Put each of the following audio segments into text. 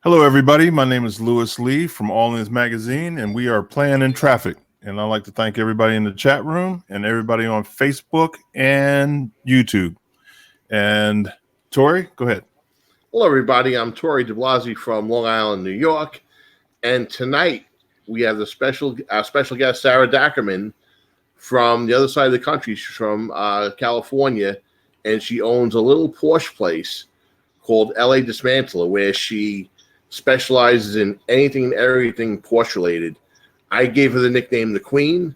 Hello, everybody. My name is Louis Lee from All Ins Magazine, and we are playing in traffic. And I'd like to thank everybody in the chat room and everybody on Facebook and YouTube. And Tori, go ahead. Hello, everybody. I'm Tori DeBlasi from Long Island, New York. And tonight we have our special guest, Sara Dakarmen, from the other side of the country. She's from California, and she owns a little Porsche place called LA Dismantler, where she specializes in anything and everything Porsche related. I gave her the nickname the Queen,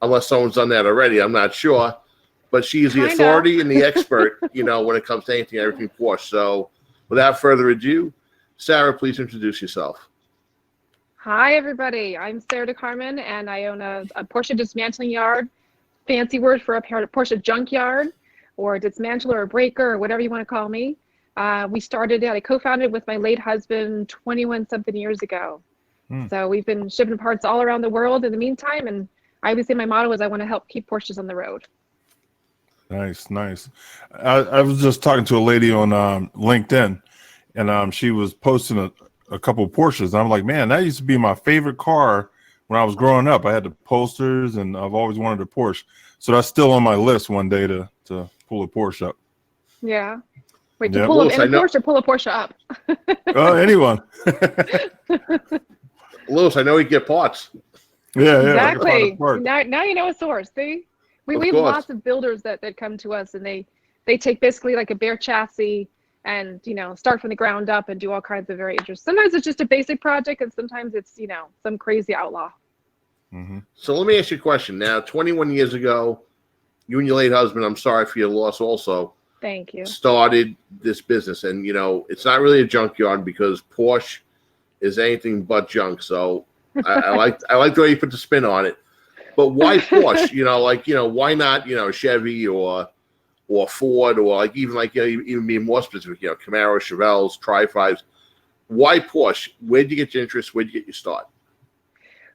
unless someone's done that already. I'm not sure. But she is the authority and the expert, when it comes to anything and everything Porsche. So without further adu, Sara, please introduce yourself. Hi, everybody. I'm Sara Dakarmen, and I own a Porsche dismantling yard, fancy word for a Porsche junkyard, or a dismantler, or breaker, or whatever you want to call me. I co-founded with my late husband 21-something years ago. So we've been shipping parts all around the world in the meantime, and I always say my motto is I want to help keep Porsches on the road. Nice. I was just talking to a lady on LinkedIn, and she was posting a couple of Porsches. And I'm like, man, that used to be my favorite car when I was growing up. I had the posters, and I've always wanted a Porsche. So that's still on my list one day to pull a Porsche up. Yeah. Wait, to pull up in a Porsche or pull a Porsche up? Anyone. Louis, I know you get parts. Yeah. Exactly. Now you know a source. See? We have lots of builders that come to us, and they take basically like a bare chassis and start from the ground up and do all kinds of very interesting. Sometimes it's just a basic project, and sometimes it's some crazy outlaw. Mm-hmm. So let me ask you a question. Now, 21 years ago, you and your late husband, I'm sorry for your loss also. Thank you. Started this business, and it's not really a junkyard because Porsche is anything but junk. So I like the way you put the spin on it. But why Porsche? Why not Chevy or Ford or even being more specific, Camaro, Chevelles, Tri-5s. Why Porsche? Where did you get your interest? Where did you get your start?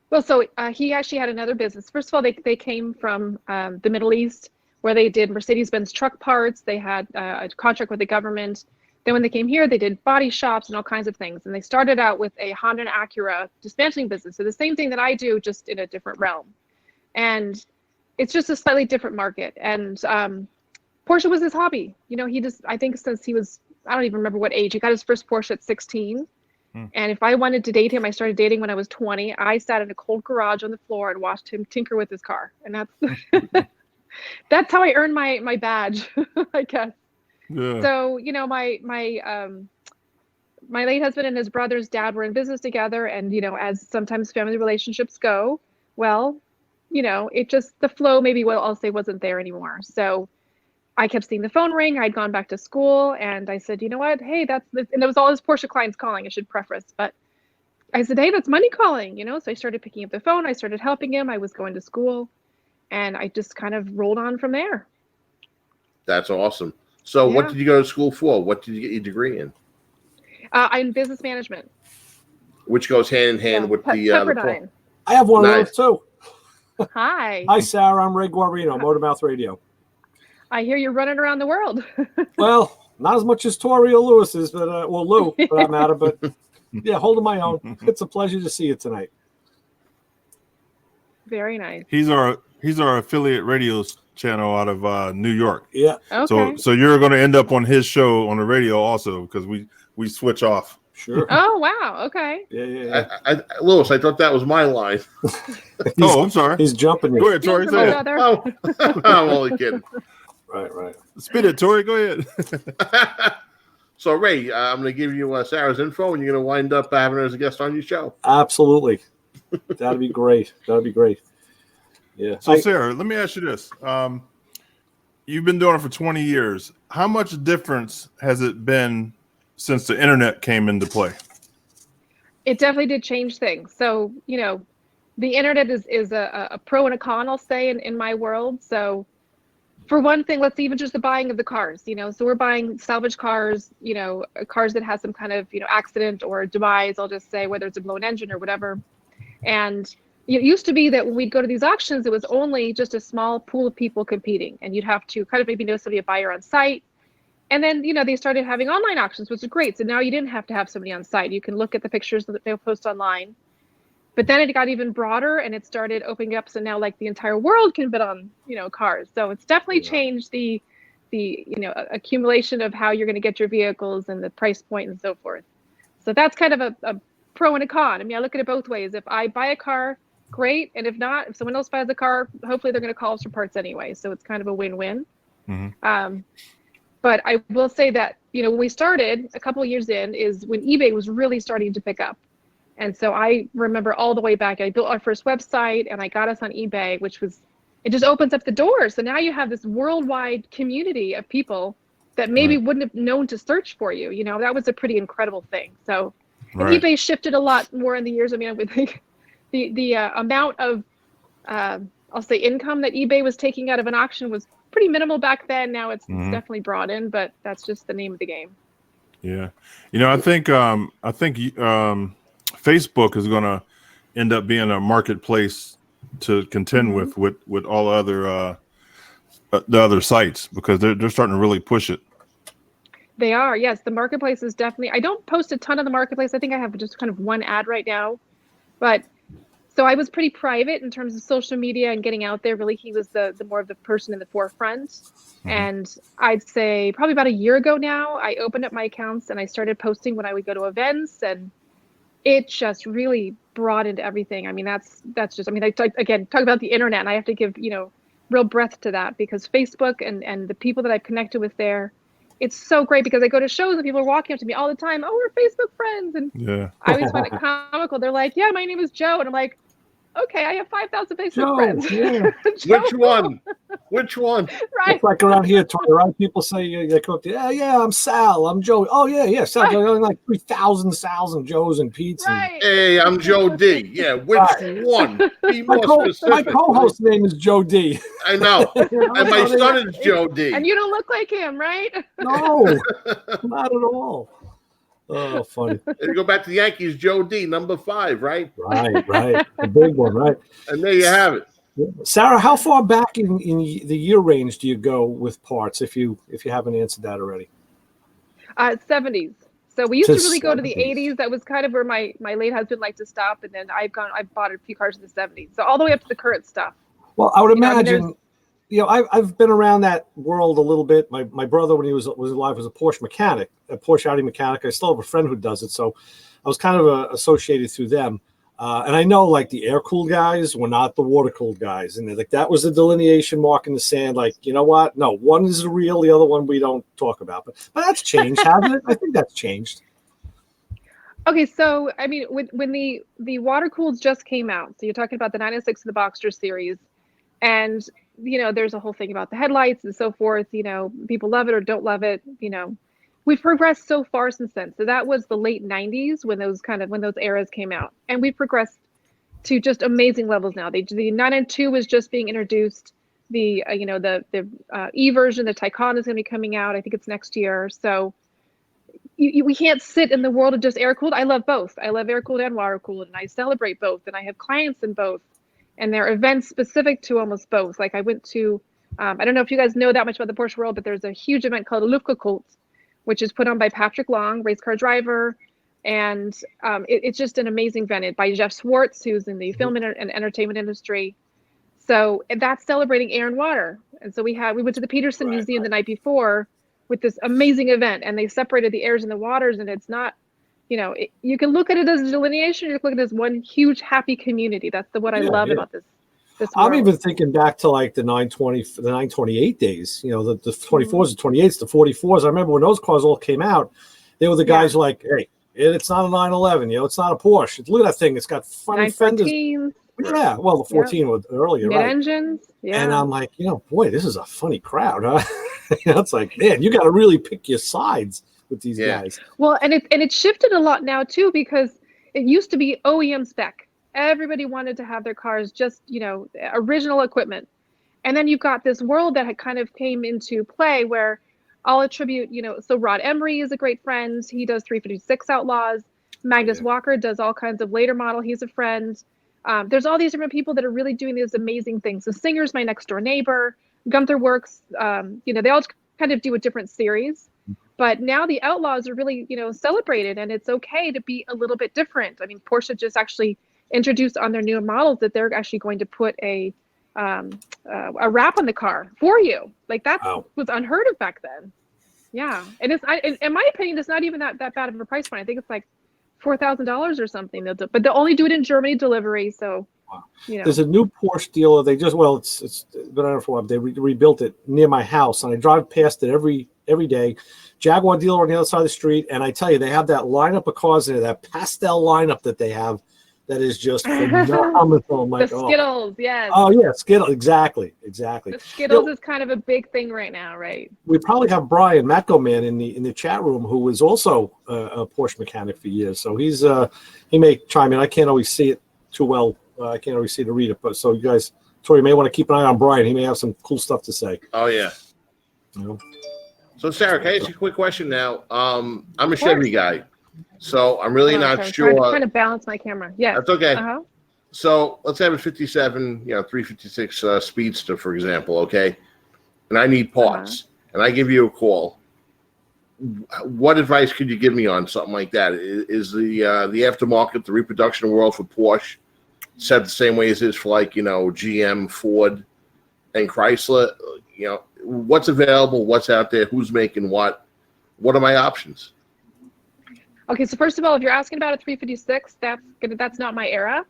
Well, so he actually had another business. First of all, they came from the Middle East, where they did Mercedes-Benz truck parts. They had a contract with the government. Then when they came here, they did body shops and all kinds of things. And they started out with a Honda and Acura dismantling business. So the same thing that I do, just in a different realm. And it's just a slightly different market. And Porsche was his hobby. I think since he was, I don't even remember what age, he got his first Porsche at 16. And if I wanted to date him, I started dating when I was 20. I sat in a cold garage on the floor and watched him tinker with his car. And that's how I earned my badge, I guess. Yeah. So, my late husband and his brother's dad were in business together. And, as sometimes family relationships go, well, it just, the flow maybe I'll say wasn't there anymore. So I kept seeing the phone ring. I'd gone back to school, and I said, you know what? Hey, and it was all his Porsche clients calling, I should preface. But I said, hey, that's money calling, So I started picking up the phone. I started helping him. I was going to school, and I just kind of rolled on from there. That's awesome. So What did you go to school for? What did you get your degree in? I'm in business management. Which goes hand in hand with the Pepperdine. I have one of those too. Hi. Hi, Sara. I'm Ray Guarino, Motormouth Radio. I hear you're running around the world. Well, not as much as Tori or Louis is, but Lou, for that matter. But yeah, holding my own. It's a pleasure to see you tonight. Very nice. He's our affiliate radio channel out of New York. Yeah. Okay. So you're going to end up on his show on the radio also, because we switch off. Sure. Oh, wow. Okay. Yeah. Louis, I thought that was my line. I'm sorry. He's jumping you. Go ahead, Tori. Say it. Oh, I'm only kidding. Right. Spit it, Tori. Go ahead. So, Ray, I'm going to give you Sara's info, and you're going to wind up having her as a guest on your show. Absolutely. That'd be great. Yeah. So, Sara, let me ask you this. You've been doing it for 20 years. How much difference has it been since the internet came into play? It definitely did change things. So, the internet is a pro and a con, I'll say, in my world. So for one thing, let's even just the buying of the cars, so we're buying salvage cars, cars that has some kind of, accident or demise, I'll just say, whether it's a blown engine or whatever. And it used to be that when we'd go to these auctions, it was only just a small pool of people competing, and you'd have to kind of maybe know somebody, a buyer on site. And then, they started having online auctions, which is great. So now you didn't have to have somebody on site. You can look at the pictures that they'll post online. But then it got even broader and it started opening up. So now like the entire world can bid on, cars. So it's definitely changed the accumulation of how you're going to get your vehicles and the price point and so forth. So that's kind of a pro and a con. I mean, I look at it both ways. If I buy a car, great. And if not, if someone else buys a car, hopefully they're going to call us for parts anyway. So it's kind of a win-win. Mm-hmm. But I will say that, when we started a couple of years in is when eBay was really starting to pick up. And so I remember all the way back, I built our first website and I got us on eBay, it just opens up the door. So now you have this worldwide community of people that maybe wouldn't have known to search for you. That was a pretty incredible thing. So and eBay shifted a lot more in the years. I mean, I would think the amount of, I'll say income that eBay was taking out of an auction was pretty minimal back then. Now it's definitely broadened, but that's just the name of the game. Yeah. I think Facebook is going to end up being a marketplace to contend with all other the other sites, because they're starting to really push it. They are. Yes. The marketplace is definitely, I don't post a ton on the marketplace. I think I have just kind of one ad right now, but so I was pretty private in terms of social media and getting out there. Really, he was the more of the person in the forefront. And I'd say probably about a year ago now, I opened up my accounts and I started posting when I would go to events, and it just really broadened everything. I mean, that's just, I mean, talk about the internet, and I have to give, real breadth to that, because Facebook and the people that I've connected with there, it's so great, because I go to shows and people are walking up to me all the time. Oh, we're Facebook friends. And I always find it comical. They're like, yeah, my name is Joe. And I'm like, okay, I have 5,000 Facebook friends. Yeah. Which one? Right. It's like around here, Tori, right? People say, they come up to you, yeah, I'm Sal, I'm Joe. Oh, yeah, Sal. Right. Only like 3,000 Sals and Joes and Pete's. Right. And... Hey, I'm Joe D. Yeah, which one? Be more specific. My co-host's name is Joe D. I know. And my son is Joe D. And you don't look like him, right? No, not at all. Oh, funny. And go back to the Yankees, Joe D, number 5, right? Right. The big one, right? And there you have it. Sarah, how far back in the year range do you go with parts, if you haven't answered that already? 70s. So we used to really go to the 80s. That was kind of where my late husband liked to stop. And then I've bought a few cars in the 70s. So all the way up to the current stuff. Well, I would imagine, I've been around that world a little bit. My brother, when he was alive, was a Porsche mechanic, a Porsche Audi mechanic. I still have a friend who does it. So I was kind of associated through them. And I know, like, the air-cooled guys were not the water-cooled guys. And like that was the delineation mark in the sand. Like, you know what? No, one is the real, the other one we don't talk about. But that's changed, hasn't it? I think that's changed. Okay, so, I mean, when the water-cooled just came out, so you're talking about the 906 and the Boxster series, and, there's a whole thing about the headlights and so forth, people love it or don't love it, We've progressed so far since then. So that was the late 90s when those eras came out. And we've progressed to just amazing levels now. The 992 was just being introduced. The E version, the Taycan, is going to be coming out. I think it's next year. So we can't sit in the world of just air-cooled. I love both. I love air-cooled and water-cooled, and I celebrate both. And I have clients in both. And there are events specific to almost both. Like I went to, I don't know if you guys know that much about the Porsche world, but there's a huge event called Luftgekühlt, which is put on by Patrick Long, race car driver. And it's just an event by Jeff Swartz, who's in the film and entertainment industry. So that's celebrating air and water. And so we went to the Peterson Museum the night before with this amazing event, and they separated the airs and the waters. And it's not, you can look at it as a delineation, you can look at it as one huge happy community. That's what I love about this world. I'm even thinking back to like the 928 days, the 24s, the 28s, the 44s. I remember when those cars all came out, they were the guys like, hey, it's not a 911, it's not a Porsche. Look at that thing. It's got funny fenders. Yeah, well, the 14 was earlier, right? Mid-engines, yeah. And I'm like, boy, this is a funny crowd, huh? It's like, man, you got to really pick your sides with these guys. Well, and it shifted a lot now too, because it used to be OEM spec. Everybody wanted to have their cars just, original equipment. And then you've got this world that had kind of came into play where I'll attribute, so Rod Emery is a great friend. He does 356 Outlaws. Magnus Walker does all kinds of later model. He's a friend. There's all these different people that are really doing these amazing things. So Singer's my next door neighbor. Gunther Works, they all kind of do a different series. But now the Outlaws are really, celebrated, and it's okay to be a little bit different. I mean, Porsche just actually introduced on their new models that they're actually going to put a wrap on the car for you. Like that was unheard of back then. Yeah, and in my opinion, it's not even that bad of a price point. I think it's like $4,000 or something. But they'll only do it in Germany delivery. So, There's a new Porsche dealer. They just it's been on for a while. They rebuilt it near my house, and I drive past it every day. Jaguar dealer on the other side of the street, and I tell you, they have that lineup of cars in there, that pastel lineup that they have. That is just phenomenal. The Skittles, yes. Oh yeah, Skittles, exactly. The Skittles is kind of a big thing right now, right? We probably have Brian Matco Man in the chat room, who was also a Porsche mechanic for years. So he may chime in. I can't always see it too well. I can't always see to read it, but so you guys, Tori, may want to keep an eye on Brian. He may have some cool stuff to say. Oh yeah. So Sarah, can I ask you a quick question now? I'm a Chevy guy. So I'm really not sure. I'm trying to balance my camera. Yeah, that's okay. Uh-huh. So let's have a 57, 356 Speedster, for example, okay? And I need parts, and I give you a call. What advice could you give me on something like that? Is the aftermarket, the reproduction world for Porsche, set the same way as it is for GM, Ford, and Chrysler? What's available? What's out there? Who's making what? What are my options? Okay, so first of all, if you're asking about a 356, that's not my era.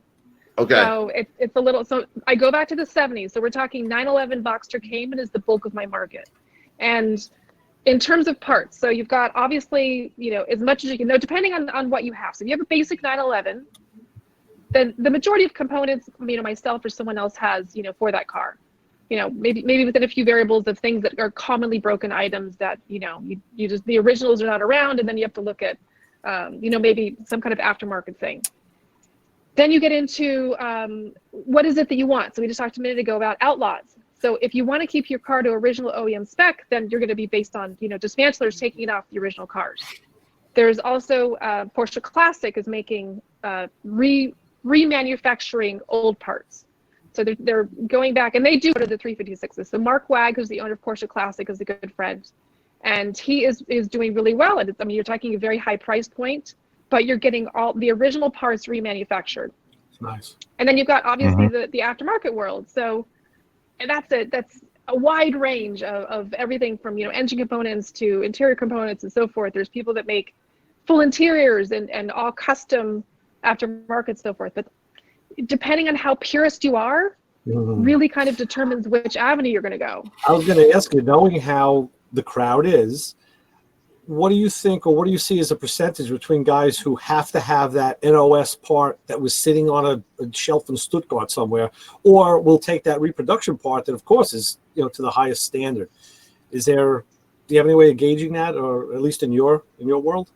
Okay. So it's a little. So I go back to the 70s. So we're talking 911 Boxster Cayman is the bulk of my market, and in terms of parts, so you've got obviously as much as you can know, depending on what you have. So if you have a basic 911, then the majority of components, myself or someone else has for that car. Maybe within a few variables of things that are commonly broken items that you just the originals are not around, and then you have to look at. Maybe some kind of aftermarket thing. Then you get into what is it that you want? So we just talked a minute ago about Outlaws. So if you want to keep your car to original OEM spec, then you're going to be based on, dismantlers taking it off the original cars. There's also Porsche Classic is making remanufacturing old parts. So they're going back, and they do go to the 356s. So Mark Wag, who's the owner of Porsche Classic, is a good friend. And he is doing really well. And you're talking a very high price point, but you're getting all the original parts remanufactured. Nice. And then you've got obviously the aftermarket world. So and that's a wide range of everything from engine components to interior components and so forth. There's people that make full interiors and all custom aftermarket and so forth. But depending on how purist you are, really kind of determines which avenue you're going to go. I was going to ask you, knowing how the crowd is, what do you think, or what do you see as a percentage between guys who have to have that NOS part that was sitting on a shelf in Stuttgart somewhere, or will take that reproduction part that, of course, is to the highest standard? Do you have any way of gauging that, or at least in your world?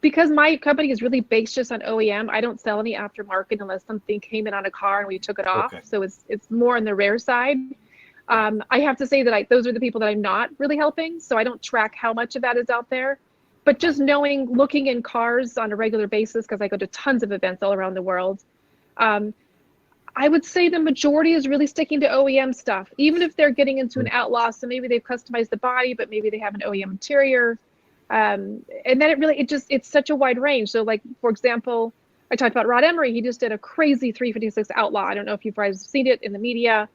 Because my company is really based just on OEM, I don't sell any aftermarket unless something came in on a car and we took it off. Okay. So it's more on the rare side. I have to say that those are the people that I'm not really helping, so I don't track how much of that is out there. But just looking in cars on a regular basis, because I go to tons of events all around the world, I would say the majority is really sticking to OEM stuff, even if they're getting into an Outlaw, so maybe they've customized the body, but maybe they have an OEM interior. And then it's such a wide range. So like, for example, I talked about Rod Emery. He just did a crazy 356 Outlaw. I don't know if you guys have seen it in the media.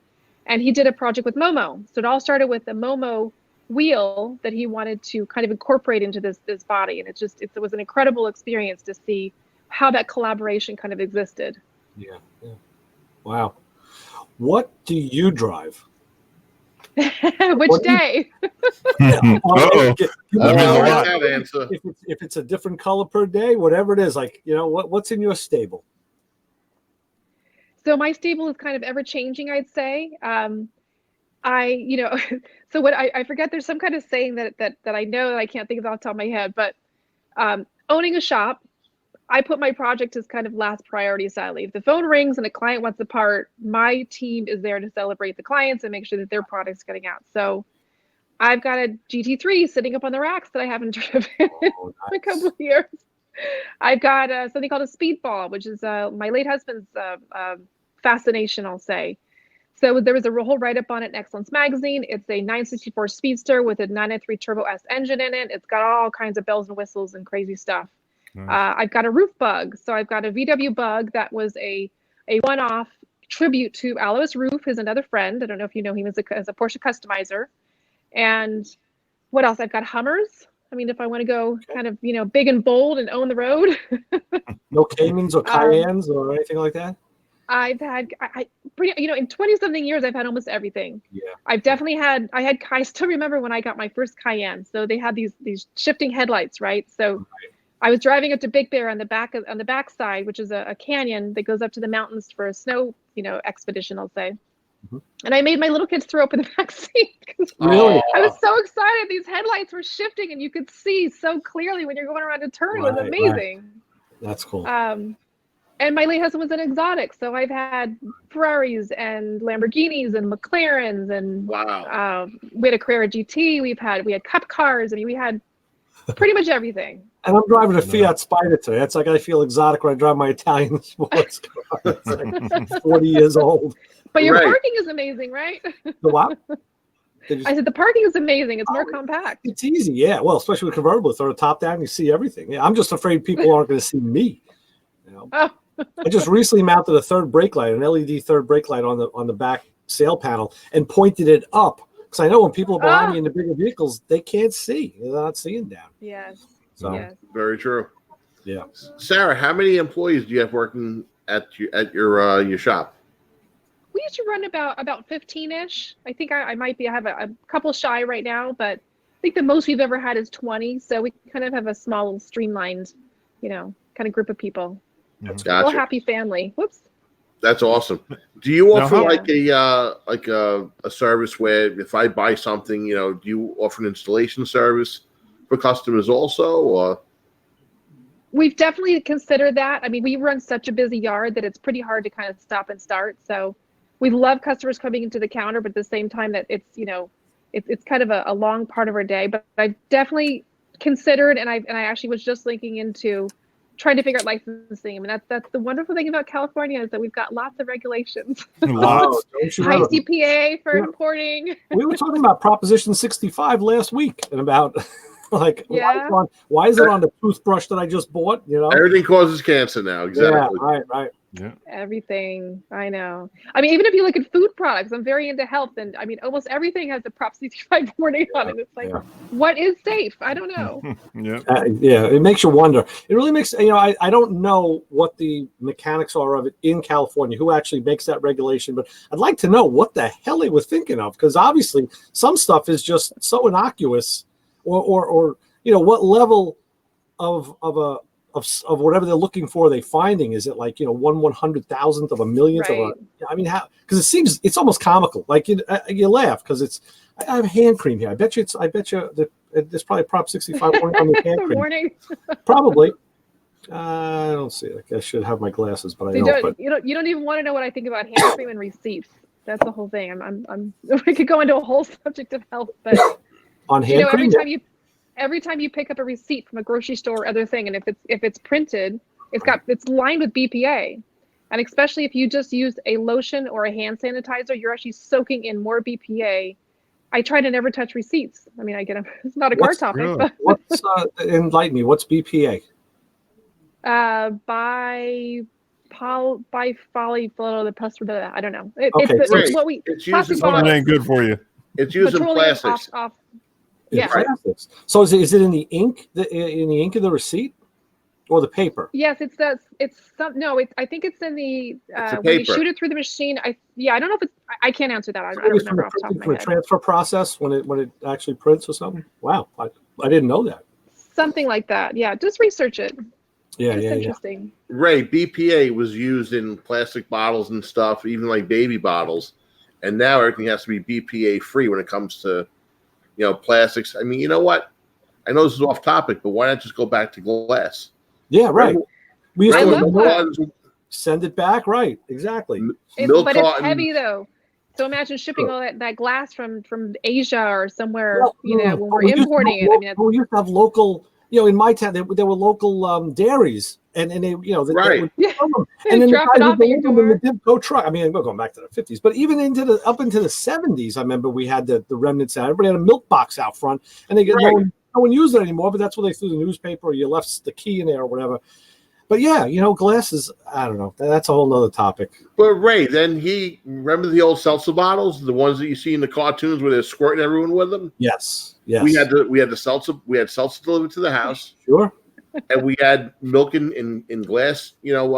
And he did a project with Momo. So it all started with a Momo wheel that he wanted to kind of incorporate into this body. And it was an incredible experience to see how that collaboration kind of existed. Yeah. Wow. What do you drive? Which day? If it's a different color per day, whatever it is, what's in your stable? So my stable is kind of ever changing, I'd say. So what I forget, there's some kind of saying that I know that I can't think of off the top of my head, but owning a shop, I put my project as kind of last priority, sadly. If the phone rings and a client wants a part, my team is there to celebrate the clients and make sure that their product's getting out. So I've got a GT3 sitting up on the racks that I haven't driven in a couple of years. I've got something called a speedball, which is my late husband's fascination, I'll say. So there was a whole write-up on it in Excellence Magazine. It's a 964 Speedster with a 993 Turbo S engine in it. It's got all kinds of bells and whistles and crazy stuff. Nice. I've got a roof bug. So I've got a VW bug that was a one-off tribute to Alois Roof, who's another friend. I don't know if you know him as a Porsche customizer. And what else? I've got Hummers. I mean, if I want to go kind of, big and bold and own the road. No Caymans or Cayennes or anything like that? I've had, in 20 something years, I've had almost everything. Yeah. I've definitely I still remember when I got my first Cayenne. So they had these shifting headlights, right? So I was driving up to Big Bear on the back side, which is a canyon that goes up to the mountains for a snow, expedition, I'll say. Mm-hmm. And I made my little kids throw up in the back seat. Really? I was so excited. These headlights were shifting and you could see so clearly when you're going around a turn. It was amazing. Right. That's cool. And my late husband was an exotic. So I've had Ferraris and Lamborghinis and McLarens and we had a Carrera GT. We had Cup cars. I mean, we had pretty much everything. And I'm driving a Fiat Spider today. That's like I feel exotic when I drive my Italian sports car. It's like 40 years old. But your parking is amazing, right? The what? I said the parking is amazing. It's more compact. It's easy, yeah. Well, especially with convertible, throw the top down, you see everything. Yeah, I'm just afraid people aren't going to see me. I just recently mounted a third brake light, an LED third brake light on the back sail panel, and pointed it up because I know when people are behind me in the bigger vehicles, they can't see. They're not seeing down. Yes. So very true. Yeah. Sarah, how many employees do you have working at your shop? We used to run about 15-ish. I think I have a couple shy right now, but I think the most we've ever had is 20. So we kind of have a small, streamlined, kind of group of people. That's a little happy family. Whoops. That's awesome. Do you offer a service where if I buy something, do you offer an installation service for customers also, or? We've definitely considered that. I mean, we run such a busy yard that it's pretty hard to kind of stop and start. So we love customers coming into the counter, but at the same time that it's, it's kind of a long part of our day. But I've definitely considered, and I actually was just linking into trying to figure out licensing. I mean, that's the wonderful thing about California is that we've got lots of regulations. Lots. High CPA for importing. We were talking about Proposition 65 last week and about why is it on the toothbrush that I just bought? Everything causes cancer now. Exactly. Yeah, right. Yeah. Everything. I know. I mean, even if you look at food products, I'm very into health, and I mean, almost everything has a Prop 65 warning on it. It's like, what is safe? I don't know. It makes you wonder. It really makes, I don't know what the mechanics are of it in California, who actually makes that regulation, but I'd like to know what the hell they were thinking of, because obviously some stuff is just so innocuous, or what level of whatever they're looking for, they finding. Is it like 1/100,000th of a millionth of a? I mean, how? Because it's almost comical. Like you laugh because I have hand cream here. I bet you there's probably Prop 65 warning on the hand cream. Warning. Probably. I don't see it. I should have my glasses, but I don't. You don't even want to know what I think about hand cream and receipts. That's the whole thing. We could go into a whole subject of health, but on hand cream. Every time you pick up a receipt from a grocery store or other thing, and if it's printed, it's lined with BPA, and especially if you just use a lotion or a hand sanitizer, you're actually soaking in more BPA. I try to never touch receipts. I mean, it's not a car topic. Really? But What's enlighten me? What's BPA? By polyfluoro the plus. I don't know. It's what we. It's used Something ain't good for you. It's used in plastics. Yeah. Plastics. So is it in the ink? In the ink of the receipt, or the paper? Yes, I think it's in the when you shoot it through the machine. I don't know if it's. I can't answer that. I don't remember off the top of my head. For transfer process when it actually prints or something. Wow, I didn't know that. Something like that. Yeah, just research it. It's interesting. Ray, BPA was used in plastic bottles and stuff, even like baby bottles, and now everything has to be BPA free when it comes to plastics. I mean, you know what? I know this is off topic, but why not just go back to glass? Yeah, right. We used to send it back, right? Exactly. But it's heavy though. So imagine shipping all that glass from Asia or somewhere, when we're importing it. I mean, we used to have local. In my town, there were local dairies and they they Right. would Yeah. film them. They And then drop the it guys off would at your deliver them in door. the Dimco truck. I mean, we're going back to the 50s, but even up into the 70s, I remember we had the remnants out. Everybody had a milk box out front, and they get Right. no one used it anymore. But that's where they threw the newspaper, or you left the key in there, or whatever. But yeah, glasses. I don't know. That's a whole nother topic. But Ray, then remember the old seltzer bottles, the ones that you see in the cartoons where they're squirting everyone with them. Yes. We had the seltzer. We had seltzer delivered to the house, Sure. and we had milk in glass,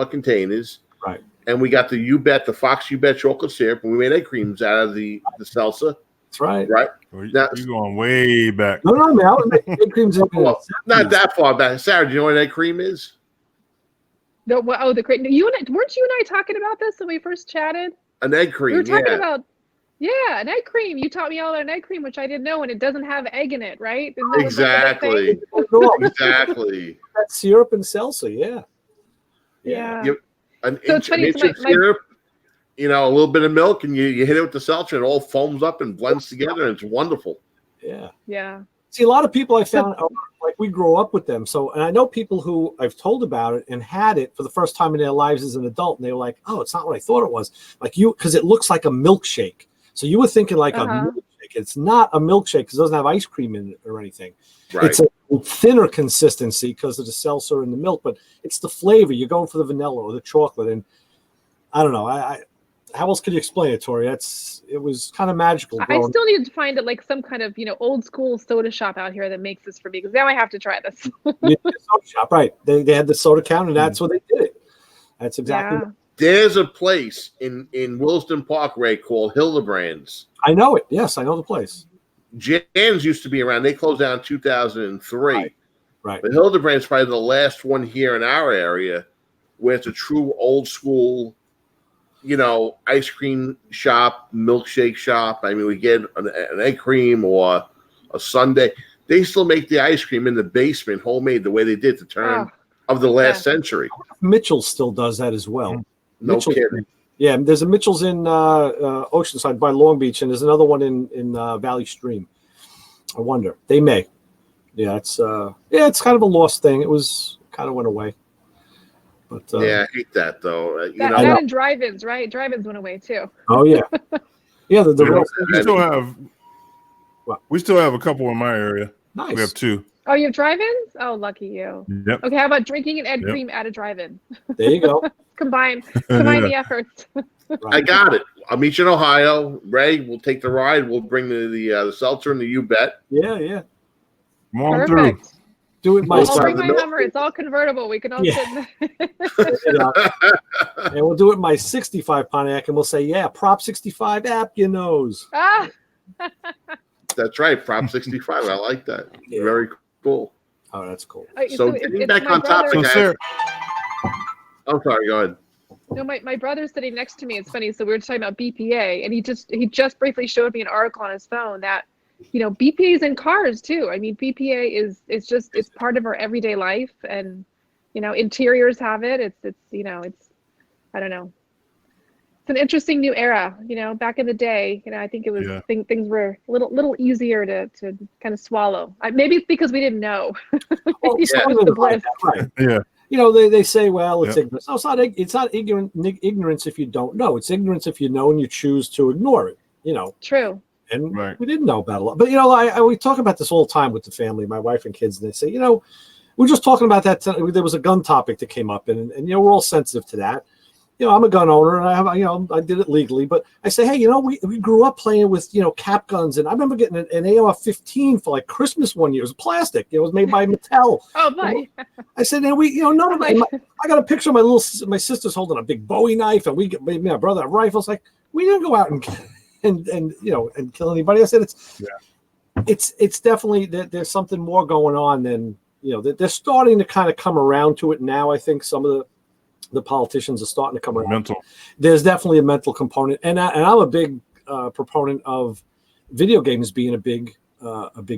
containers. Right. And we got the Fox You Bet chocolate syrup, and we made egg creams out of the seltzer. That's right. Right. Well, Now- you're going way back. No, man. I was making egg creams in Well, the not 70s. that far back. Sarah, do you know what egg cream is? The great. Weren't you and I talking about this when we first chatted? An egg cream. We were talking Yeah. about an egg cream. You taught me all about an egg cream, which I didn't know, and it doesn't have egg in it, right? Isn't that what that thing? Exactly. Exactly. That's syrup and salsa. Yeah. Yeah. Yep. An So it's funny, inch so of syrup, a little bit of milk, and you hit it with the seltzer, and it all foams up and blends together, and it's wonderful. Yeah. Yeah. See, a lot of people I found, like we grew up with them. So, and I know people who I've told about it and had it for the first time in their lives as an adult, and they were like, "Oh, it's not what I thought it was." Like because it looks like a milkshake. So you were thinking like a milkshake. It's not a milkshake because it doesn't have ice cream in it or anything. Right. It's a thinner consistency because of the seltzer and the milk, but it's the flavor. You're going for the vanilla or the chocolate, and I don't know. How else could you explain it, Tori? It was kind of magical. I still need to find it like some kind of old school soda shop out here that makes this for me, because now I have to try this. Yeah, the soda shop, right? They had the soda counter, and that's where they did it. That's exactly. Yeah. There's a place in Williston Park, Ray, called Hildebrand's. I know it. Yes, I know the place. Jan's used to be around. They closed down in 2003. Right. But Hildebrand's probably the last one here in our area where it's a true old school, ice cream shop, milkshake shop. I mean, we get an egg cream or a sundae. They still make the ice cream in the basement, homemade, the way they did the turn of the last century. Mitchell's still does that as well. No Mitchell's, kidding. Yeah, there's a Mitchell's in Oceanside by Long Beach, and there's another one in Valley Stream. I wonder. They may. Yeah, it's kind of a lost thing. It kind of went away. But I hate that though. That and drive-ins, right? Drive-ins went away too. Oh yeah, yeah. We still have a couple in my area. Nice. We have 2. Oh, you have drive-ins? Oh, lucky you. Yep. Okay, how about drinking an egg cream at a drive-in? There you go. Combine the efforts. I got it. I'll meet you in Ohio. Ray, we'll take the ride. We'll bring the seltzer and the You Bet. Yeah. Come on Perfect. through. Do it I'll bring the my Hummer. It's all convertible. We can all sit in And we'll do it in my 65 Pontiac, and we'll say, "Yeah, Prop 65 app your nose." Ah. That's right. Prop 65. I like that. Yeah. Very cool. Oh, that's cool. So getting back on topic, I'm sorry. Go ahead. No, my brother's sitting next to me. It's funny. So we were talking about BPA, and he just briefly showed me an article on his phone that, BPA is in cars too. I mean, BPA it's part of our everyday life, and interiors have it. It's I don't know. It's an interesting new era. Back in the day, I think it was things were a little easier to kind of swallow. Maybe it's because we didn't know. Well, Right. Yeah. They say, well, it's ignorance. No, it's not ignorance if you don't know. It's ignorance if you know and you choose to ignore it. True. And we didn't know about a lot. But we talk about this all the time with the family, my wife and kids, and they say, we're just talking about that. There was a gun topic that came up, and we're all sensitive to that. I'm a gun owner, and I have, I did it legally, but I say, hey, we grew up playing with, cap guns, and I remember getting an AR-15 for like Christmas one year. It was plastic. It was made by Mattel. Oh my! I said, and none of I got a picture of my sister's holding a big Bowie knife, and my brother a rifle. It's like, we didn't go out and kill anybody. I said, it's definitely there's something more going on than they're starting to kind of come around to it now. I think some of the politicians are starting to come around. Mental. There's definitely a mental component, and I'm a big proponent of video games being a big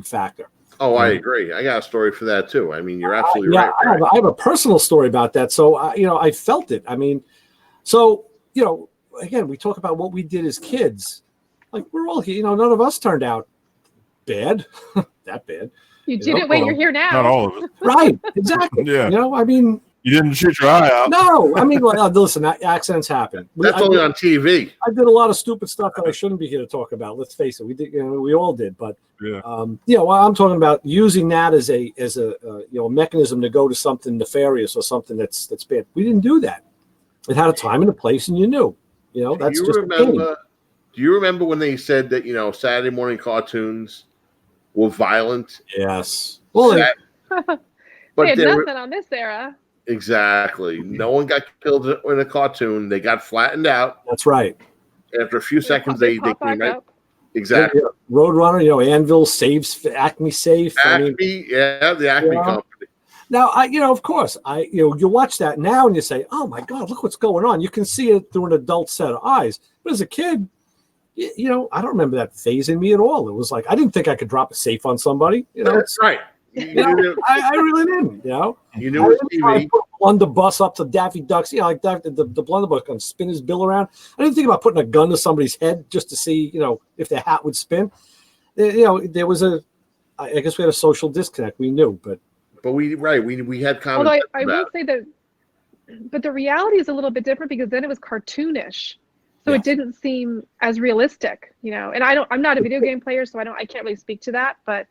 factor. Oh, I agree. I got a story for that too. I mean, you're absolutely right. I have a personal story about that. So I felt it. I mean, again, we talk about what we did as kids. Like we're all none of us turned out bad, that bad. You did it when you're here now. Not all of it. Right. Exactly. Yeah. I mean, You didn't shoot your eye out. No, I mean, listen, accidents happen. That's only on TV. I did a lot of stupid stuff that I shouldn't be here to talk about. Let's face it, we did. We all did. But Yeah. well, I'm talking about using that as a mechanism to go to something nefarious or something that's bad. We didn't do that. It had a time and a place, and you knew. That's just a game. Do you remember when they said that Saturday morning cartoons were violent? Yes. Well, they had nothing on this era. Exactly. No one got killed in a cartoon. They got flattened out. That's right. After a few seconds, they pop came back right. up. Exactly. Yeah. Roadrunner, Anvil saves Acme safe. Acme, the Acme company. Now, of course, you watch that now and you say, "Oh my God, look what's going on." You can see it through an adult set of eyes. But as a kid, I don't remember that phasing me at all. It was like I didn't think I could drop a safe on somebody. That's right. I really didn't. You knew it was TV. Blunderbuss up to Daffy Duck's. Like the blunderbuss can spin his bill around. I didn't think about putting a gun to somebody's head just to see, if their hat would spin. There was I guess we had a social disconnect. We knew, but we had common. Although I will say that, but the reality is a little bit different because then it was cartoonish, so it didn't seem as realistic, And I'm not a video game player, so I can't really speak to that, but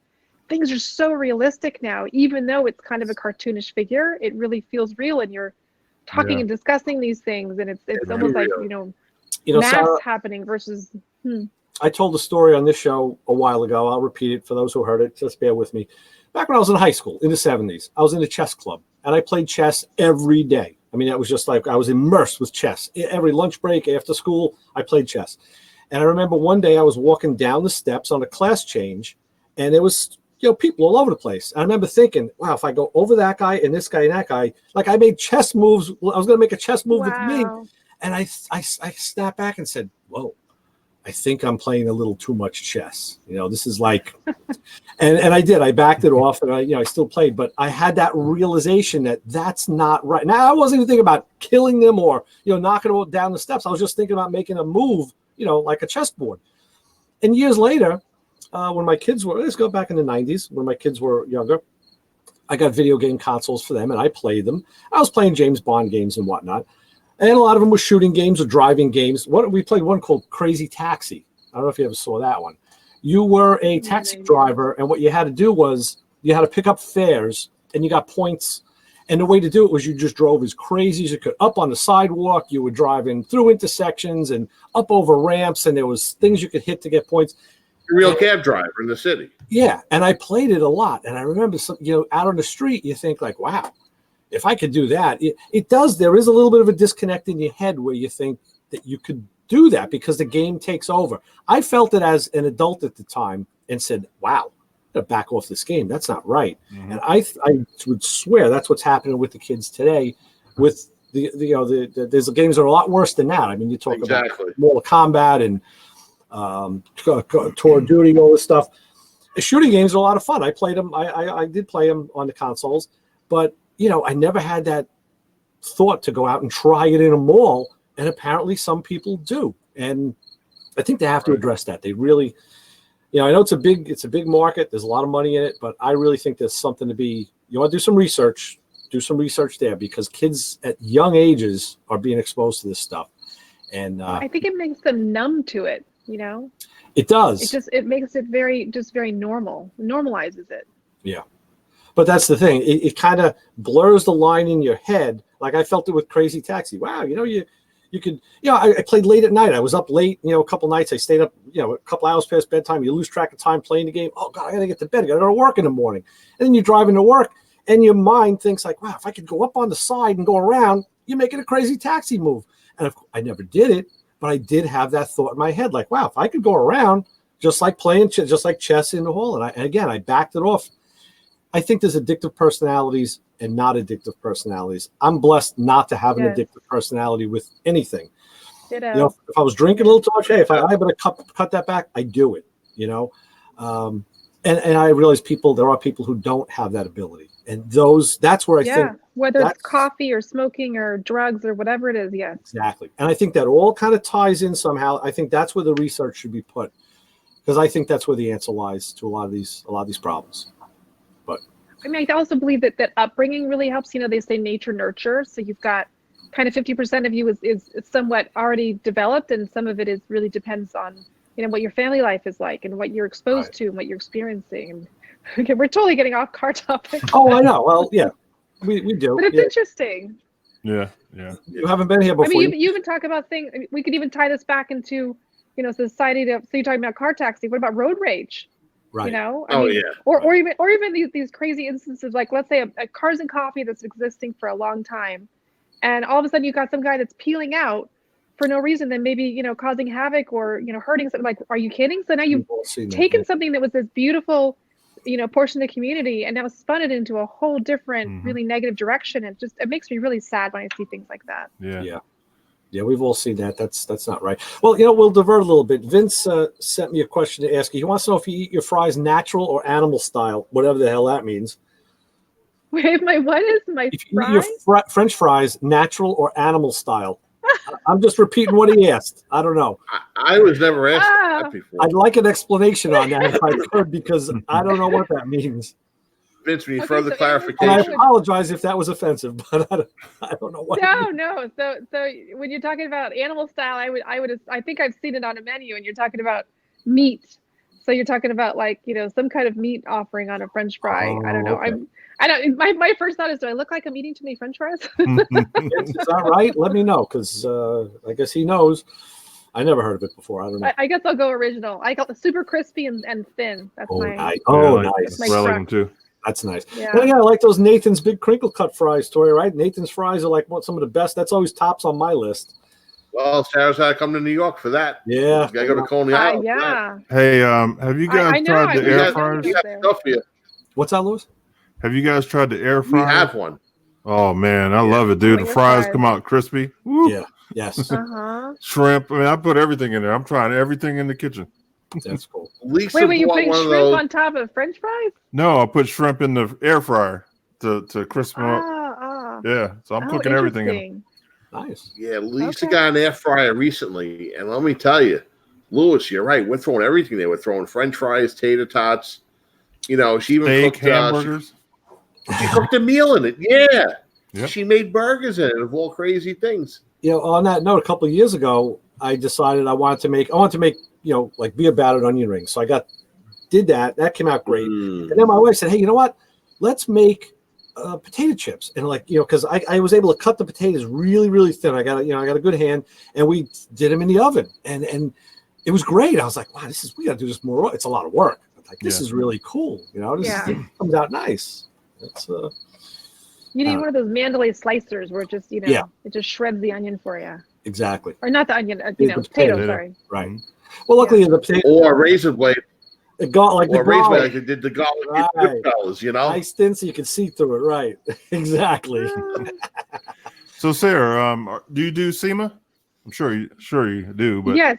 things are so realistic now. Even though it's kind of a cartoonish figure, it really feels real, and you're talking and discussing these things, and it's almost like mass Sarah, happening versus. I told a story on this show a while ago. I'll repeat it for those who heard it. Just bear with me. Back when I was in high school in the 70s, I was in a chess club, and I played chess every day. I mean, that was just like I was immersed with chess. Every lunch break after school, I played chess. And I remember one day I was walking down the steps on a class change, and there was people all over the place. And I remember thinking, wow, if I go over that guy and this guy and that guy, like I made chess moves. I was going to make a chess move with me. And I snapped back and said, whoa, I think I'm playing a little too much chess. This is like, and I did. I backed it off, and I still played, but I had that realization that that's not right. Now I wasn't even thinking about killing them or knocking them down the steps. I was just thinking about making a move, like a chessboard. And years later, when my kids were, let's go back in the 90s, when my kids were younger, I got video game consoles for them, and I played them. I was playing James Bond games and whatnot. And a lot of them were shooting games or driving games. We played one called Crazy Taxi. I don't know if you ever saw that one. You were a taxi driver, and what you had to do was you had to pick up fares, and you got points. And the way to do it was you just drove as crazy as you could. Up on the sidewalk, you were driving through intersections and up over ramps, and there was things you could hit to get points. A real cab driver in the city. Yeah, and I played it a lot. And I remember, out on the street, you think like, wow, if I could do that, it does. There is a little bit of a disconnect in your head where you think that you could do that because the game takes over. I felt it as an adult at the time and said, wow, I'm gonna back off this game. That's not right. Mm-hmm. And I would swear that's what's happening with the kids today with there's games that are a lot worse than that. I mean, you talk about Mortal Kombat and Tour of Duty, all this stuff. The shooting games are a lot of fun. I played them. I did play them on the consoles, but I never had that thought to go out and try it in a mall. And apparently some people do. And I think they have to address that. They really, I know it's a big market. There's a lot of money in it, but I really think there's something to be, you want to do some research there because kids at young ages are being exposed to this stuff. And I think it makes them numb to it, It does. It makes it very normal, normalizes it. Yeah. But that's the thing. It kind of blurs the line in your head. Like I felt it with Crazy Taxi. Wow, you could, I played late at night. I was up late, a couple nights. I stayed up, a couple hours past bedtime. You lose track of time playing the game. Oh God, I got to get to bed. I got to go to work in the morning. And then you're driving to work and your mind thinks like, wow, if I could go up on the side and go around, you're making a Crazy Taxi move. And I never did it, but I did have that thought in my head. Like, wow, if I could go around just like playing, just like chess in the hall. And again, I backed it off. I think there's addictive personalities and not addictive personalities. I'm blessed not to have an addictive personality with anything. If I was drinking a little too much, hey, if I able to cut that back, I do it. And I realize there are people who don't have that ability, and that's where I think whether it's coffee or smoking or drugs or whatever it is, exactly. And I think that all kind of ties in somehow. I think that's where the research should be put, because I think that's where the answer lies to a lot of these problems. I mean, I also believe that upbringing really helps. They say nature nurture. So you've got kind of 50% of you is somewhat already developed, and some of it is really depends on, what your family life is like and what you're exposed to and what you're experiencing. And okay, we're totally getting off car topic. Oh, I know. Well, yeah, we do. But it's interesting. Yeah. You haven't been here before. I mean, you even talk about things. I mean, we could even tie this back into, society. So you're talking about car taxi. What about road rage? Right. Or even these crazy instances, like let's say a Cars and Coffee that's existing for a long time, and all of a sudden you've got some guy that's peeling out for no reason, then maybe causing havoc or hurting something. Like, are you kidding? So now you've taken something that was this beautiful portion of the community and now spun it into a whole different really negative direction. And it makes me really sad when I see things like that. Yeah, we've all seen that. That's not right. Well, we'll divert a little bit. Vince sent me a question to ask you. He wants to know if you eat your fries natural or animal style, whatever the hell that means. Wait, what is my if fries? You eat your French fries natural or animal style. I'm just repeating what he asked. I don't know. I was never asked that before. I'd like an explanation on that if I could, because I don't know what that means. Vince, we need further clarification. And I apologize if that was offensive, but I don't know what. No. So when you're talking about animal style, I think I've seen it on a menu, and you're talking about meat. So you're talking about some kind of meat offering on a French fry. I don't know. Okay. My first thought is, do I look like I'm eating too many French fries? Is that right? Let me know, because I guess he knows. I never heard of it before. I don't know. I guess I'll go original. I got the super crispy and thin. That's nice. That's my Relevant too. That's nice. Yeah. And I like those Nathan's big crinkle cut fries, Tori, right? Nathan's fries are like some of the best. That's always tops on my list. Well, Sarah's got to come to New York for that. Yeah. You got to go to Coney Island. Yeah. Hey, have you guys tried the air fryers? What's that, Louis? Have you guys tried the air fryer? We have one. Oh man, I love it, dude. The fries come out crispy. Woo. Yeah. Yes. Shrimp. I mean, I put everything in there. I'm trying everything in the kitchen. That's cool. Lisa wait, you putting shrimp on top of French fries? No, I put shrimp in the air fryer to crisp them up. Yeah, so I'm cooking everything in. Nice. Yeah, Lisa got an air fryer recently, and let me tell you, Louis, you're right. We're throwing everything there. We're throwing French fries, tater tots. She even cooked hamburgers. She cooked a meal in it. Yeah. Yep. She made burgers in it of all crazy things. On that note, a couple of years ago, I decided I wanted to make like beer battered onion rings. So I did that. That came out great. And then my wife said, "Hey, you know what? Let's make potato chips." And because I was able to cut the potatoes really, really thin. I got a good hand, and we did them in the oven, and it was great. I was like, "Wow, we got to do this more. It's a lot of work. But this is really cool. This comes out nice." It's you need one of those Mandalay slicers where it just it just shreds the onion for you. Exactly. Or not the onion, potato. Sorry. Right. Well, luckily the potato or a razor blade. It got like the razor blade like they did the garlic fellas, nice thin so you can see through it. Right. Exactly. So Sarah, do you do SEMA? I'm sure you do. But yes.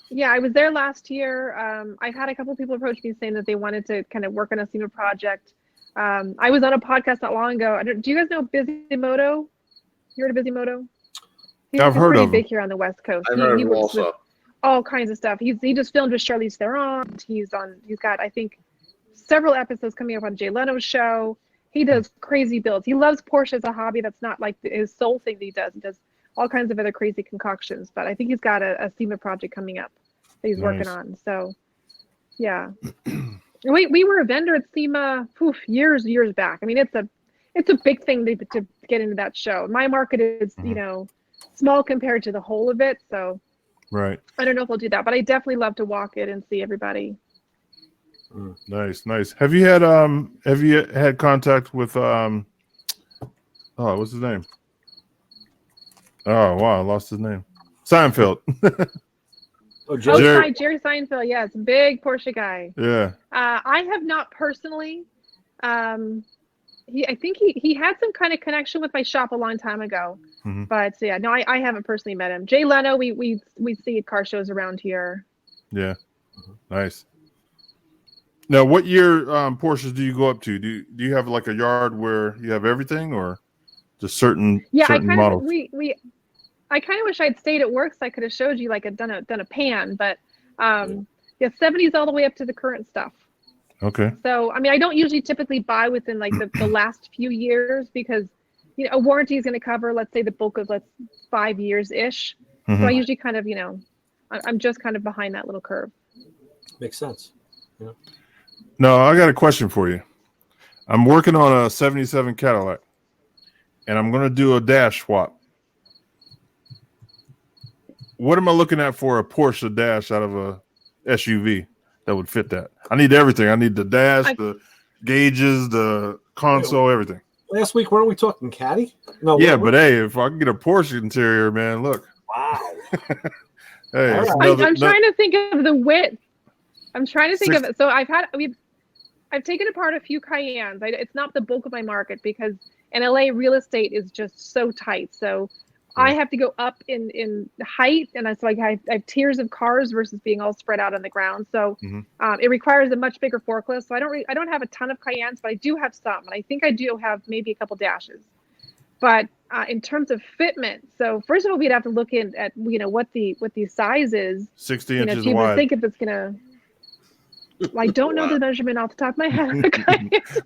Yeah, I was there last year. I've had a couple of people approach me saying that they wanted to kind of work on a SEMA project. I was on a podcast not long ago. Do you guys know Bisimoto? You heard of Bisimoto? I've heard of him. Big here on the West Coast. I've heard of him also. With all kinds of stuff. He just filmed with Charlize Theron. He's got I think several episodes coming up on Jay Leno's show. He does crazy builds. He loves Porsche as a hobby. That's not like his sole thing that he does. He does all kinds of other crazy concoctions. But I think he's got a SEMA project coming up that he's working on. So yeah. We were a vendor at SEMA years back. I mean, it's a big thing to get into that show. My market is small compared to the whole of it, so right. I don't know if we'll do that, but I definitely love to walk it and see everybody. Nice. Have you had contact with what's his name? Oh wow, I lost his name. Seinfeld. Jerry Seinfeld, yes, big Porsche guy. Yeah. I have not personally. I think he had some kind of connection with my shop a long time ago, but yeah, no, I haven't personally met him. Jay Leno, we see at car shows around here. Yeah, nice. Now, what year Porsches do you go up to? Do you have like a yard where you have everything, or just certain models? I kind of wish I'd stayed at work so I could have showed you done a pan, but 70s all the way up to the current stuff. Okay. So, I mean, I don't usually typically buy within like the last few years because, you know, a warranty is going to cover, let's say, the bulk of 5 years ish. So I usually kind of, you know, I'm just kind of behind that little curve. Makes sense. Yeah. No, I got a question for you. I'm working on a 77 Cadillac, and I'm going to do a dash swap. What am I looking at for a Porsche dash out of a SUV that would fit that? I need everything. I need the dash, the gauges, the console, everything. Last week, weren't we talking Caddy? No. Yeah, but hey, if I can get a Porsche interior, man, look. Wow. Hey, All I'm trying to think of the width. I'm trying to think of it. So I've taken apart a few Cayennes. It's not the bulk of my market because in LA real estate is just so tight. So I have to go up in height, and so I have tiers of cars versus being all spread out on the ground. So it requires a much bigger forklift. So I don't have a ton of Cayennes, but I do have some, and I think I do have maybe a couple dashes. But in terms of fitment, so first of all, we'd have to look at you know what the size is. 60 you know, inches to even wide. think if it's gonna. Well, I don't know the measurement off the top of my head.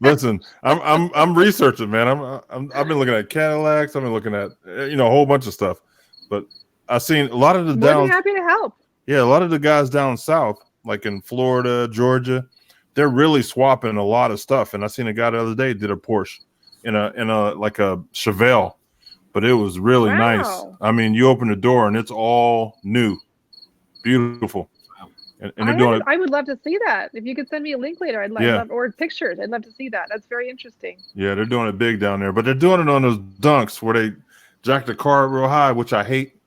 Listen, I'm researching, man. I've been looking at Cadillacs. I've been looking at a whole bunch of stuff, but I've seen a lot of the More than down. happy to help. Yeah, a lot of the guys down south, like in Florida, Georgia, they're really swapping a lot of stuff. And I seen a guy the other day did a Porsche in a like a Chevelle, but it was really nice. I mean, you open the door and it's all new, beautiful. And they're doing it. I would love to see that. If you could send me a link later, I'd love, or pictures. I'd love to see that. That's very interesting. Yeah, they're doing it big down there, but they're doing it on those dunks where they jack the car real high, which I hate.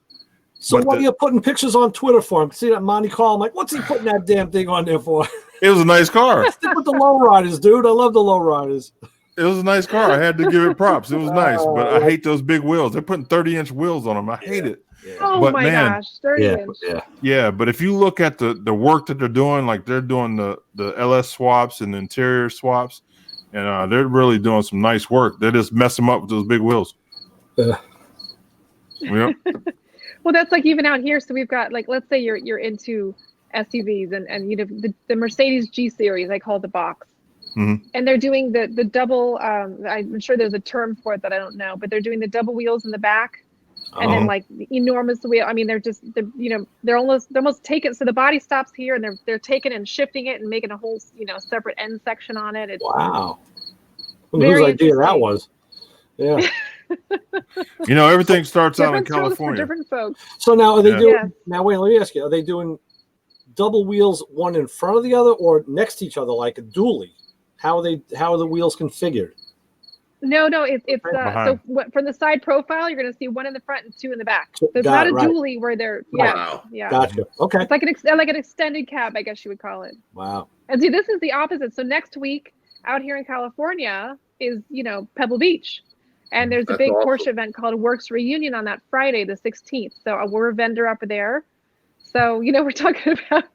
So what are you putting pictures on Twitter for? I'm seeing that Monte Carlo. I'm like, what's he putting that damn thing on there for? It was a nice car. Stick with the lowriders, dude. I love the lowriders. It was a nice car. I had to give it props. It was nice, but I hate those big wheels. They're putting 30-inch wheels on them. I hate it. Yeah. Oh but my gosh, 30-inch. Yeah, but if you look at the work that they're doing, like they're doing the LS swaps and the interior swaps, and they're really doing some nice work. They just mess them up with those big wheels. Yep. Well, that's like even out here. So we've got like, let's say you're into SUVs and you know the Mercedes G series, I call it the box. And they're doing the double. I'm sure there's a term for it that I don't know, but they're doing the double wheels in the back. And then like the enormous wheel. I mean, they're almost taken. So the body stops here, and they're taking and shifting it and making a whole separate end section on it. It's wow. Whose idea that was? Yeah. Everything starts out in California. For different folks. So now are they doing? Now wait, let me ask you: are they doing double wheels, one in front of the other, or next to each other, like a dually? How are the wheels configured? No, it's so from the side profile, you're going to see one in the front and two in the back. So it's not a dually where they're Gotcha. Okay. It's like an extended cab, I guess you would call it. Wow. And see, this is the opposite. So next week out here in California is Pebble Beach, and there's a big Porsche event called Works Reunion on that Friday, the 16th. So we're a vendor up there. So we're talking about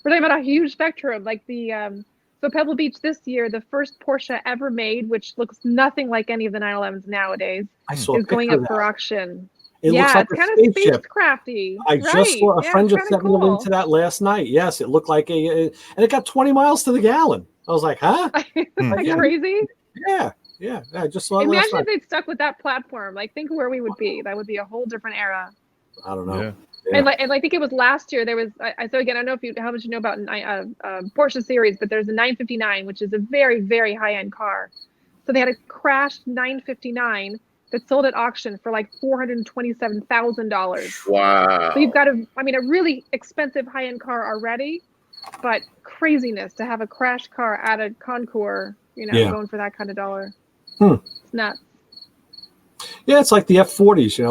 a huge spectrum, like the. So Pebble Beach this year, the first Porsche ever made, which looks nothing like any of the 911s nowadays, is going up for auction. It looks like it's kind of spacecrafty. I just saw a friend just sent me a link to that last night. Yes, it looked like and it got 20 miles to the gallon. I was like, huh? Crazy? Yeah. I just saw it. Imagine if they'd stuck with that platform. Like, think where we would be. That would be a whole different era. I don't know. Yeah. Yeah. And I think it was last year there was so again I don't know how much you know about Porsche series, but there's a 959, which is a very, very high end car. So they had a crashed 959 that sold at auction for like $427,000. Wow. So you've got a really expensive high end car already, but craziness to have a crashed car at a concours, going for that kind of dollar. It's nuts. Yeah, it's like the F40s, and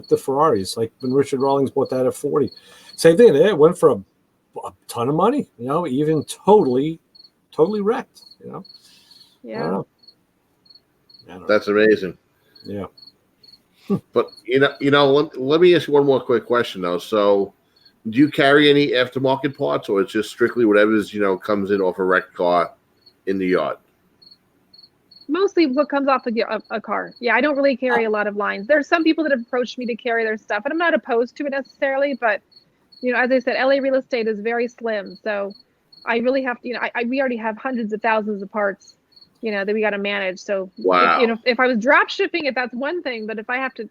the Ferraris. Like when Richard Rawlings bought that F40, same thing. It went for a ton of money. Even totally wrecked. Yeah. I don't know. That's amazing. Yeah. But let me ask you one more quick question though. So, do you carry any aftermarket parts, or it's just strictly whatever's comes in off a wrecked car in the yard? Mostly what comes off a car. Yeah, I don't really carry a lot of lines. There's some people that have approached me to carry their stuff, and I'm not opposed to it necessarily, but as I said, LA real estate is very slim. So I really have to, we already have hundreds of thousands of parts, that we got to manage. So, Wow. if I was drop shipping it, that's one thing. But if I have to,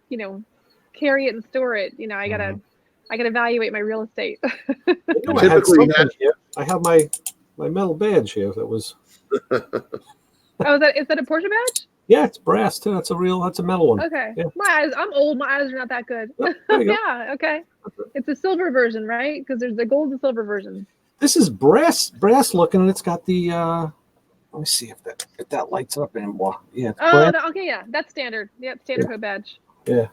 carry it and store it, I gotta evaluate my real estate. I had something here. I have my metal badge here. That was. Oh, is that a Porsche badge? Yeah, it's brass too. That's a metal one. Okay. Yeah. I'm old. My eyes are not that good. Yeah. Okay. It's a silver version, right? Because there's the gold and silver version. This is brass looking, and it's got the. Let me see if that lights up anymore. Yeah. Okay. Yeah, that's standard. Yeah, standard hood badge. Yeah.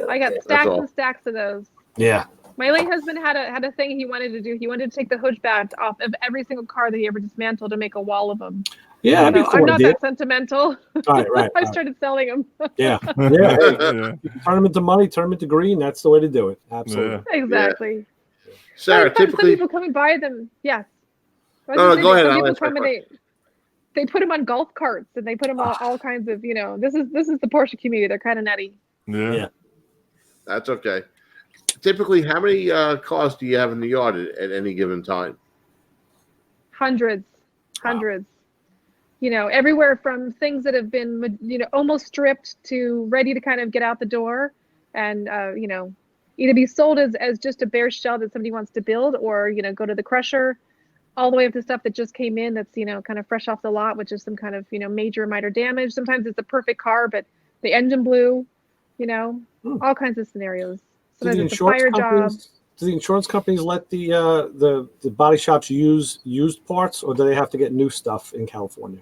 I got stacks and stacks of those. Yeah. My late husband had a thing he wanted to do. He wanted to take the hood badge off of every single car that he ever dismantled to make a wall of them. Yeah, I'm not that sentimental. Right. I started selling them. Yeah. Turn them into money, turn them into green. That's the way to do it. Absolutely. Yeah. Exactly. Yeah. Sarah, typically some people come and buy them. Yes. No, go ahead. They put them on golf carts and they put them on all kinds of. This is the Porsche community. They're kind of nutty. Yeah. That's okay. Typically, how many cars do you have in the yard at any given time? Hundreds. Everywhere from things that have been, almost stripped to ready to kind of get out the door and, either be sold as just a bare shell that somebody wants to build or, go to the crusher, all the way up to stuff that just came in that's, kind of fresh off the lot, which is some kind of, major or minor damage. Sometimes it's a perfect car, but the engine blew, all kinds of scenarios. Sometimes it's a fire job. Do the insurance companies let the body shops use used parts, or do they have to get new stuff in California?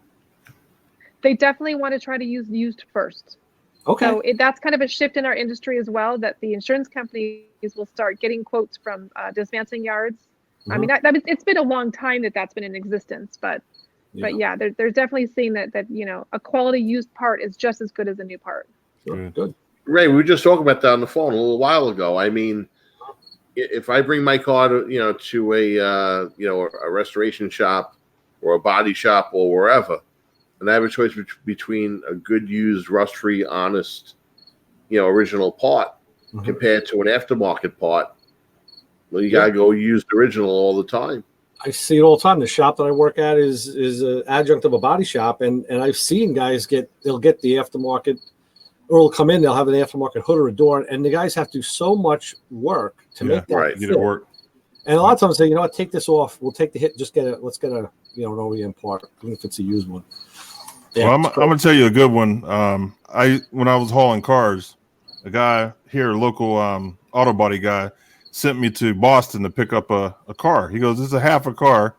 They definitely want to try to use used first. Okay. So that's kind of a shift in our industry as well, that the insurance companies will start getting quotes from dismantling yards. Mm-hmm. I mean, it's been a long time that's been in existence, but yeah, they're definitely seeing that a quality used part is just as good as a new part. Sure. Good. Ray, we were just talking about that on the phone a little while ago. I mean, if I bring my car to a restoration shop or a body shop or wherever, and I have a choice between a good, used, rust-free, honest, original part compared to an aftermarket part, well, you gotta go use the original all the time. I see it all the time. The shop that I work at is an adjunct of a body shop, and I've seen guys they'll get the aftermarket, or they'll come in, they'll have an aftermarket hood or a door, and the guys have to do so much work to make that get it work. And a lot of times they say, what, take this off. We'll take the hit. Just let's get a an OEM part, even if it's a used one. Yeah, well, I'm gonna tell you a good one. When I was hauling cars, a guy here, a local auto body guy, sent me to Boston to pick up a car. He goes, "This is a half a car.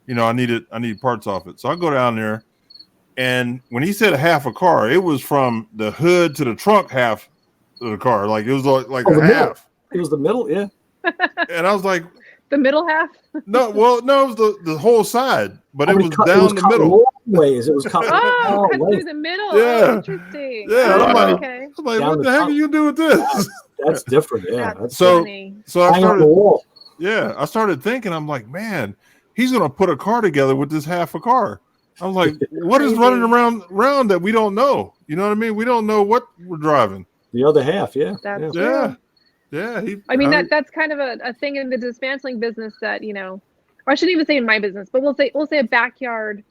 I need parts off it." So I go down there, and when he said a half a car, it was from the hood to the trunk half of the car. Like it was like a half. It was the middle, yeah. And I was like, the middle half? No, it was the whole side, but it was down the middle. Long ways. It was cut through the middle. Yeah. Oh, interesting. Yeah. Oh, I'm like, okay. what the heck are you doing with this? That's different. Yeah. That's so funny. So I started thinking, I'm like, man, he's gonna put a car together with this half a car. I'm like, what is running around that we don't know? You know what I mean? We don't know what we're driving. The other half, yeah. That's true. Yeah. That's kind of a thing in the dismantling business that, or I shouldn't even say in my business, but we'll say a backyard,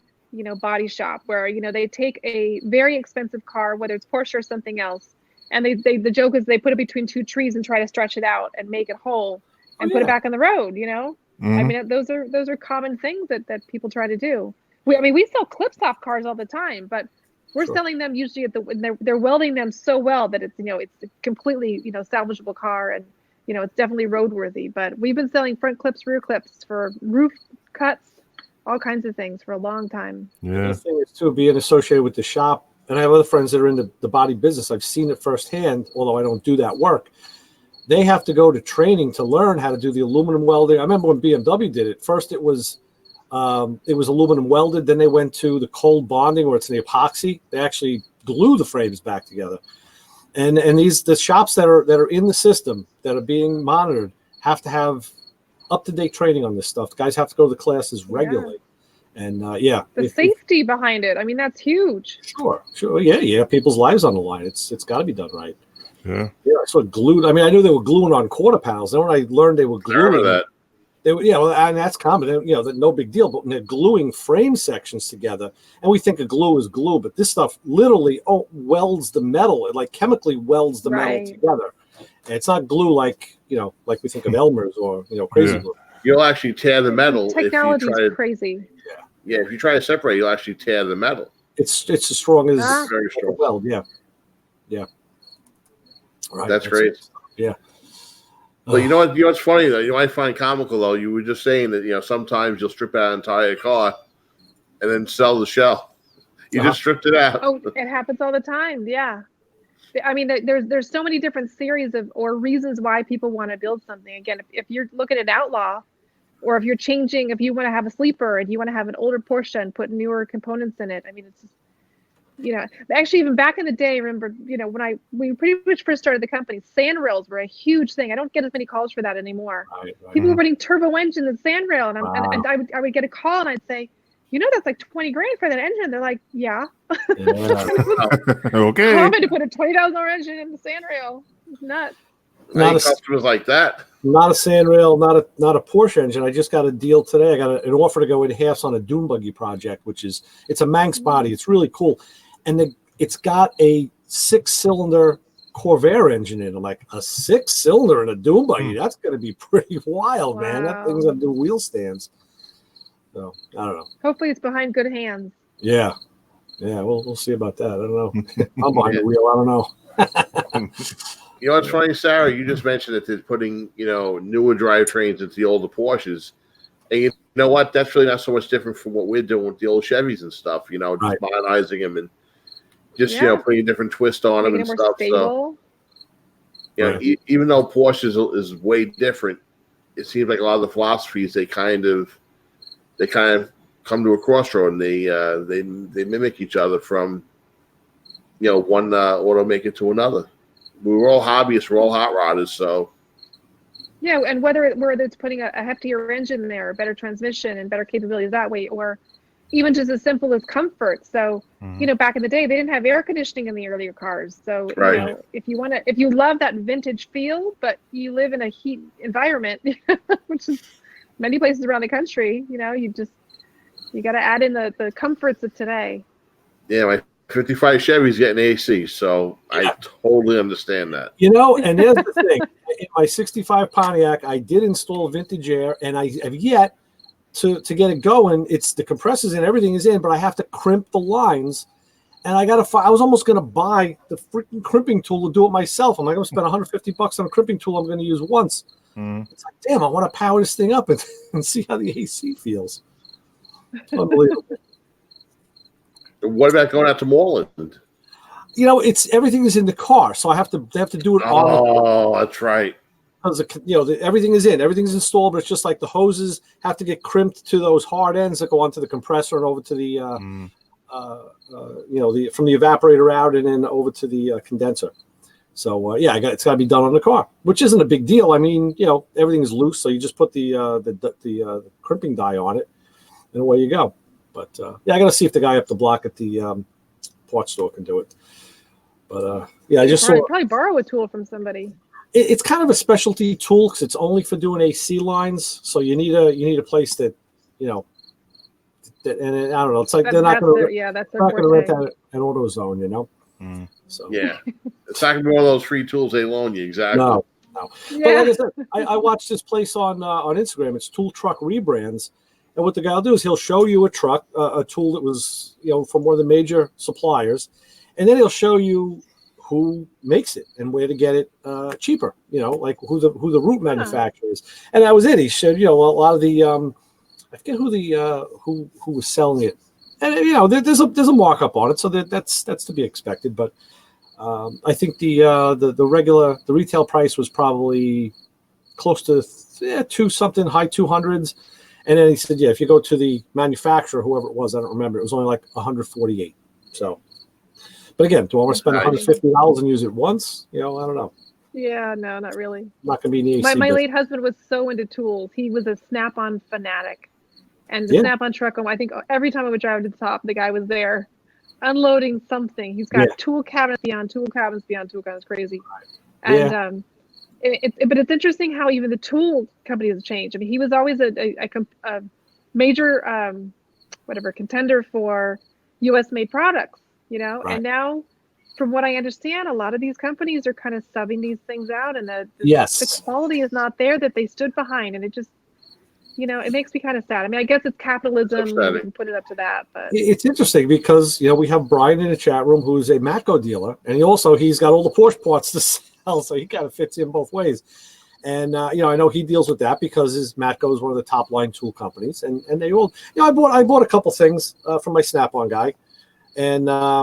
body shop where, they take a very expensive car, whether it's Porsche or something else. And the joke is they put it between two trees and try to stretch it out and make it whole and put it back on the road, Mm-hmm. I mean, those are common things that people try to do. We sell clip-stop cars all the time, but we're selling them usually they're welding them so well that it's a completely salvageable car, and it's definitely roadworthy. But we've been selling front clips, rear clips for roof cuts, all kinds of things for a long time. Yeah. The thing is too, being associated with the shop, and I have other friends that are in the body business. I've seen it firsthand, although I don't do that work. They have to go to training to learn how to do the aluminum welding. I remember when BMW did it. First, it was aluminum welded. Then they went to the cold bonding, where it's the epoxy. They actually glue the frames back together. And the shops that are in the system that are being monitored have to have up-to-date training on this stuff. The guys have to go to the classes regularly. And the safety behind it. I mean, that's huge. Sure. Yeah. People's lives on the line. It's got to be done right. Yeah. Yeah. So glued. I mean, I knew they were gluing on quarter panels. Then when I learned they were gluing, and that's common. No big deal. But when they're gluing frame sections together, and we think of glue is glue, but this stuff literally welds the metal. It like chemically welds the metal together. And it's not glue like we think of Elmer's or crazy glue. You'll actually tear the metal. Technology is crazy. Yeah, if you try to separate, you'll actually tear the metal. It's as strong as very strong. Weld. Yeah. Right. That's great. Yeah. But you know what's funny though? You might find comical though. You were just saying that sometimes you'll strip out an entire car and then sell the shell. You just stripped it out. Oh, it happens all the time. Yeah. I mean, there's so many different series or reasons why people want to build something. Again, if you're looking at outlaw, or if you want to have a sleeper and you want to have an older Porsche and put newer components in it. I mean, it's just, actually even back in the day, remember, when we pretty much first started the company, sand rails were a huge thing. I don't get as many calls for that anymore. Right. People were putting turbo engine and sand rail, and I would get a call and I'd say, that's like $20,000 for that engine. They're like, yeah. Okay. I'm going to put a $20,000 engine in the sand rail. It's nuts. Not customers like that. Not a sand rail, not a Porsche engine. I just got a deal today. I got an offer to go in halves on a dune buggy project, it's a Manx body. It's really cool, and it's got a 6-cylinder Corvair engine in it. I'm like, a 6-cylinder in a dune buggy? That's going to be pretty wild, man. That thing's going to do wheel stands. So I don't know. Hopefully, it's behind good hands. Yeah. We'll see about that. I don't know. I'm behind the wheel. I don't know. You know what's funny, Sarah? You just mentioned that they're putting, newer drivetrains into the older Porsches. And you know what? That's really not so much different from what we're doing with the old Chevys and stuff, just modernizing them and just, putting a different twist on them and stuff. Stable. So, even though Porsche is way different, it seems like a lot of the philosophies, they kind of come to a crossroad and they mimic each other from, one automaker to another. We're all hobbyists. We're all hot rodders. So, yeah, and whether it's putting a heftier engine there, a better transmission, and better capabilities that way, or even just as simple as comfort. So, back in the day, they didn't have air conditioning in the earlier cars. So, if you love that vintage feel, but you live in a heat environment, which is many places around the country, you got to add in the comforts of today. Yeah, my 55 Chevy's getting AC, so I totally understand that. And there's the thing. In my 65 Pontiac, I did install vintage air, and I have yet to get it going. It's the compressors and everything is in, but I have to crimp the lines. And I was almost going to buy the freaking crimping tool to do it myself. I'm like, I'm going to spend $150 on a crimping tool I'm going to use once. It's like, damn, I want to power this thing up and see how the AC feels. It's unbelievable. What about going out to Moreland? It's everything is in the car, so they have to do it on. Oh, that's right. Because everything is in, everything's installed, but it's just like the hoses have to get crimped to those hard ends that go onto the compressor and over to the from the evaporator out and then over to the condenser. So it's got to be done on the car, which isn't a big deal. I mean, everything is loose, so you just put the crimping die on it, and away you go. But I got to see if the guy up the block at the parts store can do it. But I just probably borrow a tool from somebody. It's kind of a specialty tool because it's only for doing AC lines. So you need a place that and I don't know. It's like they're not going to rent that at AutoZone, So it's not going to be one of those free tools they loan you. Exactly. No. Yeah. But like I said, I watched this place on Instagram. It's Tool Truck Rebrands. And what the guy will do is he'll show you a tool that was, from one of the major suppliers, and then he'll show you who makes it and where to get it cheaper. Like who the root manufacturer is. And that was it. He showed a lot of the I forget who was selling it, and there's a markup on it, so that's to be expected. But I think the retail price was probably close to $2 high 200s. And then he said, if you go to the manufacturer, whoever it was, I don't remember, it was only like 148. So, but again, do I want to spend $150 and use it once? I don't know. Yeah, no, not really. Not going to be in the AC. My late husband was so into tools. He was a Snap-on fanatic. And the Snap-on truck, I think every time I would drive to the top, the guy was there unloading something. He's got tool cabinets beyond tool cabinets beyond tool cabinets. Crazy. And But it's interesting how even the tool companies have changed. I mean, he was always a major whatever contender for U.S. made products, Right. and now, from what I understand, a lot of these companies are kind of subbing these things out, and the Yes. quality is not there that they stood behind, and it just, it makes me kind of sad. I mean, I guess it's capitalism, upsetting. we can put it up to that, but It's interesting because we have Brian in the chat room who's a Matco dealer, and he's got all the Porsche parts to sell, so he kind of fits in both ways. And I know he deals with that because his Matco is one of the top line tool companies, and they all. I bought a couple things from my Snap-on guy, and I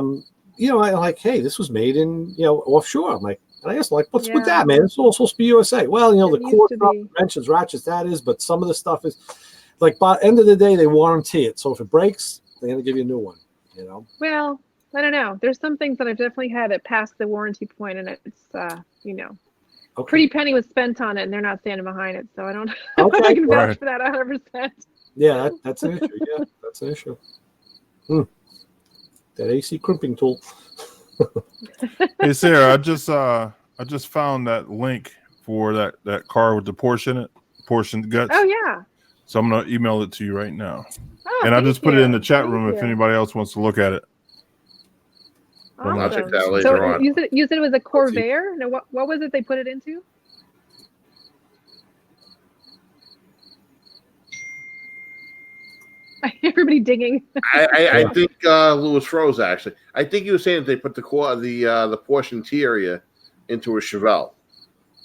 like, hey, this was made in offshore. I'm like, and I asked, like, what's with that, man? It's all supposed to be USA. Well, the It core used to be. dimensions, ratchets, that is, but some of the stuff is like, by the end of the day, they warranty it. So if it breaks, they're gonna give you a new one. Well, I don't know. There's some things that I've definitely had that passed the warranty point, and it's Okay. pretty penny was spent on it, and they're not standing behind it, so I don't. Okay. I can vouch Right. for that 100%. Yeah, that's an issue. Yeah, that's an issue. That AC crimping tool. Hey Sarah, I just found that link for that car with the Porsche in it, Porsche guts. Oh yeah. So I'm gonna email it to you right now, Oh, and I thank just put it in you. the chat Thank room if you. anybody else wants to look at it. I'll Awesome. check that later So on. you said it was a Corvair. No, what was it they put it into? Everybody digging. I think Lewis froze actually. I think he was saying that they put the Porsche interior into a Chevelle.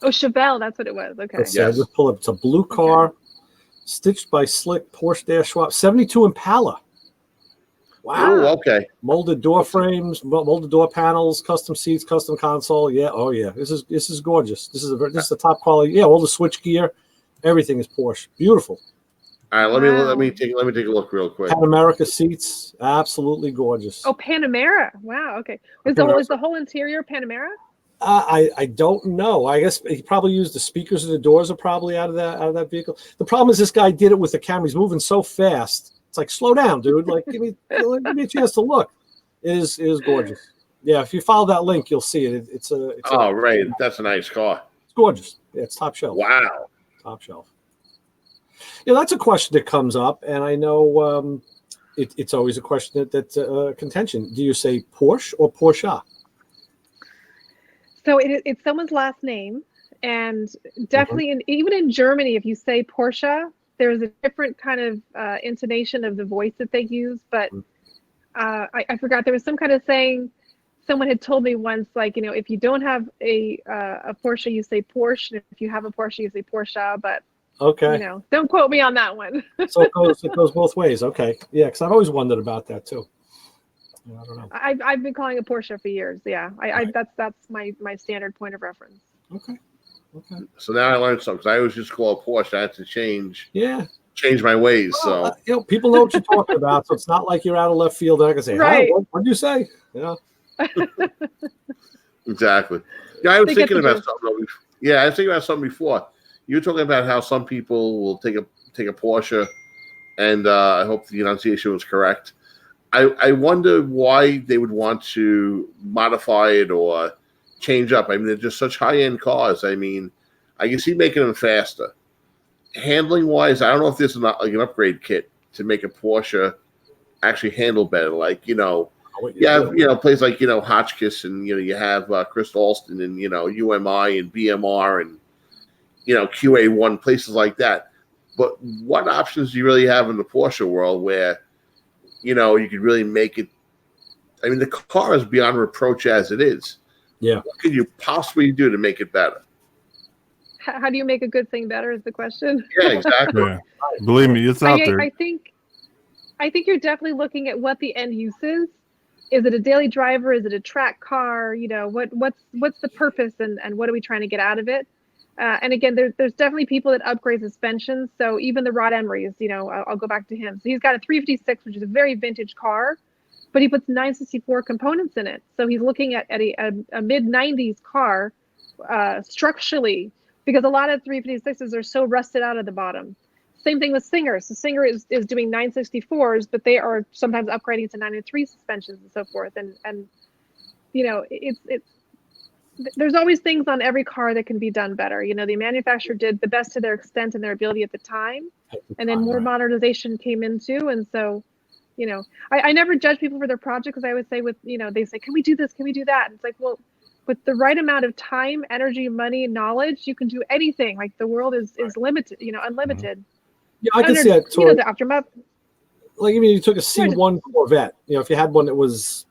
Oh, Chevelle, that's what it was. Okay. Let's see, I Yes. just pull up. It's a blue car, stitched by Slick Porsche dash swap, 72 Impala. Wow. Oh, okay. Molded door frames, molded door panels, custom seats, custom console. Yeah, oh yeah. This is gorgeous. This is the top quality. Yeah, all the switch gear, everything is Porsche. Beautiful. All right, let Wow. me take a look real quick. Pan America seats, absolutely gorgeous. Oh, Panamera. Wow. Okay. Is the whole interior Panamera? I don't know. I guess he probably used the speakers and the doors are probably out of that vehicle. The problem is this guy did it with the camera. He's moving so fast. It's like, slow down, dude. Like, give me a chance to look. It is gorgeous. Yeah, if you follow that link, you'll see it. It's Right. That's a nice car. It's gorgeous. Yeah, it's top shelf. Wow. Top shelf. Yeah, that's a question that comes up, and I know it's always a question that's contention. Do you say Porsche or Porsche? So it's someone's last name, and definitely, even in Germany, if you say Porsche, there's a different kind of intonation of the voice that they use. But I forgot, there was some kind of saying. Someone had told me once, like, if you don't have a Porsche, you say Porsche. And if you have a Porsche, you say Porsche. But Okay. don't quote me on that one. So it goes both ways. Okay. Yeah, because I've always wondered about that too. I don't know. I've been calling it Porsche for years. Yeah, Right. that's my standard point of reference. Okay. So now I learned something. 'Cause I always just call it Porsche. I had to change Yeah. my ways. Well, So people know what you're talking about, so it's not like you're out of left field. And I can say, Right. "Huh, what'd you say?" exactly. Yeah, I was They get thinking the about gist. something. Yeah, I was thinking about something before. You were talking about how some people will take a Porsche, and I hope the enunciation was correct. I wonder why they would want to modify it or change up. I mean, they're just such high-end cars. I mean, I can see making them faster. Handling-wise, I don't know if there's an upgrade kit to make a Porsche actually handle better. Like, you have places like, Hotchkiss, and, you have Chris Alston, and, UMI and BMR and, QA1, places like that. But what options do you really have in the Porsche world where, you could really make it? I mean, the car is beyond reproach as it is. Yeah. What could you possibly do to make it better? How do you make a good thing better is the question. Yeah, exactly. Yeah. Believe me, it's out there. I think you're definitely looking at what the end use is. Is it a daily driver? Is it a track car? What's the purpose, and what are we trying to get out of it? And again, there's definitely people that upgrade suspensions. So even the Rod Emery's, I'll go back to him. So he's got a 356, which is a very vintage car, but he puts 964 components in it. So he's looking at a mid-90s car structurally, because a lot of 356s are so rusted out of the bottom. Same thing with Singer. So Singer is doing 964s, but they are sometimes upgrading to 903 suspensions and so forth. And it's there's always things on every car that can be done better. You know, the manufacturer did the best to their extent and their ability at the time, and then more modernization came into. And so, you know, I never judge people for their project, because I would say they say, can we do this? Can we do that? And it's like, well, with the right amount of time, energy, money, knowledge, you can do anything. Like the world is limited, unlimited. Yeah, I can see that. You know, the aftermath. Like, even you took a C1 Corvette, if you had one that was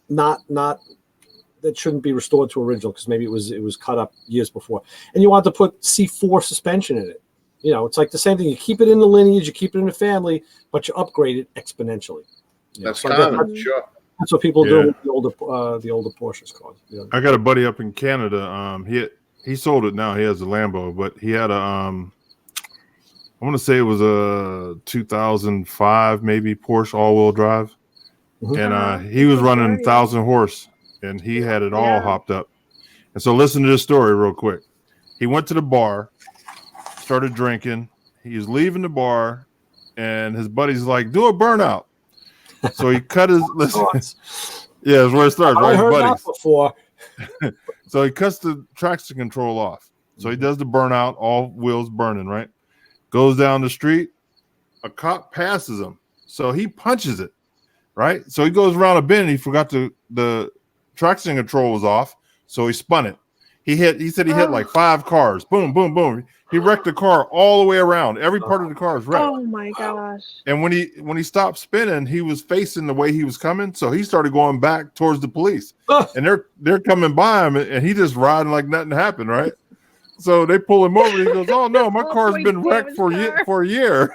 not that shouldn't be restored to original, because maybe it was cut up years before, and you want to put C4 suspension in it. It's like the same thing. You keep it in the lineage, you keep it in the family, but you upgrade it exponentially. That's common, sure. That's what people do with the older Porsches cars. I got a buddy up in Canada. He sold it now. He has a Lambo, but he had a I want to say it was a 2005 maybe Porsche all-wheel drive, and he was running 1,000 horse, and he had it all hopped up. And so listen to this story real quick. He went to the bar, started drinking. He was leaving the bar, and his buddy's like, "Do a burnout." So he cut his yeah, that's where it starts, right? I heard that before. So he cuts the traction control off. So he does the burnout, all wheels burning, right? Goes down the street. A cop passes him. So he punches it, right? So he goes around a bend, and he forgot the traction control was off. So he spun it. He said he hit like 5 cars. Boom, boom, boom. He wrecked the car all the way around. Every part of the car is wrecked. Oh my gosh. And when he stopped spinning, he was facing the way he was coming. So he started going back towards the police. And they're coming by him, and he just riding like nothing happened, right? So they pull him over, and he goes, "Oh no, my car's been wrecked for a year."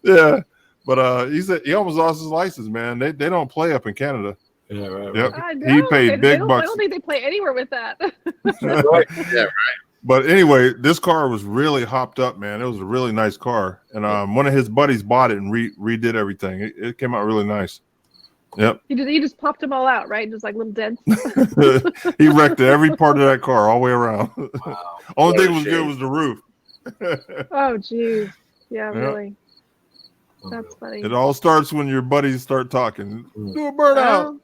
Yeah. But he said he almost lost his license, man. They don't play up in Canada. Yeah, right. Yep. He paid big bucks. I don't think they play anywhere with that. Right. Yeah, right. But anyway, this car was really hopped up, man. It was a really nice car. And one of his buddies bought it and redid everything. It came out really nice. Yep. He just popped them all out, right? Just like little dents. He wrecked every part of that car all the way around. Wow. Only thing that was good was the roof. Oh, geez. Yeah, really. That's funny. It all starts when your buddies start talking. Do a burnout.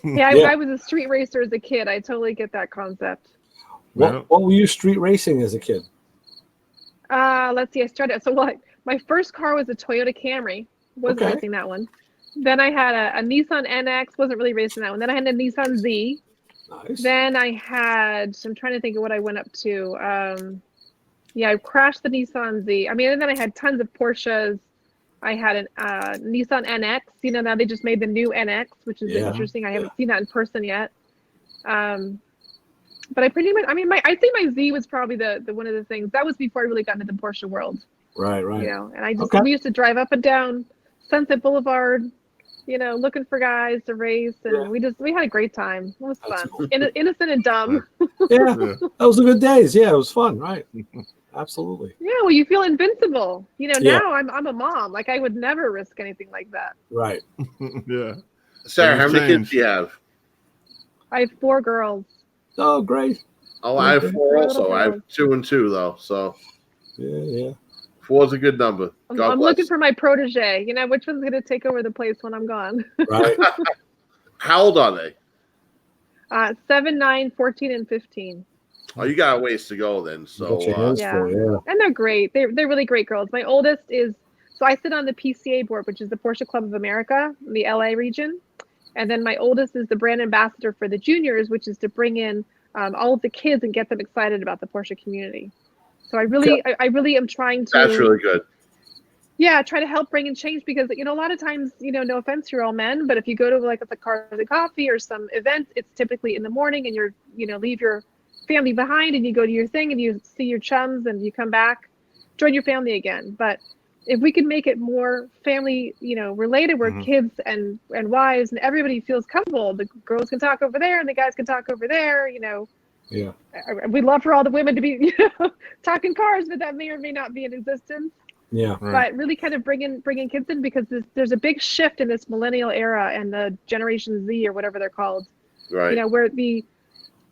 I was a street racer as a kid. I totally get that concept. What were you street racing as a kid? Let's see. I started. So my first car was a Toyota Camry. Wasn't racing that one. Then I had a Nissan NX. Wasn't really racing that one. Then I had a Nissan Z. Nice. Then I had. I'm trying to think of what I went up to. I crashed the Nissan Z. I mean, and then I had tons of Porsches. I had a Nissan NX. Now they just made the new NX, which is interesting. I haven't seen that in person yet. But I pretty much, I think my Z was probably the one of the things. That was before I really got into the Porsche world. Right. And I just, we used to drive up and down Sunset Boulevard, looking for guys to race. And we had a great time. It was fun. Innocent and dumb. Yeah, those were good days. Yeah, it was fun. Right. Absolutely. Yeah, well, you feel invincible. Now I'm a mom. Like, I would never risk anything like that. Right. Yeah. Sarah, how many kids do you have? I have 4 girls. Oh, great. Oh, I have 4 also. I have 2 and 2 though. So yeah. 4 is a good number. I'm looking for my protege. Which one's going to take over the place when I'm gone? Right. How old are they? 7, 9, 14, and 15. Oh, you got a ways to go then. So And they're great. They're really great girls. My oldest is, so I sit on the PCA board, which is the Porsche Club of America, in the LA region. And then my oldest is the brand ambassador for the juniors, which is to bring in all of the kids and get them excited about the Porsche community. So I really am trying to. That's really good. Yeah, try to help bring in change, because a lot of times, no offense, you're all men, but if you go to like a Cars and Coffee or some event, it's typically in the morning, and you're leave your family behind and you go to your thing and you see your chums and you come back, join your family again. But if we can make it more family, related, where kids and wives and everybody feels comfortable, the girls can talk over there and the guys can talk over there, Yeah. We'd love for all the women to be, talking cars, but that may or may not be in existence. Yeah. Right. But really kind of bringing kids in, because there's a big shift in this millennial era and the Generation Z or whatever they're called. Right. Where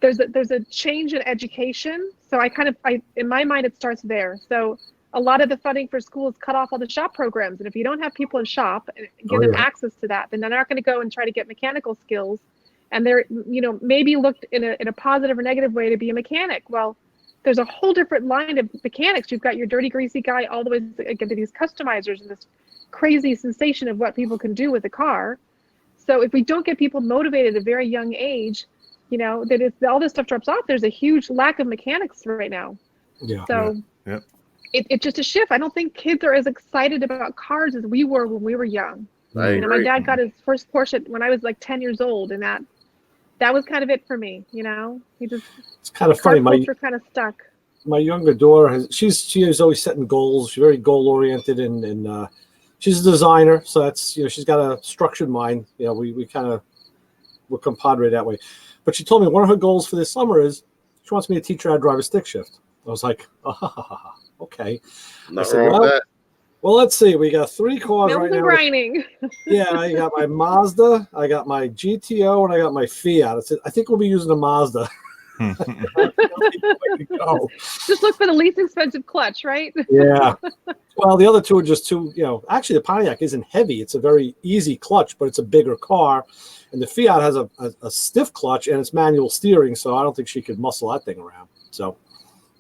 there's a change in education. So I in my mind, it starts there. So a lot of the funding for schools cut off all the shop programs. And if you don't have people in shop and give them access to that, then they're not going to go and try to get mechanical skills. and they're, maybe looked in a positive or negative way to be a mechanic. Well, there's a whole different line of mechanics. You've got your dirty, greasy guy all the way to these customizers and this crazy sensation of what people can do with a car. So if we don't get people motivated at a very young age, that if all this stuff drops off, there's a huge lack of mechanics right now. Yeah. So Yeah. it's just a shift. I don't think kids are as excited about cars as we were when we were young. I agree. My dad got his first Porsche when I was like 10 years old, and that was kind of it for me. He just, It's kind of funny. car culture kind of stuck. My younger daughter she is always setting goals. She's very goal oriented, and she's a designer, so that's she's got a structured mind. We kind of we're compadre that way. But she told me one of her goals for this summer is she wants me to teach her how to drive a stick shift. I was like, okay. Not wrong with that. Well, let's see. We got 3 cars right now. Grinding. Yeah, I got my Mazda, I got my GTO, and I got my Fiat. I think we'll be using a Mazda. Just look for the least expensive clutch, right? Yeah. Well, the other two are just too, actually the Pontiac isn't heavy. It's a very easy clutch, but it's a bigger car. And the Fiat has a stiff clutch and it's manual steering, so I don't think she could muscle that thing around. So,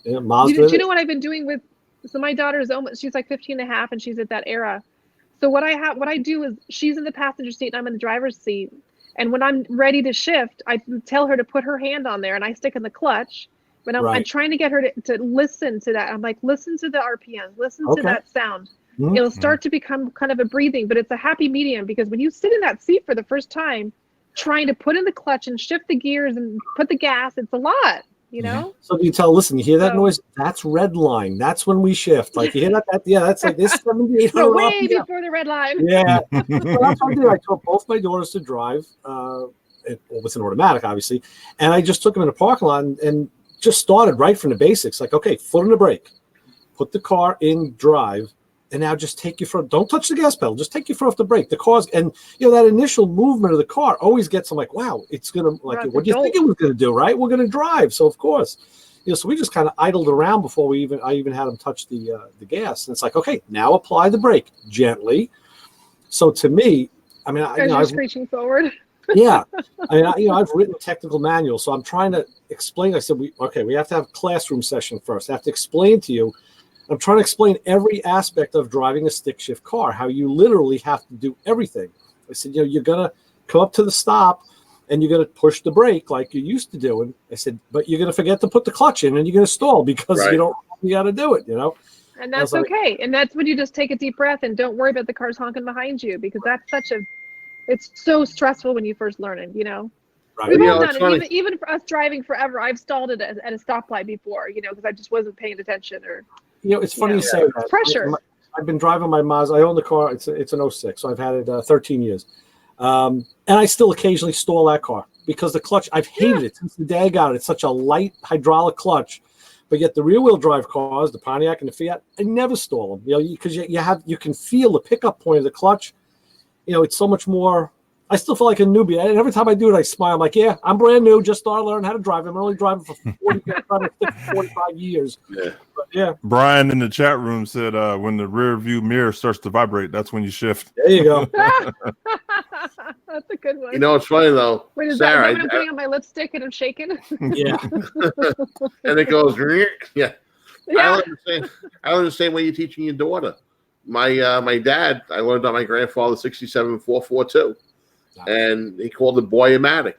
yeah, Mazda. Do you know what I've been doing with? So my daughter's she's like 15 and a half, and she's at that era. So what I do is she's in the passenger seat and I'm in the driver's seat. And when I'm ready to shift, I tell her to put her hand on there and I stick in the clutch. But I'm trying to get her to listen to that. I'm like, listen to the RPMs, listen to that sound. Mm-hmm. It'll start to become kind of a breathing, but it's a happy medium, because when you sit in that seat for the first time, trying to put in the clutch and shift the gears and put the gas, it's a lot, So you tell, listen, you hear that noise? That's red line. That's when we shift. Like, you hear that? That's like this 7,800 way before the red line. Yeah. So that's what I did. I taught both my daughters to drive. It was an automatic, obviously. And I just took them in the parking lot and just started right from the basics. Like, okay, foot on the brake. Put the car in drive. And now just take your foot. Don't touch the gas pedal. Just take your foot off the brake. The car's, and that initial movement of the car always gets them like, wow, it's gonna what do you think it was gonna do? Right? We're gonna drive. So of course, so we just kind of idled around before I even had them touch the gas. And it's like, okay, now apply the brake gently. So to me, I mean, you're screeching forward. Yeah, I mean, I've written technical manuals, so I'm trying to explain. I said, we have to have a classroom session first. I have to explain to you. I'm trying to explain every aspect of driving a stick shift car, how you literally have to do everything. I said, you're going to come up to the stop and you're going to push the brake like you used to do. And I said, but you're going to forget to put the clutch in and you're going to stall because you got to do it, And that's okay. And that's when you just take a deep breath and don't worry about the cars honking behind you, because that's it's so stressful when you first learn it, Right. We've all done it. Even for us driving forever, I've stalled it at a stoplight before, because I just wasn't paying attention or. It's funny you say that. It's pressure. I've been driving my Mazda. I own the car. It's an 06, so I've had it 13 years. And I still occasionally stall that car because the clutch, I've hated it since the day I got it. It's such a light hydraulic clutch. But yet the rear-wheel drive cars, the Pontiac and the Fiat, I never stall them. Because you can feel the pickup point of the clutch. It's so much more. I still feel like a newbie. And every time I do it, I smile. I'm like, yeah, I'm brand new. Just started learning how to drive. I'm only driving for 45 years. Yeah. But yeah. Brian in the chat room said when the rear view mirror starts to vibrate, that's when you shift. There you go. That's a good one. It's funny though. Wait, is Sarah, that when I'm putting on my lipstick and I'm shaking? Yeah. And it goes, yeah. I learned the same way you're teaching your daughter. My dad, I learned on my grandfather's 67 442. And he called it Boy-O-Matic,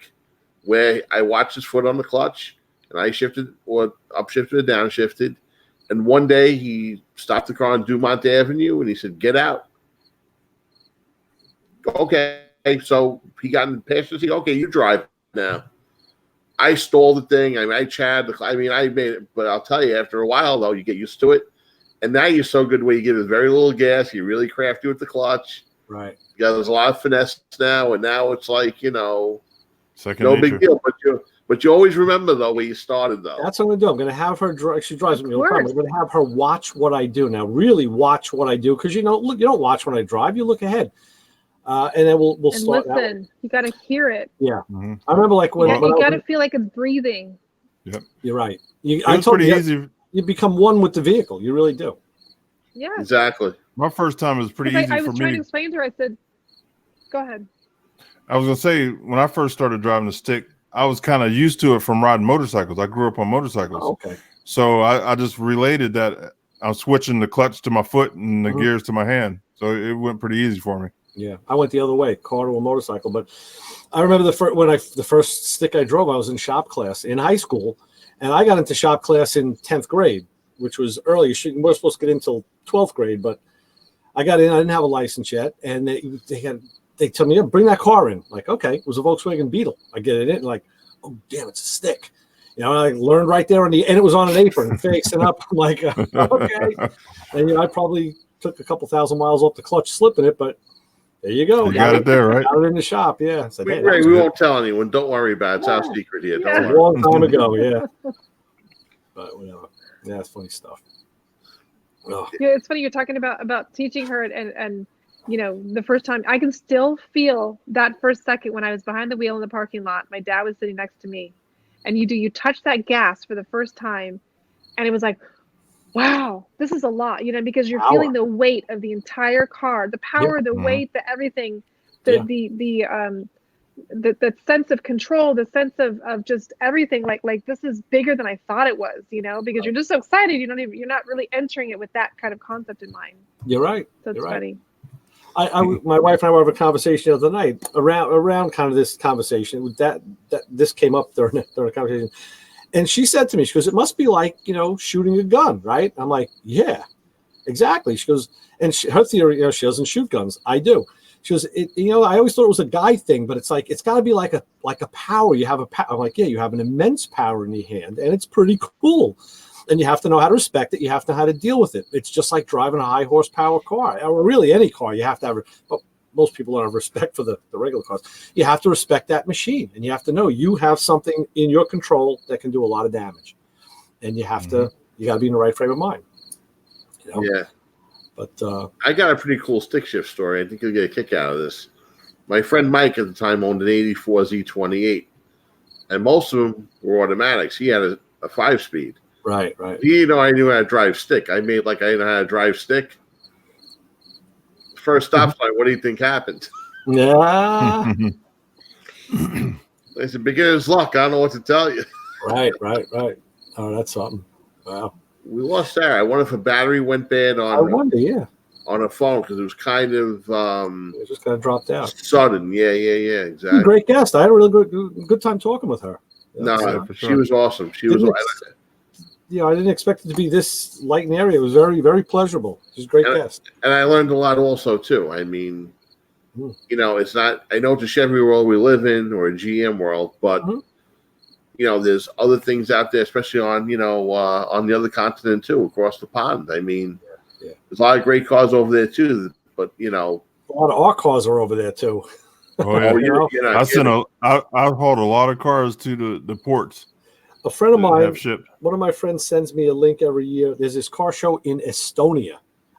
where I watched his foot on the clutch and I shifted or upshifted or downshifted. And one day he stopped the car on Dumont Avenue and he said, "Get out." Okay. So he got in the passenger seat. Okay, you drive now. I stole the thing. I made it, but I'll tell you, after a while though, you get used to it. And now you're so good where you give it very little gas. You're really crafty with the clutch. Right. Yeah, there's a lot of finesse now, and now it's like, Second no nature. big deal. But you always remember though where you started though. That's what I'm gonna do. I'm gonna have her drive. She drives me all the time. I'm gonna have her watch what I do now. Really watch what I do, because look, you don't watch when I drive. You look ahead, and then we'll start. Listen, you got to hear it. Yeah, I remember like when you got to feel like it's breathing. Yep, you're right. It's pretty easy. You become one with the vehicle. You really do. Yeah, exactly. My first time was pretty easy for me. I was trying to explain to her. I said, "Go ahead." I was gonna say when I first started driving the stick, I was kind of used to it from riding motorcycles. I grew up on motorcycles, Oh, okay. so I just related that I'm switching the clutch to my foot and the gears to my hand, so it went pretty easy for me. Yeah, I went the other way, car to a motorcycle. But I remember the first stick I drove, I was in shop class in high school, and I got into shop class in 10th grade, which was early. You weren't supposed to get in until 12th grade, but I got in. I didn't have a license yet, and they told me, yeah, bring that car in. Like, okay, it was a Volkswagen Beetle. I get it in, like, oh damn, it's a stick. You know, I learned right there and it was on an apron, facing up. I'm like, okay. And I probably took a couple thousand miles off the clutch, slipping it, but there you go. You got it there, right? Got it in the shop, yeah. So, We won't tell anyone. Don't worry about it. It's our secret here. Yeah. Don't a worry. long time ago, yeah. But yeah, it's funny stuff. Oh. Yeah, it's funny you're talking about teaching her and the first time I can still feel that first second when I was behind the wheel in the parking lot. My dad was sitting next to me, and you touch that gas for the first time, and it was like, wow, this is a lot, because you're feeling the weight of the entire car, the power, the weight, the everything, the sense of control, the sense of just everything. Like this is bigger than I thought it was, because you're just so excited. You're not really entering it with that kind of concept in mind. You're right. So it's funny. My wife and I were having a conversation the other night around kind of this conversation that this came up during the conversation. And she said to me, she goes, it must be like, shooting a gun, right? I'm like, yeah, exactly. She goes, and her theory, she doesn't shoot guns. I do. She goes, I always thought it was a guy thing, but it's like, it's got to be like a power. You have a power. I'm like, yeah, you have an immense power in your hand, and it's pretty cool. And you have to know how to respect it. You have to know how to deal with it. It's just like driving a high horsepower car, or really any car. You have to have, well, most people don't have respect for the regular cars. You have to respect that machine, and you have to know you have something in your control that can do a lot of damage, and you have to, you got to be in the right frame of mind. Yeah. But I got a pretty cool stick shift story. I think you'll get a kick out of this. My friend Mike at the time owned an 84 Z28, and most of them were automatics. He had a 5-speed. Right. I knew how to drive stick. I made like I didn't know how to drive stick. First stop sign, what do you think happened? Yeah. I said, beginner's luck. I don't know what to tell you. Right. Oh, that's something. Wow. We lost Sarah. I wonder if a battery went bad I wonder, on a phone, because it was kind of it just kind of dropped out. sudden. Yeah, exactly. Great guest. I had a really good time talking with her. She was awesome. She was. I didn't expect it to be this light in the area. It was very, very pleasurable. She's a great guest. And I learned a lot also, too. I mean, it's not, I know it's a Chevy world we live in, or a GM world, but, there's other things out there, especially on the other continent, too, across the pond. I mean, there's a lot of great cars over there, too, but, a lot of our cars are over there, too. Oh, yeah. I hauled a lot of cars to the ports. A friend of mine, one of my friends sends me a link every year. There's this car show in Estonia.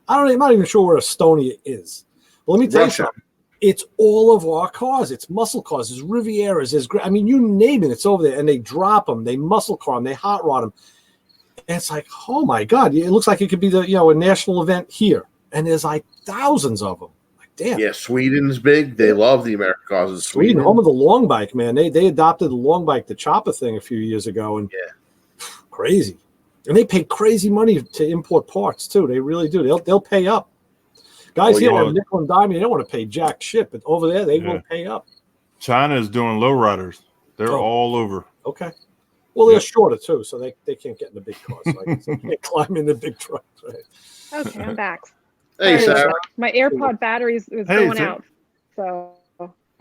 I'm not even sure where Estonia is. But let me tell you something. It's all of our cars. It's muscle cars. There's Rivieras. You name it. It's over there. And they drop them. They muscle car them. They hot rod them. And it's like, oh my God. It looks like it could be a national event here. And there's like thousands of them. Damn. Yeah, Sweden's big. They love the American cars in Sweden. Home of the long bike, man. They adopted the long bike, the chopper thing, a few years ago, and crazy. And they pay crazy money to import parts too. They really do. They'll pay up. Guys here on nickel and dime, they don't want to pay jack shit, but over there they will pay up. China is doing lowriders. They're all over. Okay. Well, they're shorter too, so they can't get in the big cars. So they can't climb in the big trucks. Right? Okay, I'm back. Hey, Sarah. My AirPod battery is going out, so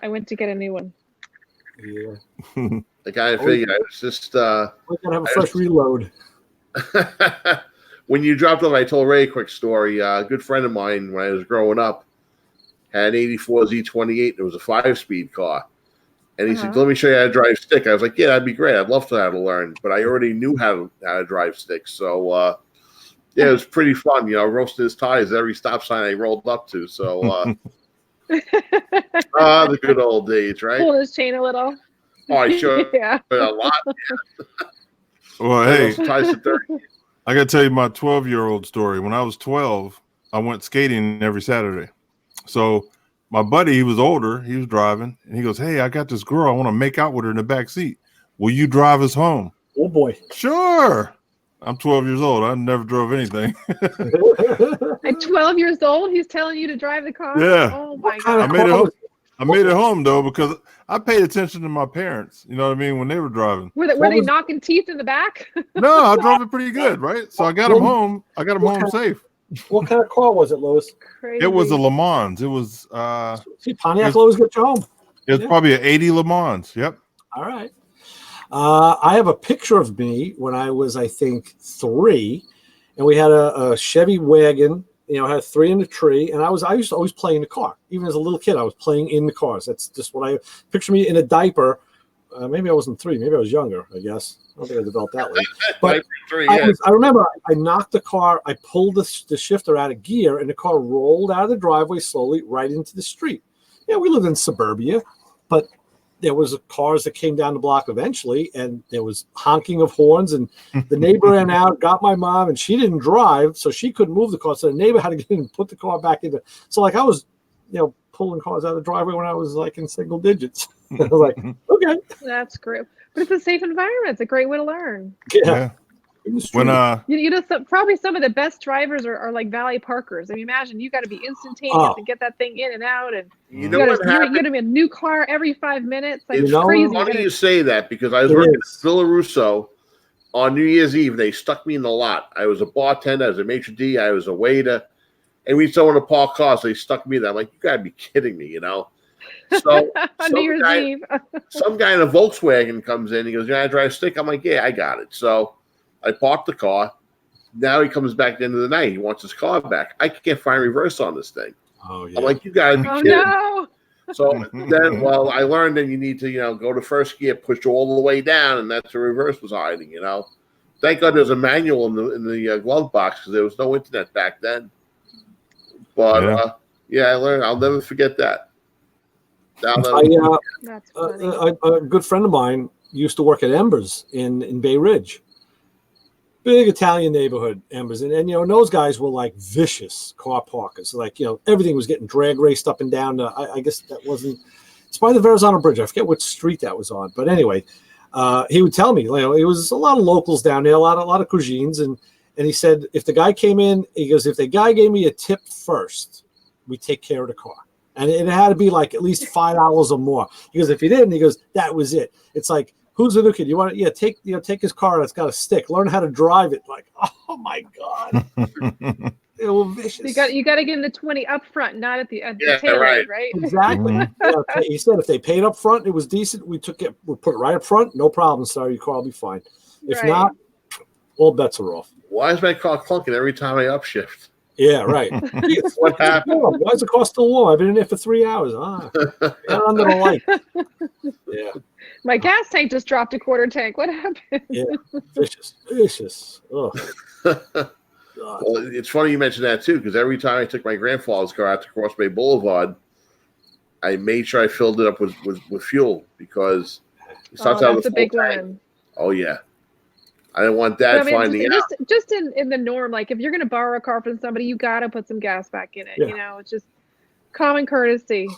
I went to get a new one. Yeah. I kind of figured I was just. We're gonna have a fresh reload. When you dropped off, I told Ray a quick story. A good friend of mine, when I was growing up, had an 84 Z28. It was a 5-speed car. And he said, let me show you how to drive stick. I was like, yeah, that'd be great. I'd love to have to learn. But I already knew how to drive stick. So, it was pretty fun. Roasting his tires every stop sign I rolled up to. So, the good old days, right? Pull his chain a little. Oh, I sure yeah. a lot. Well, hey, I got to tell you my 12-year-old story. When I was 12, I went skating every Saturday. So my buddy, he was older. He was driving, and he goes, "Hey, I got this girl. I want to make out with her in the back seat. Will you drive us home?" Oh boy. Sure. I'm 12 years old. I never drove anything. At 12 years old, he's telling you to drive the car? Yeah. Oh my I God. made it home. I made it home though because I paid attention to my parents. You know what I mean when they were driving. Were they knocking teeth in the back? No, I drove it pretty good, right? So I got them home. I got them home safe. What kind of car was it, Louis? Crazy. It was a Le Mans. It was See, Pontiac always get you home. it was probably an 80 Le Mans. Yep. All right. I have a picture of me when I was, I think, 3, and we had a Chevy wagon. You know, I had 3 in the tree, and I used to always play in the car. Even as a little kid, I was playing in the cars. That's just what I picture me in a diaper. Maybe I wasn't 3. Maybe I was younger, I guess. I don't think I developed that late. But I remember I knocked the car. I pulled the shifter out of gear, and the car rolled out of the driveway slowly right into the street. Yeah, we lived in suburbia, but there was cars that came down the block eventually, and there was honking of horns, and the neighbor ran out, got my mom, and she didn't drive, so she couldn't move the car. So the neighbor had to get in and put the car back into. So like I was, pulling cars out of the driveway when I was like in single digits. I was like, okay, That's great. But it's a safe environment. It's a great way to learn. Yeah. When Probably some of the best drivers are like valet parkers. I mean, imagine you got to be instantaneous and get that thing in and out, and you know what happened? You're gonna be a new car every 5 minutes. Like, it's crazy. funny you say that because I was working at Villa Russo on New Year's Eve. They stuck me in the lot. I was a bartender, I was a maitre d', I was a waiter, and we still want to park cars. So they stuck me there. I'm like, you gotta be kidding me, So on New Year's Eve, some guy in a Volkswagen comes in. He goes, "Yeah, I drive stick." I'm like, "Yeah, I got it." So I parked the car. Now he comes back at the end of the night. He wants his car back. I can't find reverse on this thing. Oh yeah. I'm like, you gotta be kidding. No. So then, I learned that you need to, go to first gear, push all the way down, and that's where reverse was hiding. Thank God there's a manual in the glove box because there was no internet back then. But I learned. I'll never forget that. That's funny. A good friend of mine used to work at Embers in Bay Ridge. Big Italian neighborhood, Embers. And those guys were like vicious car parkers. So like, everything was getting drag raced up and down. I guess that wasn't, it's by the Verrazano Bridge. I forget which street that was on. But anyway, he would tell me, it was a lot of locals down there, a lot of cuisines. And he said, if the guy came in, he goes, if the guy gave me a tip first, we take care of the car. And it had to be like at least $5 or more. He goes, if he didn't, he goes, that was it. It's like, who's the new kid? You want to take his car that's got a stick, learn how to drive it. Like, oh my God. They were vicious. You got to give him the 20 up front, not at the tail end, right? Exactly. Mm-hmm. He said if they paid up front, it was decent. We put it right up front, no problem. Sorry, your car will be fine. If not, all bets are off. Why is my car clunking every time I upshift? Yeah, right. What happened? Why is the car still warm? I've been in there for 3 hours. Got under the light. Yeah. My gas tank just dropped a quarter tank. What happened? Yeah, vicious. Oh. Well, it's funny you mentioned that too, because every time I took my grandfather's car out to Cross Bay Boulevard, I made sure I filled it up with fuel because it starts out with that's a big tank. one. Oh yeah, I didn't want Dad finding out. Just in the norm, like if you're going to borrow a car from somebody, you got to put some gas back in it. Yeah. It's just common courtesy.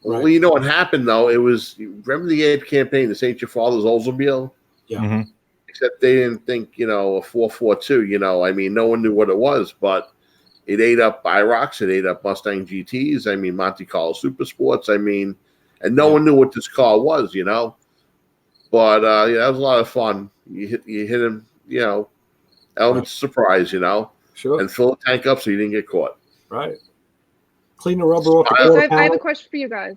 Well, you know what happened though? It was, remember the ad campaign, "This Ain't Your Father's Oldsmobile"? Yeah. Mm-hmm. Except they didn't think, a 442. I mean, no one knew what it was, but it ate up IROCs, it ate up Mustang GTs. I mean, Monte Carlo Super Sports. I mean, and no one knew what this car was, But that was a lot of fun. You hit him, element of surprise, Sure. and fill the tank up so you didn't get caught. Right. Clean the rubber off the So quarter I have a panel. question for you guys.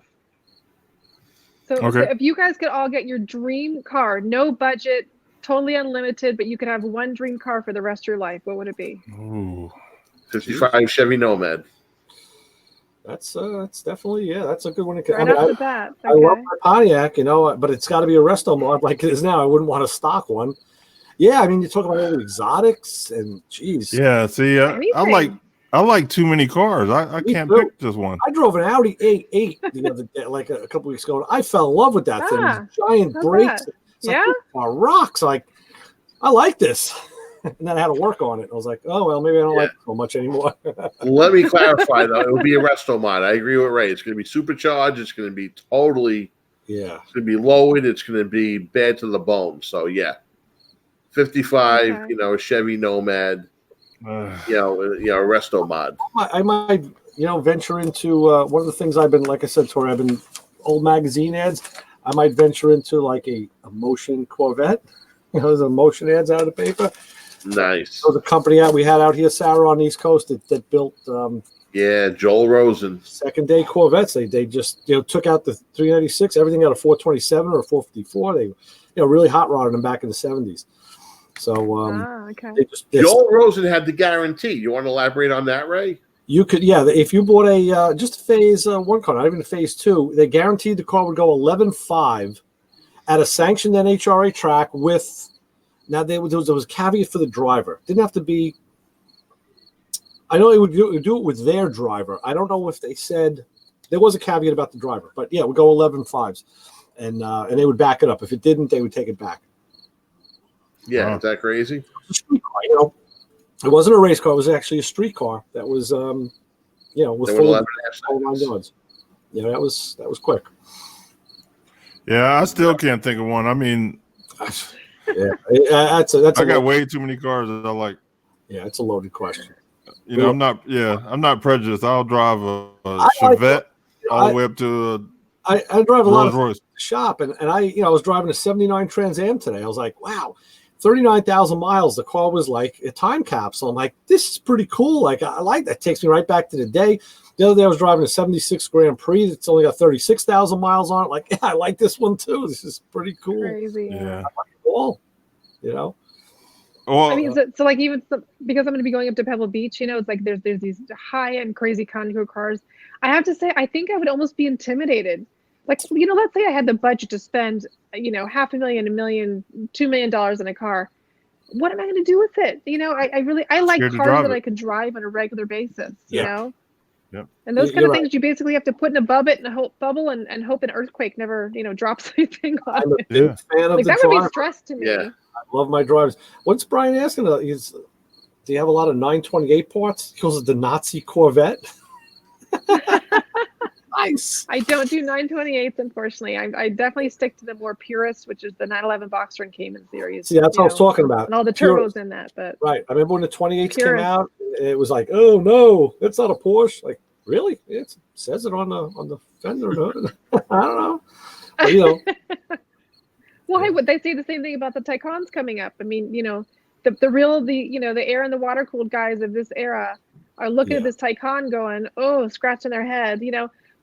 So if you guys could all get your dream car, no budget, totally unlimited, but you could have one dream car for the rest of your life, what would it be? Ooh. 55 Chevy Nomad. That's definitely, that's a good one. Right off the bat. I love my Pontiac, but it's got to be a resto mod like it is now. I wouldn't want a stock one. Yeah, I mean, you're talking about all the exotics and geez. Yeah, see, I like too many cars. I can't pick just one. I drove an Audi A8 the other day, like a couple weeks ago. And I fell in love with that thing. Giant brakes. It's like, rocks. Like, I like this. and then I had to work on it. I was like, oh well, maybe I don't like it so much anymore. Let me clarify though. It will be a resto mod. I agree with Ray. It's going to be supercharged. It's going to be totally. Yeah. It's going to be lowered. It's going to be bad to the bone. So yeah, 55. Okay. You know, Chevy Nomad. You know, resto mod. I might, venture into one of the things I've been, like I said, Tori, I've been old magazine ads. I might venture into like a motion Corvette. There's a motion ads out of the paper. Nice. So the company we had out here, Sara, on the East Coast that built. Joel Rosen. Second day Corvettes. They just took out the 396, everything out of 427 or 454. They really hot rodded them back in the 70s. So okay. Joel Rosen had the guarantee. You want to elaborate on that, Ray? You could, if you bought a just a phase 1 car, not even a phase 2, they guaranteed the car would go 11.5 at a sanctioned NHRA track with. Now there was a caveat for the driver. Didn't have to be. I know they would do it with their driver. I don't know if they said there was a caveat about the driver, but yeah, it would go 11.5s, and they would back it up. If it didn't, they would take it back. Yeah, is that crazy? It wasn't a race car. It was actually a street car that was, with full 11 yards. That was quick. Yeah, I still can't think of one. I mean, Yeah, that's I got way too many cars that I like. Yeah, it's a loaded question. I'm not prejudiced. I'll drive a Chevette all the way up to I drive a lot of Rolls-Royce. shop, and I was driving a '79 Trans Am today. I was like, wow, 39,000 miles. The car was like a time capsule. I'm like, this is pretty cool. Like, I like that. Takes me right back to the day. The other day I was driving a '76 Grand Prix that's only got 36,000 miles on it. Like, yeah, I like this one too. This is pretty cool. Crazy. Yeah. Well, Well, I mean, so like even because I'm going to be going up to Pebble Beach, it's like there's these high-end crazy contour cars. I have to say, I think I would almost be intimidated. Like, let's say I had the budget to spend, $500,000, $1 million, $2 million in a car. What am I going to do with it? I like cars that I could drive on a regular basis. Yep. And those kind of things you basically have to put in a bubble and hope an earthquake never, drops anything on I'm a it. big fan of Like the that driver. would be stress to me. Yeah. I love my drivers. What's Brian asking? Do you have a lot of 928 parts? He calls it the Nazi Corvette. Nice. I don't do 928s, unfortunately. I definitely stick to the more purest, which is the 911 Boxster and Cayman series. See, that's what I was talking about. And all the turbos in that. But right. I remember when the 28s came Purist. out, it was like, oh no, it's not a Porsche. Like, really? It says it on the fender. I don't know. But, why would they say the same thing about the Taycans coming up? I mean, the air and the water cooled guys of this era are looking at this Taycan going, oh, scratching their head,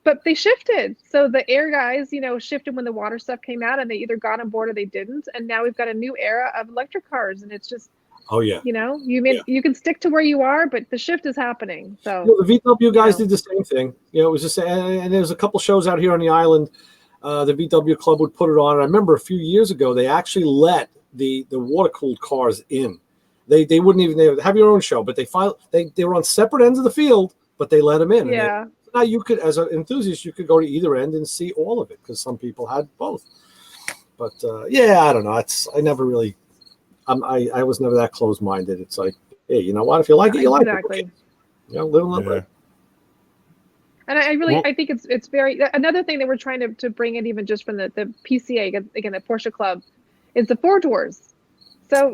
but they shifted. So the air guys, shifted when the water stuff came out, and they either got on board or they didn't. And now we've got a new era of electric cars, and it's just, oh yeah, you can stick to where you are, but the shift is happening. So the VW guys did the same thing. It was just, and there's a couple shows out here on the island. The VW club would put it on. And I remember a few years ago, they actually let the water cooled cars in. They wouldn't even, they would have your own show, but they were on separate ends of the field, but they let them in. Yeah. Now you could, as an enthusiast, you could go to either end and see all of it because some people had both. But I don't know. I never really, I was never that closed-minded. It's like, hey, you know what? If you like it, you like it. Live and let live. And I think it's very, another thing that we're trying to bring in, even just from the PCA, again, the Porsche Club, is the 4-doors. So,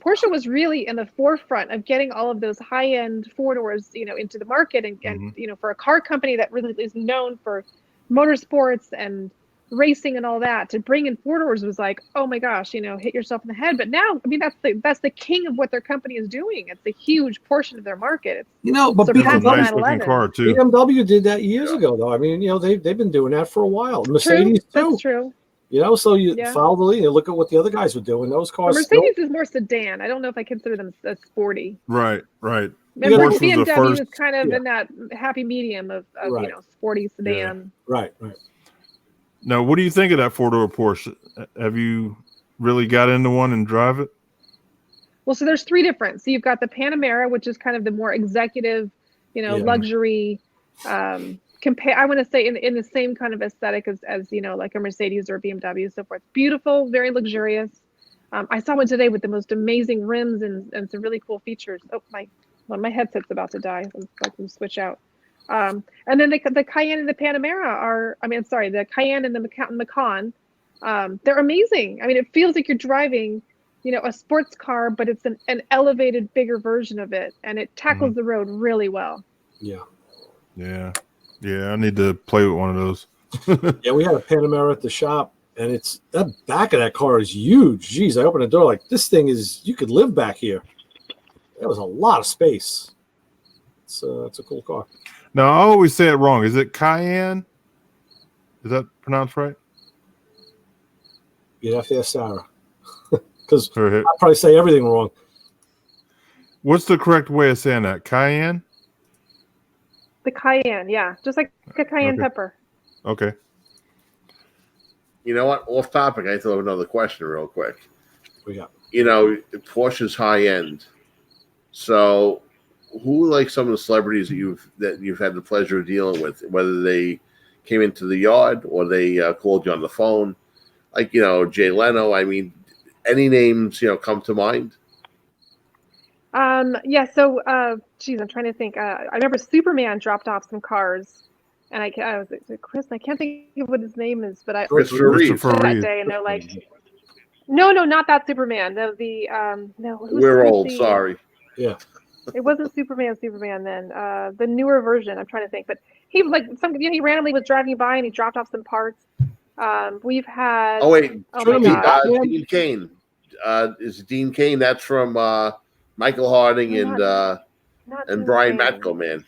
Porsche was really in the forefront of getting all of those high-end 4-doors, into the market. And for a car company that really is known for motorsports and racing and all that, to bring in 4-doors was like, oh my gosh, hit yourself in the head. But now, I mean, that's the king of what their company is doing. It's a huge portion of their market. But it's a nice looking car too. BMW did that years ago, though. I mean, they've been doing that for a while. Mercedes too. That's true. So you follow the lead. You look at what the other guys were doing. Those cars. Mercedes is more sedan. I don't know if I consider them as sporty. Right. Remember, Porsche was the BMW first. was kind of in that happy medium of sporty sedan. Yeah. Right. Now, what do you think of that 4-door Porsche? Have you really got into one and drive it? Well, so there's 3 different. So you've got the Panamera, which is kind of the more executive, luxury. I want to say in the same kind of aesthetic as like a Mercedes or a BMW, so forth. Beautiful, very luxurious. I saw one today with the most amazing rims and some really cool features. Oh, my headset's about to die. I can switch out. And then the Cayenne and the Panamera the Cayenne and the Macan. They're amazing. I mean, it feels like you're driving, a sports car, but it's an elevated, bigger version of it, and it tackles the road really well. Yeah. Yeah. Yeah. I need to play with one of those. Yeah, we had a Panamera at the shop, and the back of that car is huge. Jeez, I opened the door like this thing you could live back here. That was a lot of space. It's a cool car. Now, I always say it wrong. Is it Cayenne? Is that pronounced right? You'd have to ask Sarah. Because Or I probably say everything wrong. what's the correct way of saying that? Cayenne? The Cayenne, yeah, just like a cayenne Okay. pepper. Okay. You know what? Off topic, I thought of another question real quick. We got Porsche's high end. So, who like some of the celebrities that you've had the pleasure of dealing with, whether they came into the yard or they called you on the phone, like Jay Leno. I mean, any names come to mind? Yeah. So, geez, I'm trying to think. I remember Superman dropped off some cars, and I was Chris. I can't think of what his name is, but I Christopher Reeve. that Reeve. day, and they're like, no, not that Superman. No, We're old. Sorry. Yeah. It wasn't Superman then. The newer version. I'm trying to think, but he he randomly was driving by and he dropped off some parts. We've had. Oh wait, Oh my God. Dean Cain. Is Dean Cain? That's from Michael Harding and Not Brian Dean Cain. Matko, man.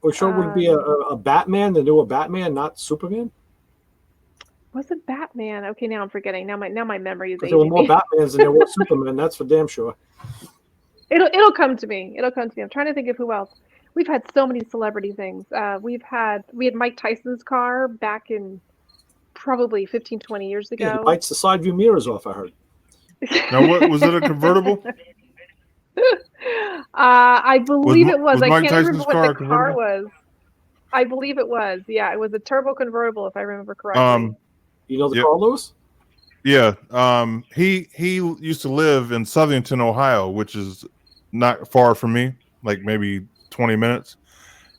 Or sure would it be a Batman, the newer Batman, not Superman? Was it Batman? Okay, now I'm forgetting. Now my memory is There were aging more me. Batmans than there were Superman. That's for damn sure. It'll come to me. I'm trying to think of who else. We've had so many celebrity things. We had Mike Tyson's car back in probably 15, 20 years Yeah, ago. he bites the side view mirrors off, I heard. Now, what was it? A convertible? I believe it was. was I Mike can't remember Tyson's car what a the car convertible? was. I believe it was. Yeah, it was a turbo convertible, if I remember correctly. You know the Yep. car, Lewis? Yeah. He used to live in Southington, Ohio, which is not far from me, like maybe 20 minutes.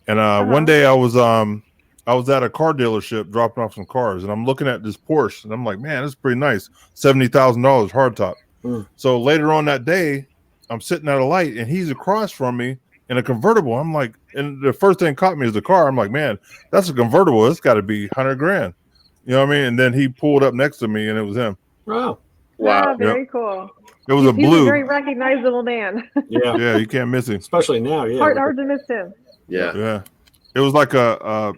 And one day I was at a car dealership dropping off some cars, and I'm looking at this Porsche, and I'm like, man, this is pretty nice. $70,000 hardtop. So later on that day, I'm sitting at a light, and he's across from me in a convertible. I'm like, and the first thing caught me is the car. I'm like, man, that's a convertible. It's got to be $100,000. You know what I mean? And then he pulled up next to me, and it was him. Wow. Wow. Very cool. It was He's blue. a very recognizable man. Yeah. Yeah, you can't miss him. Especially now, yeah. hard to miss him. Yeah. Yeah, it was like a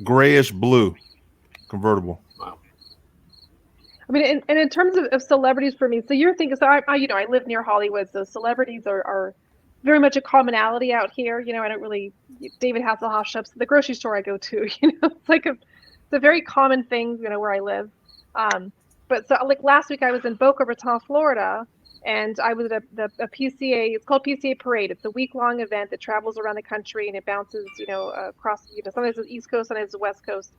grayish blue convertible. Wow. I mean, and in terms of celebrities for me, so you're thinking, so I live near Hollywood, so celebrities are very much a commonality out here. I don't really, David Hasselhoff shops at the grocery store I go to, it's a very common thing, where I live. But so like last week I was in Boca Raton, Florida, and I was at a PCA. It's called PCA Parade. It's a week-long event that travels around the country and it bounces, across, sometimes the East Coast, sometimes the West Coast.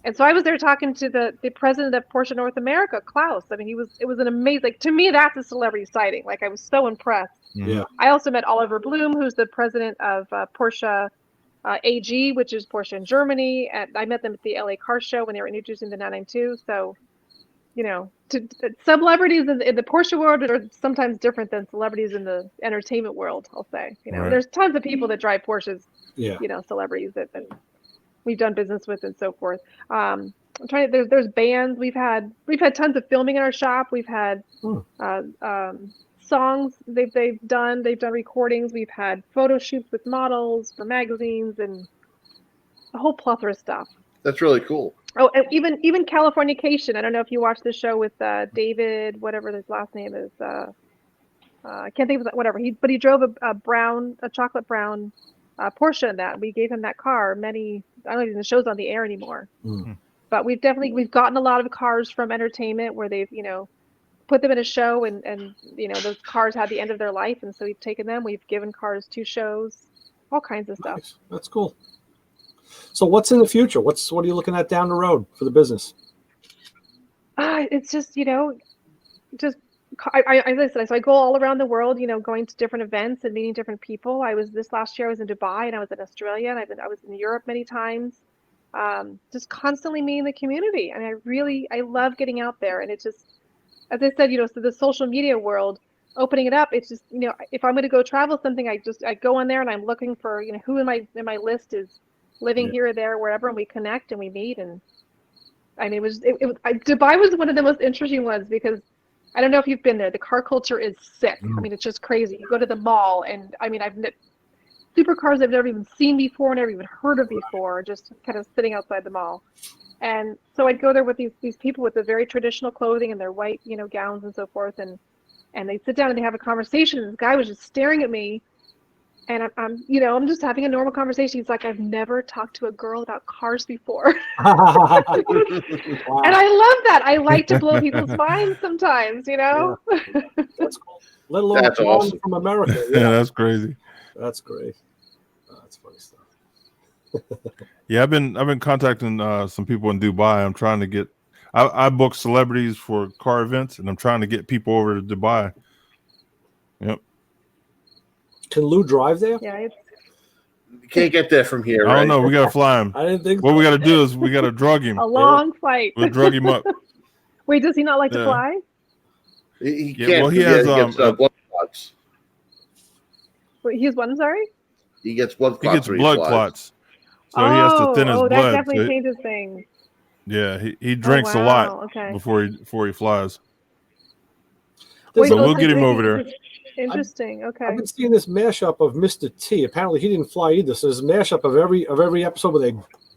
And so I was there talking to the president of Porsche North America, Klaus. I mean, it was an amazing, to me, that's a celebrity sighting. Like, I was so impressed. Yeah. I also met Oliver Bloom, who's the president of Porsche AG, which is Porsche in Germany. And I met them at the LA Car Show when they were introducing the 992. So, celebrities in the Porsche world are sometimes different than celebrities in the entertainment world, I'll say. Right. There's tons of people that drive Porsches, Yeah. celebrities that we've done business with and so forth. I'm trying to, there's bands we've had tons of filming in our shop. We've had songs they've done recordings. We've had photo shoots with models for magazines and a whole plethora of stuff. That's really cool. Oh, and even Californication. I don't know if you watched the show with David, whatever his last name is. I can't think of that. Whatever but he drove a chocolate brown Porsche in that. We gave him that car. I don't even the show's on the air anymore. But we've gotten a lot of cars from entertainment where they've put them in a show and those cars had the end of their life, and so we've taken them. We've given cars to shows, all kinds of stuff. Nice. That's cool. So what's in the future? What are you looking at down the road for the business? It's just, just as I said, so I go all around the world, going to different events and meeting different people. This last year I was in Dubai and I was in Australia and I was in Europe many times. Just constantly meeting the community. And I love getting out there. And it's just, as I said, so the social media world, opening it up, it's just, if I'm going to go travel something, I go on there and I'm looking for, who in my list is living here or there, wherever, and we connect and we meet. And I mean, Dubai was one of the most interesting ones because I don't know if you've been there. The car culture is sick. I mean, it's just crazy. You go to the mall and I mean, supercars I've never even seen before, never even heard of before, just kind of sitting outside the mall. And so I'd go there with these people with the very traditional clothing and their white, gowns and so forth. And they sit down and they have a conversation. And this guy was just staring at me. And I'm just having a normal conversation. He's like, I've never talked to a girl about cars before. Wow. And I love that. I like to blow people's minds sometimes, Yeah. That's cool. Let alone That's awesome. from America. Yeah, that's crazy. That's great. That's funny stuff. Yeah, I've been contacting some people in Dubai. I'm trying to get. I book celebrities for car events, and I'm trying to get people over to Dubai. Yep. Can Lou drive there? Yeah, You can't get there from here, I right? don't know. We gotta fly him. I didn't think What so. we gotta do is we gotta drug him. a long flight. We'll drug him up. Wait, does he not like to Yeah. fly? He Yeah, can't. well, he he has, gets blood clots. Wait, he's what? I'm sorry? He gets blood He clots. gets when blood flies. clots, so he has to thin his that blood. definitely So changes things. yeah, he drinks a wow, lot okay. before he flies. There's So a- we'll get him over there. Interesting. Okay. I've been seeing this mashup of Mr. T. Apparently, he didn't fly either. So there's a mashup of every episode where they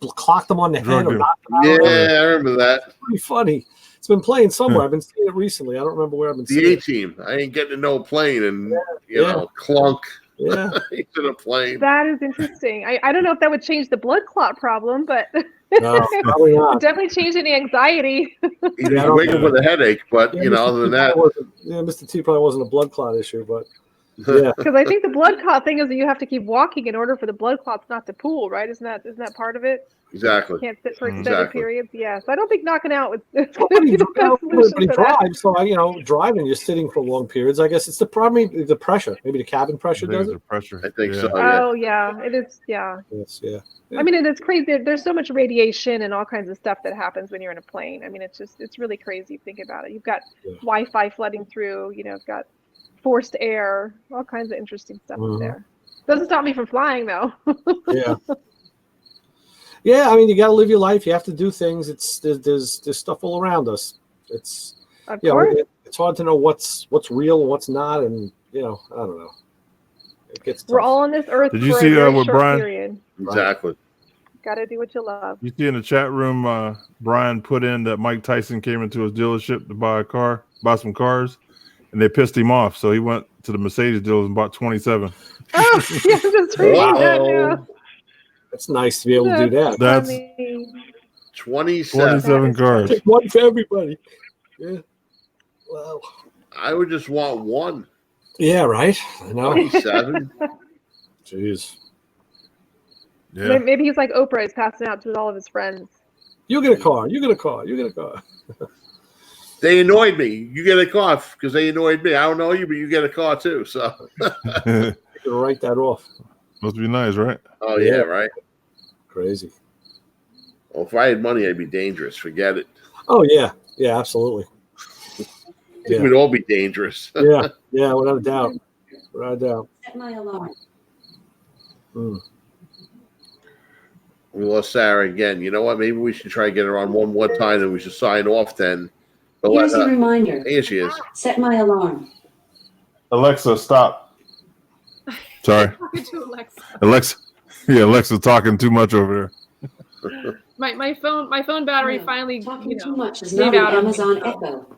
clocked him on the Drug head or him. knocked him out. Yeah, I remember that. It's pretty funny. It's been playing somewhere. I've been seeing it recently. I don't remember where I've been The seeing A it. team. I ain't getting to know a plane and Yeah. clunk. Yeah. He's in a plane. That is interesting. I don't know if that would change the blood clot problem, but No, probably it not. definitely change any anxiety. He's Yeah, I don't waking up think- with a headache, but Yeah, other than that, Mr. T probably wasn't a blood clot issue, but yeah. Because I think the blood clot thing is that you have to keep walking in order for the blood clots not to pool, right? Isn't that part of it? exactly. You can't sit for extended Exactly. periods. Yeah. So I don't think knocking out is Well, going to be the best solution everybody for that. drives, so driving, you're sitting for long periods. I guess it's probably the pressure. Maybe the cabin pressure does There's it. the pressure. I think Yeah. so. Yeah. Oh yeah, it is. Yeah. Yes, yeah. I mean, and it's crazy. There's so much radiation and all kinds of stuff that happens when you're in a plane. I mean, it's really crazy if you think about it. You've got Yeah. Wi-Fi flooding through, you've got forced air, all kinds of interesting stuff Mhm. in there. Doesn't stop me from flying though. Yeah. Yeah, I mean, you got to live your life. You have to do things. There's stuff all around us. It's Of you know, course. it's hard to know what's real and what's not, and I don't know. It gets We're tough. all on this earth Did you for see, a very what short Brian- period. Exactly. Got to do what you love. You see in the chat room, Brian put in that Mike Tyson came into his dealership to buy some cars, and they pissed him off. So he went to the Mercedes dealers and bought 27. Oh, yeah, just reading that now. It's nice to be able to do that. That's funny. 27. 27 cars. Take one for everybody. Yeah. Wow. I would just want one. Yeah, right. I know. 27. Jeez. Yeah. Maybe he's like Oprah, he's passing out to all of his friends. You get a car. You get a car. You get a car. They annoyed me. You get a car because they annoyed me. I don't know you, but you get a car too. So, You can write that off. Must be nice, right? oh yeah, right. Crazy. Well, if I had money, I'd be dangerous. Forget it. Oh yeah. Yeah, absolutely. I think Yeah. we'd all be dangerous. Yeah. Yeah, without a doubt. Without a doubt. Set my alarm. Mm. We lost Sarah again. You know what? Maybe we should try to get her on one more time, and we should sign off then. But Here's a reminder. here she is. Set my alarm. Alexa, stop. Sorry. Talking to Alexa. Alexa. Yeah, Alexa's talking too much over there. My phone battery No, finally, Talking too much is gave not an out on me, Amazon so. Echo.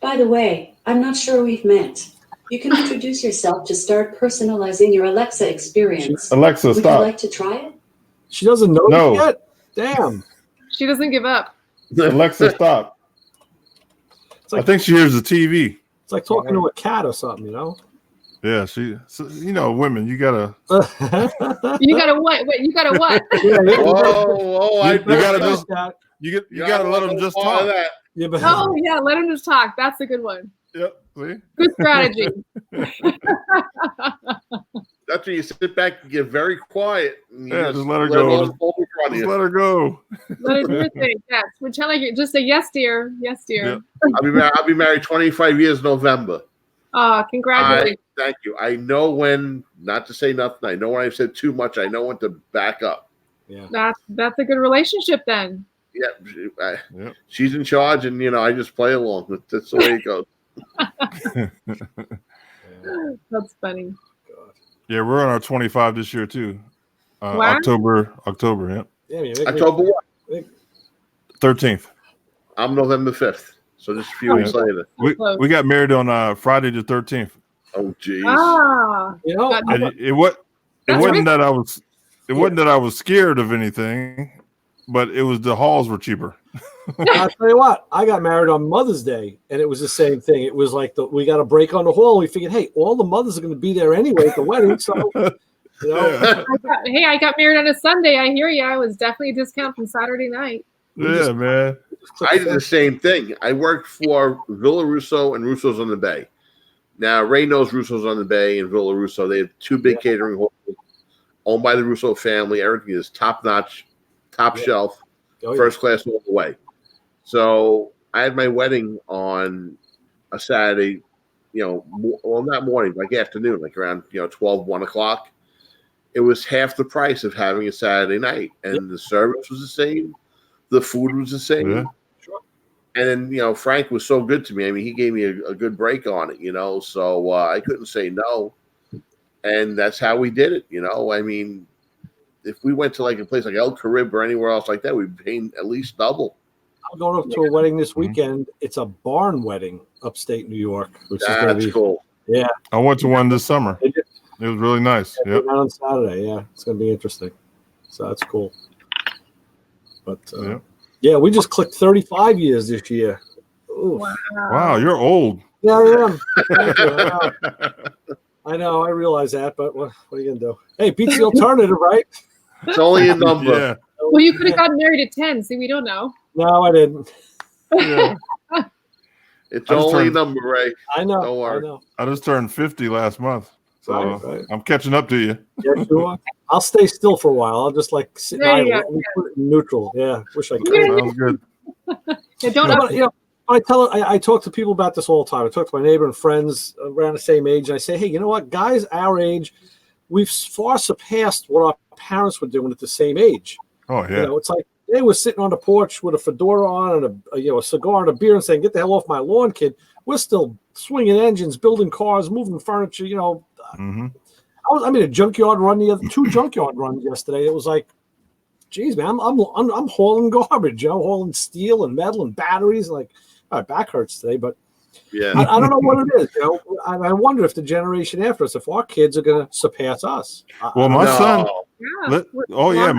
By the way, I'm not sure we've met. You can introduce yourself to start personalizing your Alexa experience. Alexa, Would you stop. like to try it? She doesn't know No. yet. Damn. She doesn't give up. Alexa, stop. It's like I think she hears the TV. it's like talking to a cat or something, Yeah, women, you gotta. You gotta what? Wait, you gotta what? Yeah, Whoa, I You gotta just just- You gotta let them just talk. That. Yeah, but Oh yeah, let him just talk. That's a good one. Yep. See? Good strategy. That's when you sit back and get very quiet. And you Yeah, just let her go. all unfold in front of Just you. let her go. Let her do her thing. Yes. We're telling you, just say yes, dear. Yes, dear. Yep. I'll be married 25 years in November. Congratulations. Thank you. I know when not to say nothing. I know when I've said too much. I know when to back up. Yeah. That's a good relationship then. Yeah, Yep. she's in charge, and I just play along. That's the way it goes. That's funny. Yeah, we're on our 25 this year too. Wow. October. Yep. Yeah, you make me- October what? 13th. I'm November 5th, so just a few weeks later. We got married on Friday the 13th. Oh, geez. You know, That- And it wasn't that I was scared of anything, but it was the halls were cheaper. I'll tell you what, I got married on Mother's Day, and it was the same thing. It was like we got a break on the hall. We figured, hey, all the mothers are going to be there anyway at the wedding, so Yeah. Hey, I got married on a Sunday. I hear you. I was definitely a discount from Saturday night. Yeah, man. I did the same thing. I worked for Villa Russo and Russo's on the Bay. Now, Ray knows Russo's on the Bay and Villa Russo. They have two big catering halls owned by the Russo family. Everything is top notch, top shelf, first class all the way. So I had my wedding on a Saturday, not morning, like afternoon, like around 12, 1 o'clock. It was half the price of having a Saturday night, and the service was the same, the food was the same. Yeah. And then, Frank was so good to me. I mean, he gave me a good break on it, so I couldn't say no. And that's how we did it, I mean, if we went to like a place like El Carib or anywhere else like that, we'd pay at least double. I'm going up to a wedding this weekend. It's a barn wedding upstate New York, which is going to be cool. Yeah. I went to one this summer. It was really nice. Yep. On Saturday, yeah. It's going to be interesting. So that's cool. But yeah, we just clicked 35 years this year. Ooh. Wow, you're old. Yeah, I am. Thank you. I know, I realize that, but what are you going to do? Hey, beats the alternative, right? It's only a number. Yeah. Well, you could have gotten married at 10. See, we don't know. No, I didn't. Yeah. It's only a number, Ray. I know. Don't worry. I know. I just turned 50 last month. So Right. I'm catching up to you. Yeah, sure. I'll stay still for a while. I'll just like sit idle. Put it in neutral. Yeah, wish I could. Sounds good. Yeah, don't I talk to people about this all the time. I talk to my neighbor and friends around the same age, and I say, hey, you know what, guys our age, we've far surpassed what our parents were doing at the same age. Oh yeah. It's like they were sitting on the porch with a fedora on and a cigar and a beer and saying, get the hell off my lawn, kid. We're still swinging engines, building cars, moving furniture. Mm-hmm. I made a junkyard run two junkyard runs yesterday. It was like, geez, man, I'm hauling garbage. I'm hauling steel and metal and batteries. Like, my back hurts today, but yeah, I don't know what it is. I wonder if the generation after us, if our kids are going to surpass us. Well, my son. Yeah,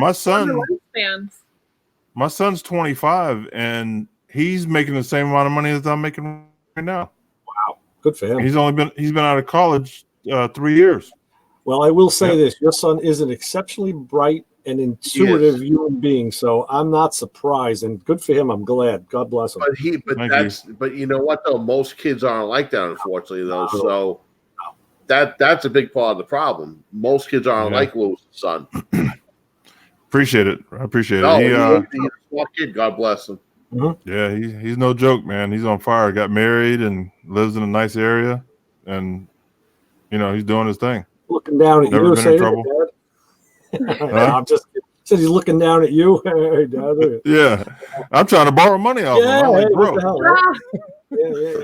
my son's 25 and he's making the same amount of money as I'm making right now. Wow, good for him. He's been out of college 3 years. Well, I will say this: your son is an exceptionally bright and intuitive human being, so I'm not surprised, and good for him. I'm glad. God bless him. But you know what though? Most kids aren't like that, unfortunately, though. So that's a big part of the problem. Most kids aren't like Lou's son. Appreciate it. I appreciate it. He's a smart kid. God bless him. Mm-hmm. Yeah, he's no joke, man. He's on fire. Got married and lives in a nice area, and he's doing his thing. Looking down at Never you, been in trouble. I'm just kidding. Said he's looking down at you. Yeah, I'm trying to borrow money off him. I'm like, bro.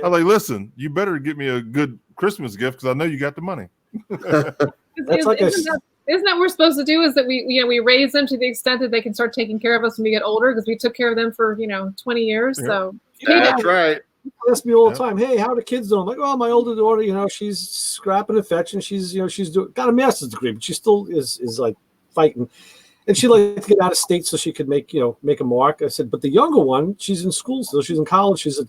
I'm like, listen, you better get me a good Christmas gift because I know you got the money. Isn't that what we're supposed to do? Is that we raise them to the extent that they can start taking care of us when we get older because we took care of them for 20 years. Yeah. So that's right. People ask me all the time, hey, how are the kids doing? I'm like, well, my older daughter, she's scrapping and fetching. She's got a master's degree, but she still is like fighting. And she liked to get out of state so she could make a mark. I said, but the younger one, she's in school still. She's in college. She's a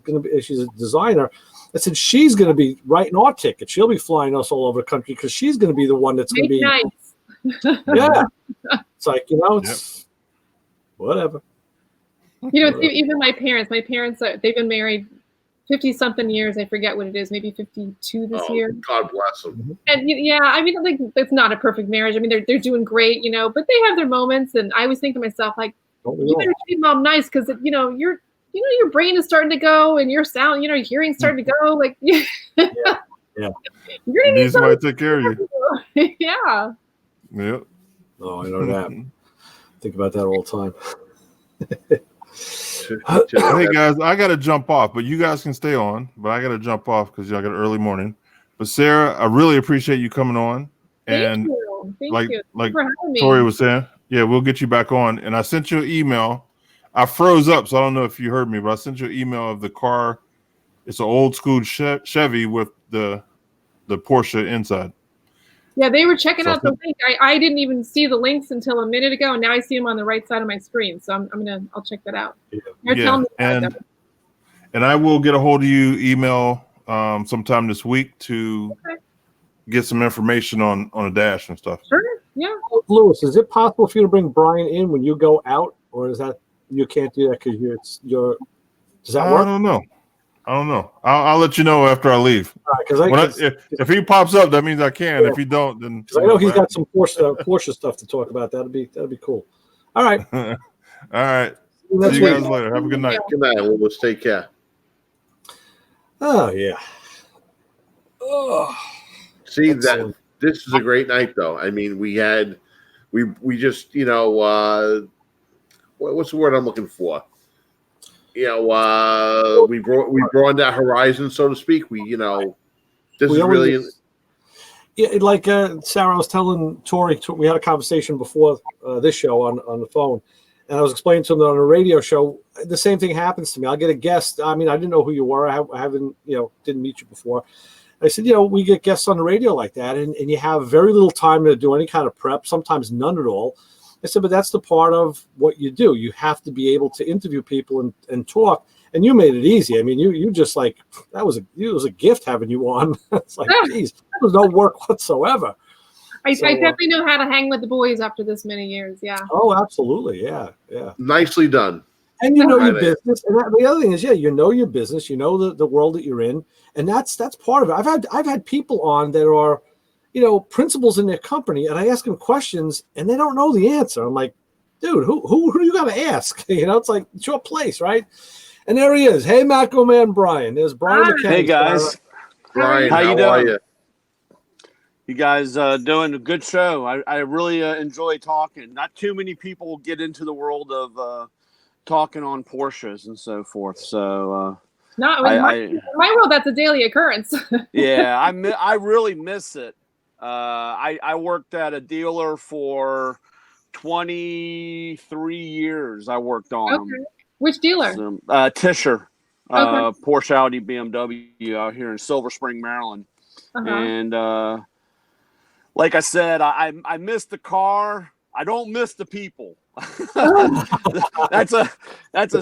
designer. I said, she's going to be writing our ticket. She'll be flying us all over the country because she's going to be the one that's going to be nice. Yeah. It's like, it's whatever. Even my parents, they've been married 50-something years. I forget what it is, maybe 52 this year. God bless them. And yeah, I mean, like, it's not a perfect marriage. I mean, they're doing great, but they have their moments. And I always think to myself, like, you better treat mom nice, because your brain is starting to go, and your sound, your hearing's starting to go. Like, Yeah. you're gonna need somebody to take care of you. Yeah. Yep. Oh, I know that. Think about that all the time. Hey guys, I gotta jump off, but you guys can stay on. But I gotta jump off because I got an early morning. But Sarah, I really appreciate you coming on. And Thank you. Like for having me. Tori was saying, yeah, we'll get you back on. And I sent you an email. I froze up, so I don't know if you heard me, but I sent you an email of the car. It's an old school Chevy with the Porsche inside. Yeah, they were checking out the link. I didn't even see the links until a minute ago, and now I see them on the right side of my screen. So I'll check that out. Yeah. And I will get a hold of you, email sometime this week to get some information on a dash and stuff. Sure. Yeah. Louis, is it possible for you to bring Brian in when you go out, or is that you can't do that because you're? Does that work? I don't know. I'll let you know after I leave. If he pops up, that means I can. If he don't, then I know he's got some Porsche stuff to talk about. That'd be cool. All right. All right. See you guys later. Have a good night. Good night. Let's take care. Oh yeah. Oh. See excellent. That this is a great night, though. I mean, we just what's the word I'm looking for? We broadened that horizon, so to speak. Yeah, like Sarah, I was telling Tori, we had a conversation before this show on the phone, and I was explaining to him that on a radio show, the same thing happens to me. I'll get a guest. I mean, I didn't know who you were. I haven't, didn't meet you before. I said, we get guests on the radio like that, and you have very little time to do any kind of prep, sometimes none at all. I said, but that's the part of what you do. You have to be able to interview people and talk. And you made it easy. I mean, you just like, it was a gift having you on. It's like, geez, there was no work whatsoever. I definitely know how to hang with the boys after this many years. Yeah. Oh, absolutely. Yeah. Nicely done. And you know your business. And the other thing is, you know your business. You know the world that you're in, and that's part of it. I've had people on that are, principals in their company, and I ask them questions, and they don't know the answer. I'm like, dude, who do you got to ask? It's like, it's your place, right? And there he is. Hey, Macro Man Brian. There's Brian McKenna. Hey, guys. Brian, how you doing? Are you? You guys doing a good show. I really enjoy talking. Not too many people get into the world of talking on Porsches and so forth. So in my world, that's a daily occurrence. Yeah, I really miss it. I worked at a dealer for 23 years. I worked on them. Which dealer? Tischer, Porsche, Audi, BMW out here in Silver Spring, Maryland. And like I said, I miss the car. I don't miss the people. That's a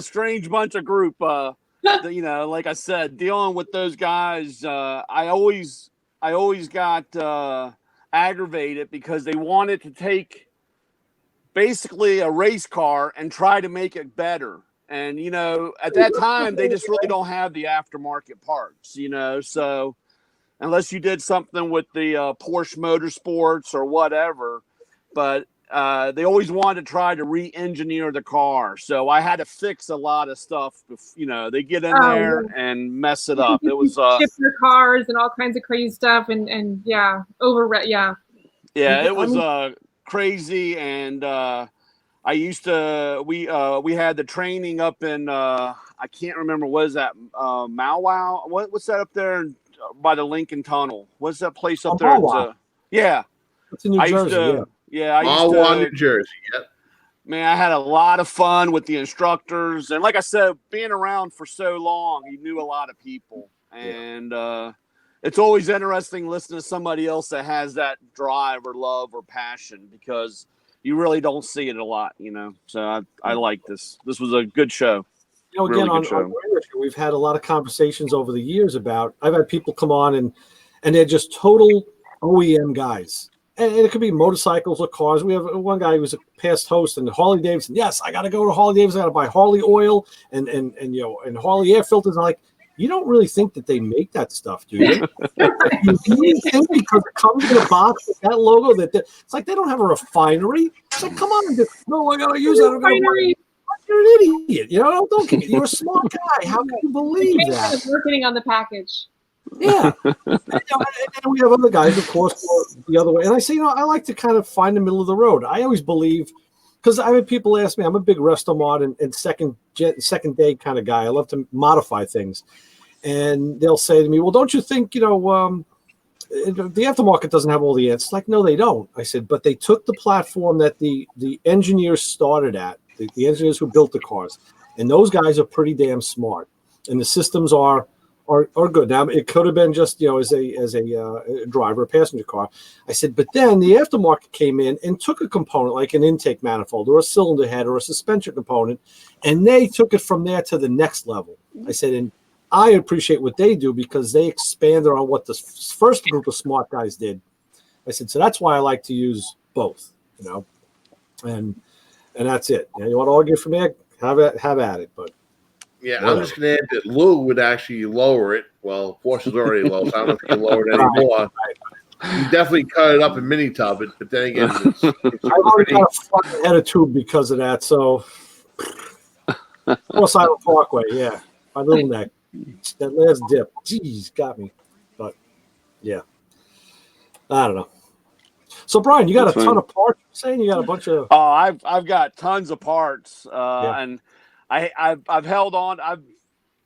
strange bunch of group. Like I said, dealing with those guys, I always got aggravated because they wanted to take basically a race car and try to make it better. And, at that time, they just really don't have the aftermarket parts, so unless you did something with the Porsche Motorsports or whatever, but they always wanted to try to re-engineer the car. So I had to fix a lot of stuff. They get in there and mess it up. It was ship your cars and all kinds of crazy stuff, and it was crazy. And I used to we had the training up in I can't remember, what is that, Mau? What's that up there by the Lincoln Tunnel? What's that place up there? It's in New Jersey. I used to, New Jersey. Yep. Man, I had a lot of fun with the instructors, and like I said, being around for so long, you knew a lot of people, and it's always interesting listening to somebody else that has that drive or love or passion, because you really don't see it a lot, So I like this. This was a good show. Again, really on radio show, we've had a lot of conversations over the years about. I've had people come on and they're just total OEM guys. And it could be motorcycles or cars. We have one guy who was a past host and Harley Davidson. Yes, I got to go to Harley Davidson. I got to buy Harley oil and Harley air filters. I'm like, you don't really think that they make that stuff, do you? You really think because it comes in a box with that logo it's like they don't have a refinery. It's like, come on, no, I gotta use that. Refinery. You're an idiot. Don't get it. You're a smart guy. How can you believe that? Marketing on the package. Yeah. And we have other guys, of course, go the other way. And I say, I like to kind of find the middle of the road. I always believe, because I have people ask me, I'm a big resto-mod and second day kind of guy. I love to modify things. And they'll say to me, well, don't you think, the aftermarket doesn't have all the answers? Like, no, they don't. I said, but they took the platform that the engineers started at, the engineers who built the cars. And those guys are pretty damn smart. And the systems are good. Now, it could have been just, as a driver, a passenger car. I said, but then the aftermarket came in and took a component like an intake manifold or a cylinder head or a suspension component, and they took it from there to the next level. I said, and I appreciate what they do because they expanded on what the first group of smart guys did. I said, so that's why I like to use both, and that's it. You want to argue from there? Have at it, but. Yeah, I'm just going to add that Lou would actually lower it. Well, Porsche's already low, so I don't know if he can lower it anymore. You definitely cut it up and mini tub it, but then again, it's I've already got a fucking attitude because of that. So, North Island Parkway, yeah, my little neck, that last dip, geez, got me. But yeah, I don't know. So, Brian, you got a ton of parts. You're saying you got a bunch of. Oh, I've got tons of parts, and. I've held on.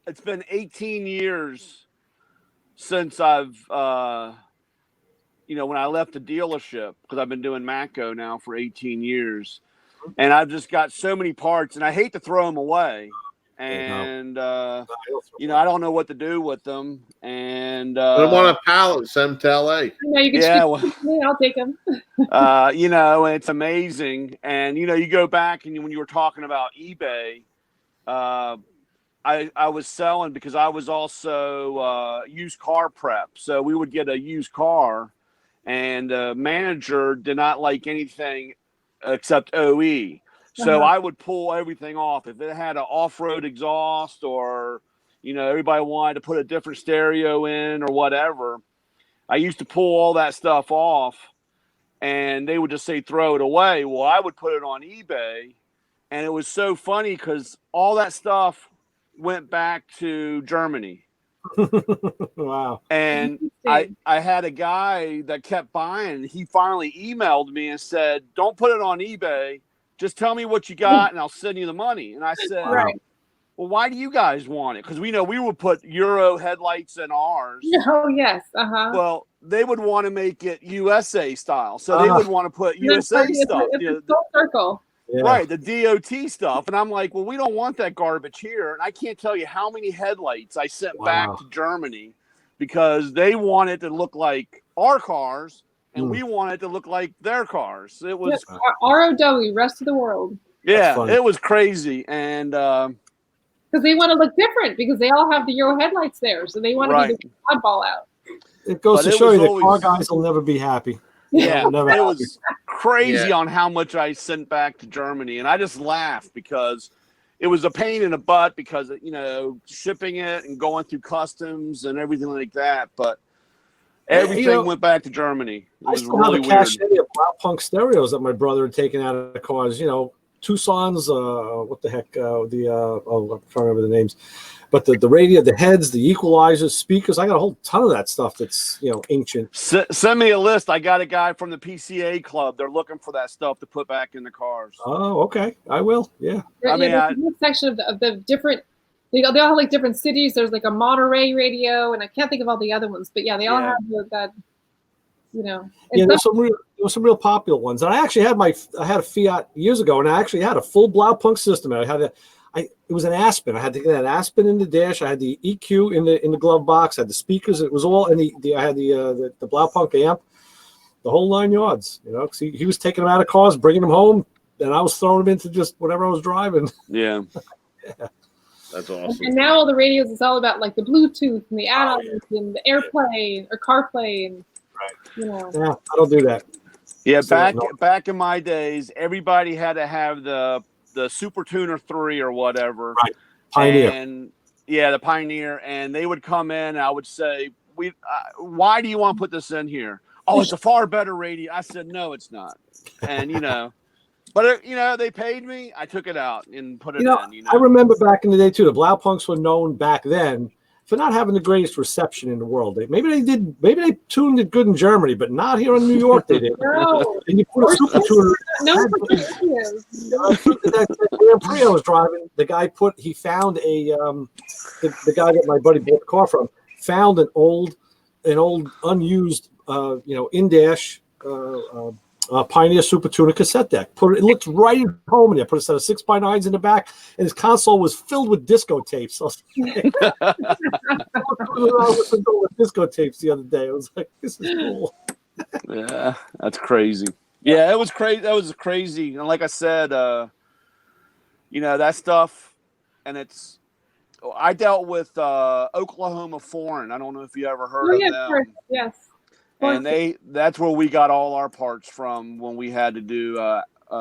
It's been 18 years since I've when I left the dealership, because I've been doing Matco now for 18 years, and I've just got so many parts, and I hate to throw them away, and I don't know what to do with them, and put them on a pallet, send them to LA. No, you can I'll take them. It's amazing, and you go back and when you were talking about eBay. I was selling because I was also used car prep. So we would get a used car, and the manager did not like anything except OE. So I would pull everything off. If it had an off-road exhaust or, everybody wanted to put a different stereo in or whatever, I used to pull all that stuff off, and they would just say, throw it away. Well, I would put it on eBay. And it was so funny because all that stuff went back to Germany. Wow. And I had a guy that kept buying. He finally emailed me and said, don't put it on eBay. Just tell me what you got and I'll send you the money. And I said, well, why do you guys want it? Because we would put Euro headlights in ours. Oh, yes. Uh-huh. Well, they would want to make it USA style. So they would want to put USA stuff. It's a full circle. Yeah. Right, the DOT stuff. And I'm like, well, we don't want that garbage here. And I can't tell you how many headlights I sent back to Germany because they wanted to look like our cars and we wanted to look like their cars. It was ROW, rest of the world. Yeah, it was crazy. And because they want to look different because they all have the Euro headlights there. So they want to be the oddball out. It goes to show you that car guys will never be happy. Yeah, it was crazy on how much I sent back to Germany. And I just laughed because it was a pain in the butt because, shipping it and going through customs and everything like that. But everything went back to Germany. It was really weird. I still have a cache of Punk stereos that my brother had taken out of the cars. Tucson's, what the heck, I'm trying to remember the names. But the radio, the heads, the equalizers, speakers, I got a whole ton of that stuff that's, ancient. Send me a list. I got a guy from the PCA club. They're looking for that stuff to put back in the cars. Oh, okay. I will. Yeah. There's a section of the different, they all have like different cities. There's like a Monterey radio, and I can't think of all the other ones. But yeah, they all have that, there's some real popular ones. And I actually had I had a Fiat years ago, and I actually had a full Blaupunk system. It was an Aspen. I had to get an Aspen in the dash. I had the EQ in the glove box. I had the speakers. It was all, and I had the Blaupunk amp, the whole 9 yards. Cause he was taking them out of cars, bringing them home, and I was throwing them into just whatever I was driving. Yeah. That's awesome. And now all the radios, it's all about like the Bluetooth and the add-ons and the AirPlay or CarPlay and Yeah, I don't do that. Yeah, back in my days, everybody had to have the Super Tuner 3 or whatever. Right. Pioneer. And Yeah, the Pioneer, and they would come in, and I would say, why do you want to put this in here? Oh, it's a far better radio. I said, no, it's not. And, but, they paid me. I took it out and put it in. I remember back in the day, too, the Blaupunks were known back then for not having the greatest reception in the world. Maybe they tuned it good in Germany, but not here in New York. They did. No. And you put a super tuner. That Grand Prix I was driving, the guy found the guy that my buddy bought the car from found an old unused in-dash Pioneer Super Tuner cassette deck. It looked right at home in there. Put a set of 6x9s in the back, and his console was filled with disco tapes. I was with disco tapes the other day. I was like, this is cool. Yeah, that's crazy. Yeah, it was crazy. That was crazy. And like I said, that stuff, and I dealt with Oklahoma Foreign. I don't know if you ever heard of them. Sure. Yes. And that's where we got all our parts from when we had to do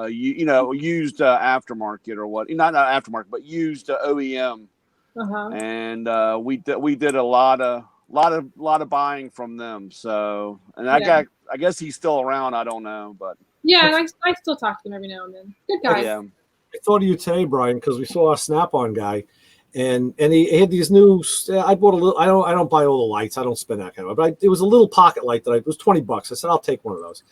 used aftermarket or what, not aftermarket, but used OEM. And we did a lot of buying from them. So, and I guess he's still around. I don't know, but yeah, and I still talk to him every now and then. Good guy. Yeah. I thought of you today, Brian, because we saw a Snap-on guy. And he had these new. I bought a little. I don't buy all the lights. I don't spend that kind of. But it was a little pocket light it was $20. I said I'll take one of those.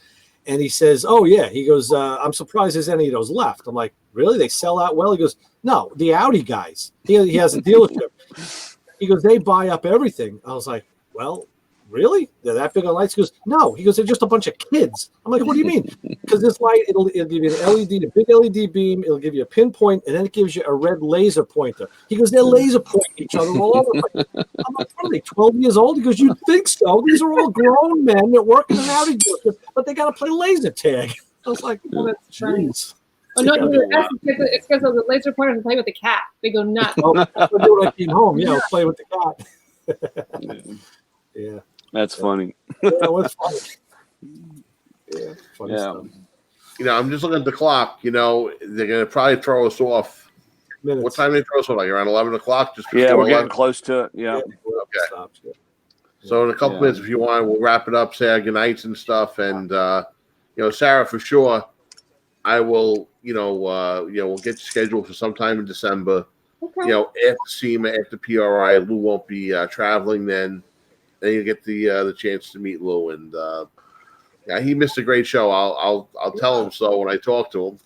And he says, "Oh yeah." He goes, "I'm surprised there's any of those left." I'm like, "Really? They sell out well?" He goes, "No, the Audi guys. He has a dealership." He goes, "They buy up everything." I was like, "Well, really? They're that big on lights?" He goes, "No." He goes, "They're just a bunch of kids." I'm like, "What do you mean?" Because this light, it'll give you an LED, a big LED beam. It'll give you a pinpoint, and then it gives you a red laser pointer. He goes, "They're laser pointing each other all over." I'm like, "What are they, 12 years old?" He goes, "You'd think so. These are all grown men that work in an Audi dealership, but they got to play laser tag." I was like, "Oh, that's jeez." Oh no, it's because of the laser pointers and play with the cat. They go nuts. Oh, that's what I do when I came home. Yeah, I'll play with the cat. Yeah. That's funny. Yeah, it was funny. Yeah, funny stuff. I'm just looking at the clock. They're gonna probably throw us off. Minutes. What time they throw us off? Like around 11 o'clock. We're getting close to it. Yeah. Okay. Stops, yeah. So in a couple minutes, if you want, we'll wrap it up, say our goodnights and stuff. And Sarah, for sure, I will. We'll get you scheduled for sometime in December. Okay. After SEMA, after PRI, Lou won't be traveling then. Then you get the chance to meet Lou, and he missed a great show. I'll tell him so when I talk to him.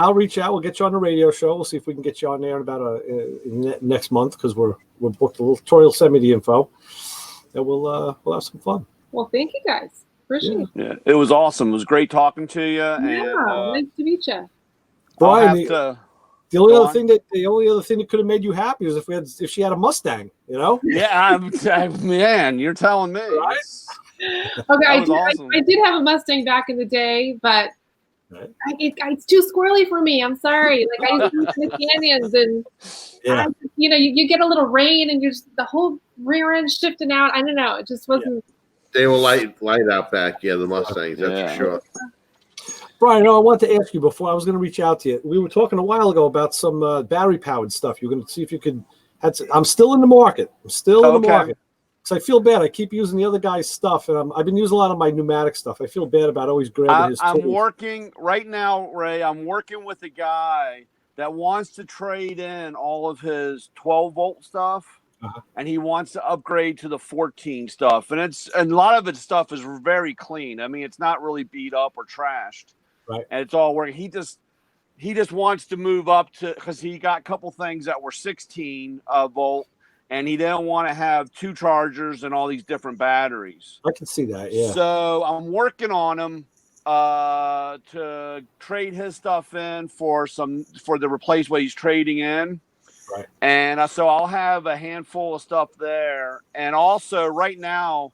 I'll reach out. We'll get you on the radio show. We'll see if we can get you on there in about next month because we're booked a little. Tori will send me the info, and we'll have some fun. Well, thank you guys. Appreciate it. Yeah, it was awesome. It was great talking to you. Yeah, and, nice to meet you. Brian, the only other thing that could have made you happy was if she had a Mustang, Yeah, man, you're telling me. Right? Okay, I did have a Mustang back in the day, but it's too squirrely for me. I'm sorry. Like I used to live in the canyons, and you get a little rain, and the whole rear end shifting out. I don't know. It just wasn't. They were light out back. Yeah, the Mustangs. That's for sure. Brian, I wanted to ask you before I was going to reach out to you. We were talking a while ago about some battery-powered stuff. You're going to see if you could. I'm still in the market. In the market because I feel bad. I keep using the other guy's stuff, and I've been using a lot of my pneumatic stuff. I feel bad about always grabbing his tools. I'm working right now, Ray. I'm working with a guy that wants to trade in all of his 12-volt stuff, and he wants to upgrade to the 14 stuff. And a lot of its stuff is very clean. I mean, it's not really beat up or trashed. Right. And it's all working. He just wants to move up to because he got a couple things that were 16 volt, and he didn't want to have 2 chargers and all these different batteries. I can see that, yeah. So I'm working on him to trade his stuff in for the replace what he's trading in. Right. And so I'll have a handful of stuff there. And also right now,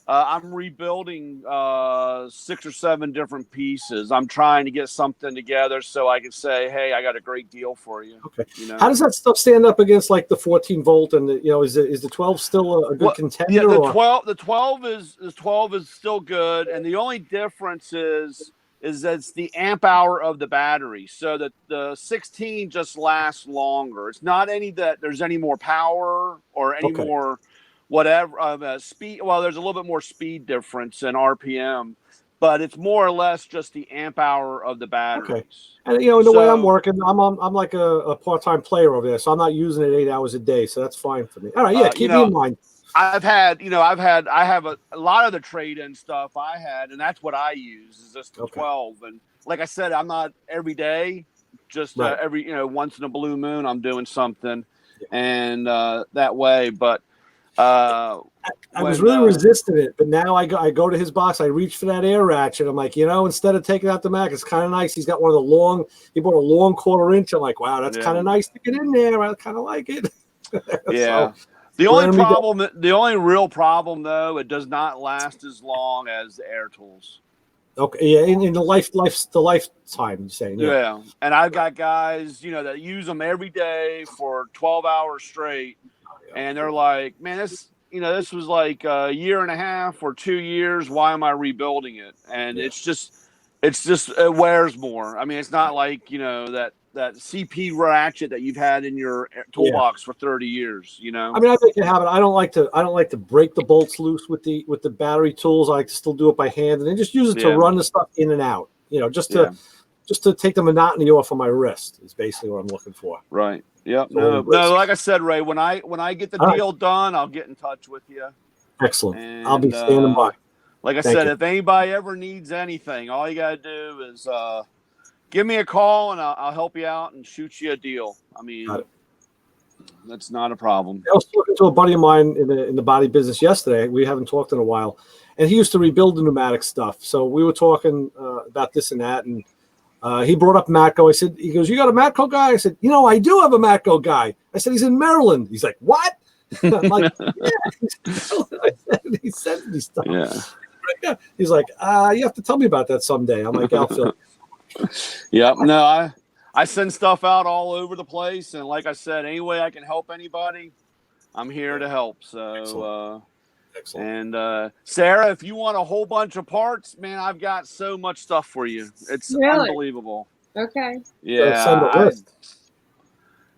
I'm rebuilding 6 or 7 different pieces. I'm trying to get something together so I can say, "Hey, I got a great deal for you." Okay. How does that stuff stand up against like the 14 volt and is the 12 still a good contender? Yeah, the 12 is still good, and the only difference is is that it's the amp hour of the battery. So that the 16 just lasts longer. It's not any that there's any more power or any more whatever speed. Well, there's a little bit more speed difference in RPM, but it's more or less just the amp hour of the batteries. Okay. And you know, the way I'm working, I'm like a part-time player over there, so I'm not using it 8 hours a day, so that's fine for me. All right, yeah, keep me in mind. I have a lot of the trade-in stuff I had, and that's what I use is just the 12. And like I said, I'm not every day, just every once in a blue moon I'm doing something, and that way. But I was really resisting it, but now I go to his box, I reach for that air ratchet. I'm like, instead of taking out the Mac, it's kind of nice. He's got he bought a long 1/4 inch. I'm like, wow, that's kind of nice to get in there. I kind of like it. Yeah. The only real problem though, it does not last as long as the air tools. Okay, yeah, in the lifetime, you're saying. Yeah, and I've got guys, that use them every day for 12 hours straight, and they're like, man, this was like a year and a half or 2 years. Why am I rebuilding it? And it wears more. I mean, it's not like that CP ratchet that you've had in your toolbox for 30 years. I mean, I make it happen. I don't like to break the bolts loose with the battery tools. I like to still do it by hand and then just use it to run the stuff in and out. Just to take the monotony off of my wrist is basically what I'm looking for. Right. Yep. No, like I said, Ray, when I get the deal done, I'll get in touch with you. Excellent. And, I'll be standing by. Like I said, if anybody ever needs anything, all you got to do is give me a call and I'll help you out and shoot you a deal. I mean, that's not a problem. I was talking to a buddy of mine in the body business yesterday. We haven't talked in a while, and he used to rebuild the pneumatic stuff. So we were talking about this and that, and he brought up Matco. He goes, "You got a Matco guy?" I said, I do have a Matco guy. I said, "He's in Maryland." He's like, "What?" I'm like, "Yeah." He sent me stuff. Yeah. He's like, "You have to tell me about that someday." I'm like, "I'll fill." Yep. No, I send stuff out all over the place, and like I said, any way I can help anybody, I'm here to help. So, Excellent. And Sarah, if you want a whole bunch of parts, man, I've got so much stuff for you. It's unbelievable. Okay. Yeah.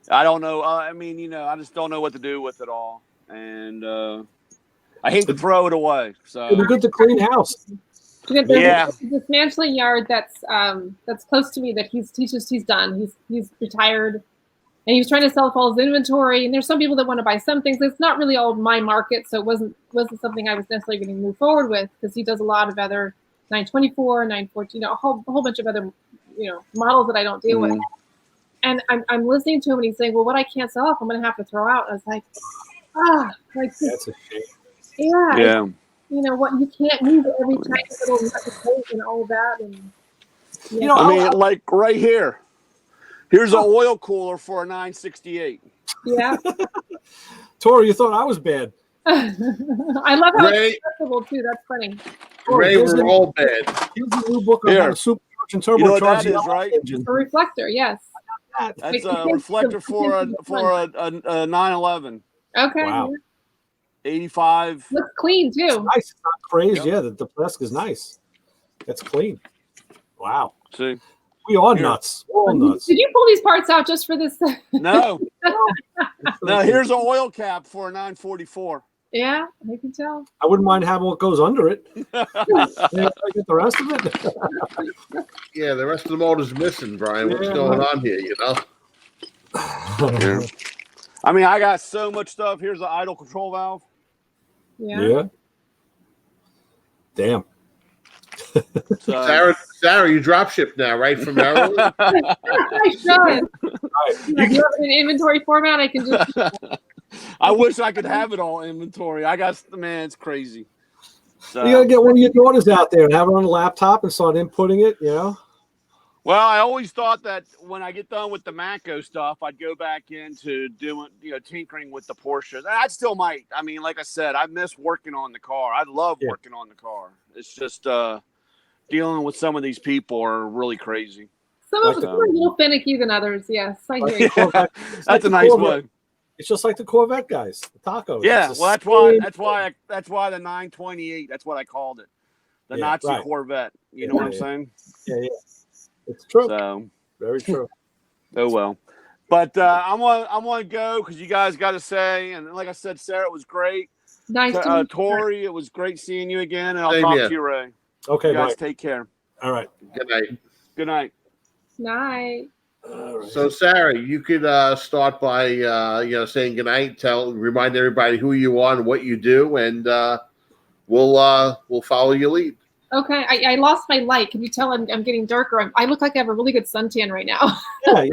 I don't know. I mean, I just don't know what to do with it all, and I hate to throw it away. So it'd be good to clean house. There's a dismantling yard that's close to me that he's done. He's retired, and he was trying to sell all his inventory. And there's some people that want to buy some things. It's not really all my market, so it wasn't something I was necessarily going to move forward with because he does a lot of other 924, 914, a whole bunch of other models that I don't deal with. And I'm listening to him and he's saying, well, what I can't sell off, I'm going to have to throw out. I was like, that's a shame. Yeah. What you can't move every tiny little nut and all that, and I mean, like right here. Here's an oil cooler for a 968. Yeah. Tori, you thought I was bad. I love how it's accessible too. That's funny. Ray, we're all bad. Here's a new book on how to supercharge and turbocharge. You know what that is, right? Engine. A reflector, yes. That's a reflector for a 911. Okay. Wow. 85. Looks clean too. It's nice. It's not crazy. Yeah, the plastic is nice. That's clean. Wow. See, we are nuts. We're all nuts. Did you pull these parts out just for this? No. No. Here's an oil cap for a 944. Yeah, I can tell. I wouldn't mind having what goes under it. I get the rest of it. Yeah, the rest of the motor's missing, Brian. What's going on here? I mean, I got so much stuff. Here's the idle control valve. Yeah. Damn. Sarah, you drop ship now, right, from Maryland? I should. You have it in inventory format. I can just. I wish I could have it all inventory. It's crazy. So. You gotta get one of your daughters out there and have her on a laptop and start inputting it. Well, I always thought that when I get done with the Matco stuff, I'd go back into doing, tinkering with the Porsche. I still might. I mean, like I said, I miss working on the car. I love working on the car. It's just dealing with some of these people are really crazy. Some of them are a little finicky than others. Yes, I hear you. That's a nice one. It's just like the Corvette guys, the tacos. Yeah, well, that's why the 928. That's what I called it. the Yeah, Nazi right. Corvette. You know what I'm saying? Yeah. It's true. So Very true. oh well. But I'm gonna go because you guys got to say, and like I said, Sarah, it was great. Nice to meet you. Tori, it was great seeing you again, and I'll Same talk here. to you, Ray. Okay, You guys Mike. take care. All right. Good night. Good night. Night. All right. So, Sarah, you could start by saying goodnight. Remind everybody who you are and what you do, and we'll follow your lead. Okay, I lost my light. Can you tell I'm getting darker? I look like I have a really good suntan right now. Yeah,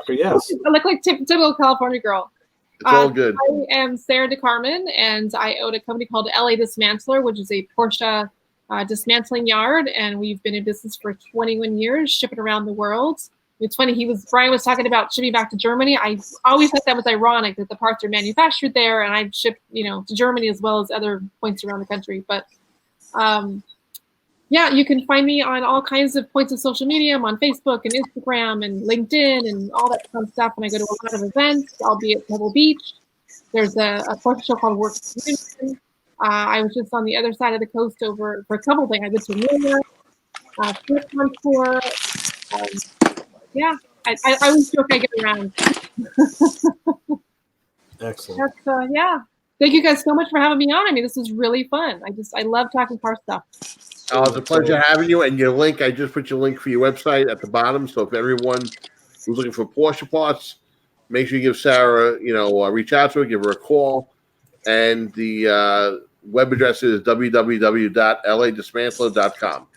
yes. I look like typical California girl. It's all good. I am Sara Dakarmen, and I own a company called LA Dismantler, which is a Porsche dismantling yard, and we've been in business for 21 years, shipping around the world. It's funny, Brian was talking about shipping back to Germany. I always thought that was ironic that the parts are manufactured there, and I've shipped, to Germany as well as other points around the country. But yeah, you can find me on all kinds of points of social media. I'm on Facebook and Instagram and LinkedIn and all that fun stuff. And I go to a lot of events. I'll be at Pebble Beach. There's a Porsche show called Work. I was just on the other side of the coast over for a couple of things. I went to New York, tour. Yeah, I always feel like I get around. Excellent. That's, yeah. Thank you guys so much for having me on. I mean, this is really fun. I love talking car stuff. It's a pleasure having you. And your link, I just put your link for your website at the bottom. So if everyone who's looking for Porsche parts, make sure you give Sarah, reach out to her, give her a call. And the web address is www.ladismantler.com.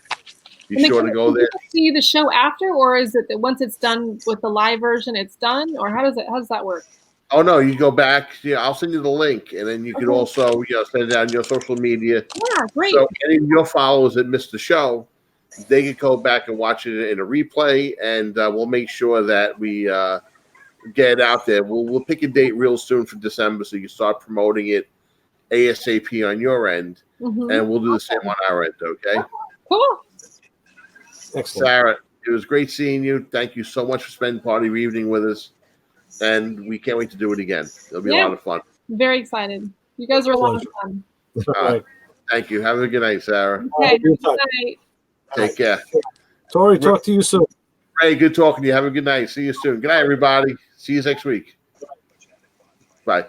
Be sure to go there. See the show after, or is it that once it's done with the live version, it's done, or how does that work? Oh no, you go back. I'll send you the link, and then you can also send it on your social media. Yeah, great. So any of your followers that missed the show, they can go back and watch it in a replay, and we'll make sure that we get it out there. We'll pick a date real soon for December, so you start promoting it ASAP on your end, and we'll do the same on our end. Okay. Cool. Excellent. Sarah, it was great seeing you. Thank you so much for spending part of your evening with us. And we can't wait to do it again. It'll be a lot of fun. Very excited. You guys are a lot of fun. Right. Thank you. Have a good night, Sarah. Okay. Good night. Take care. Tori, talk to you soon. Ray, good talking to you. Have a good night. See you soon. Good night, everybody. See you next week. Bye.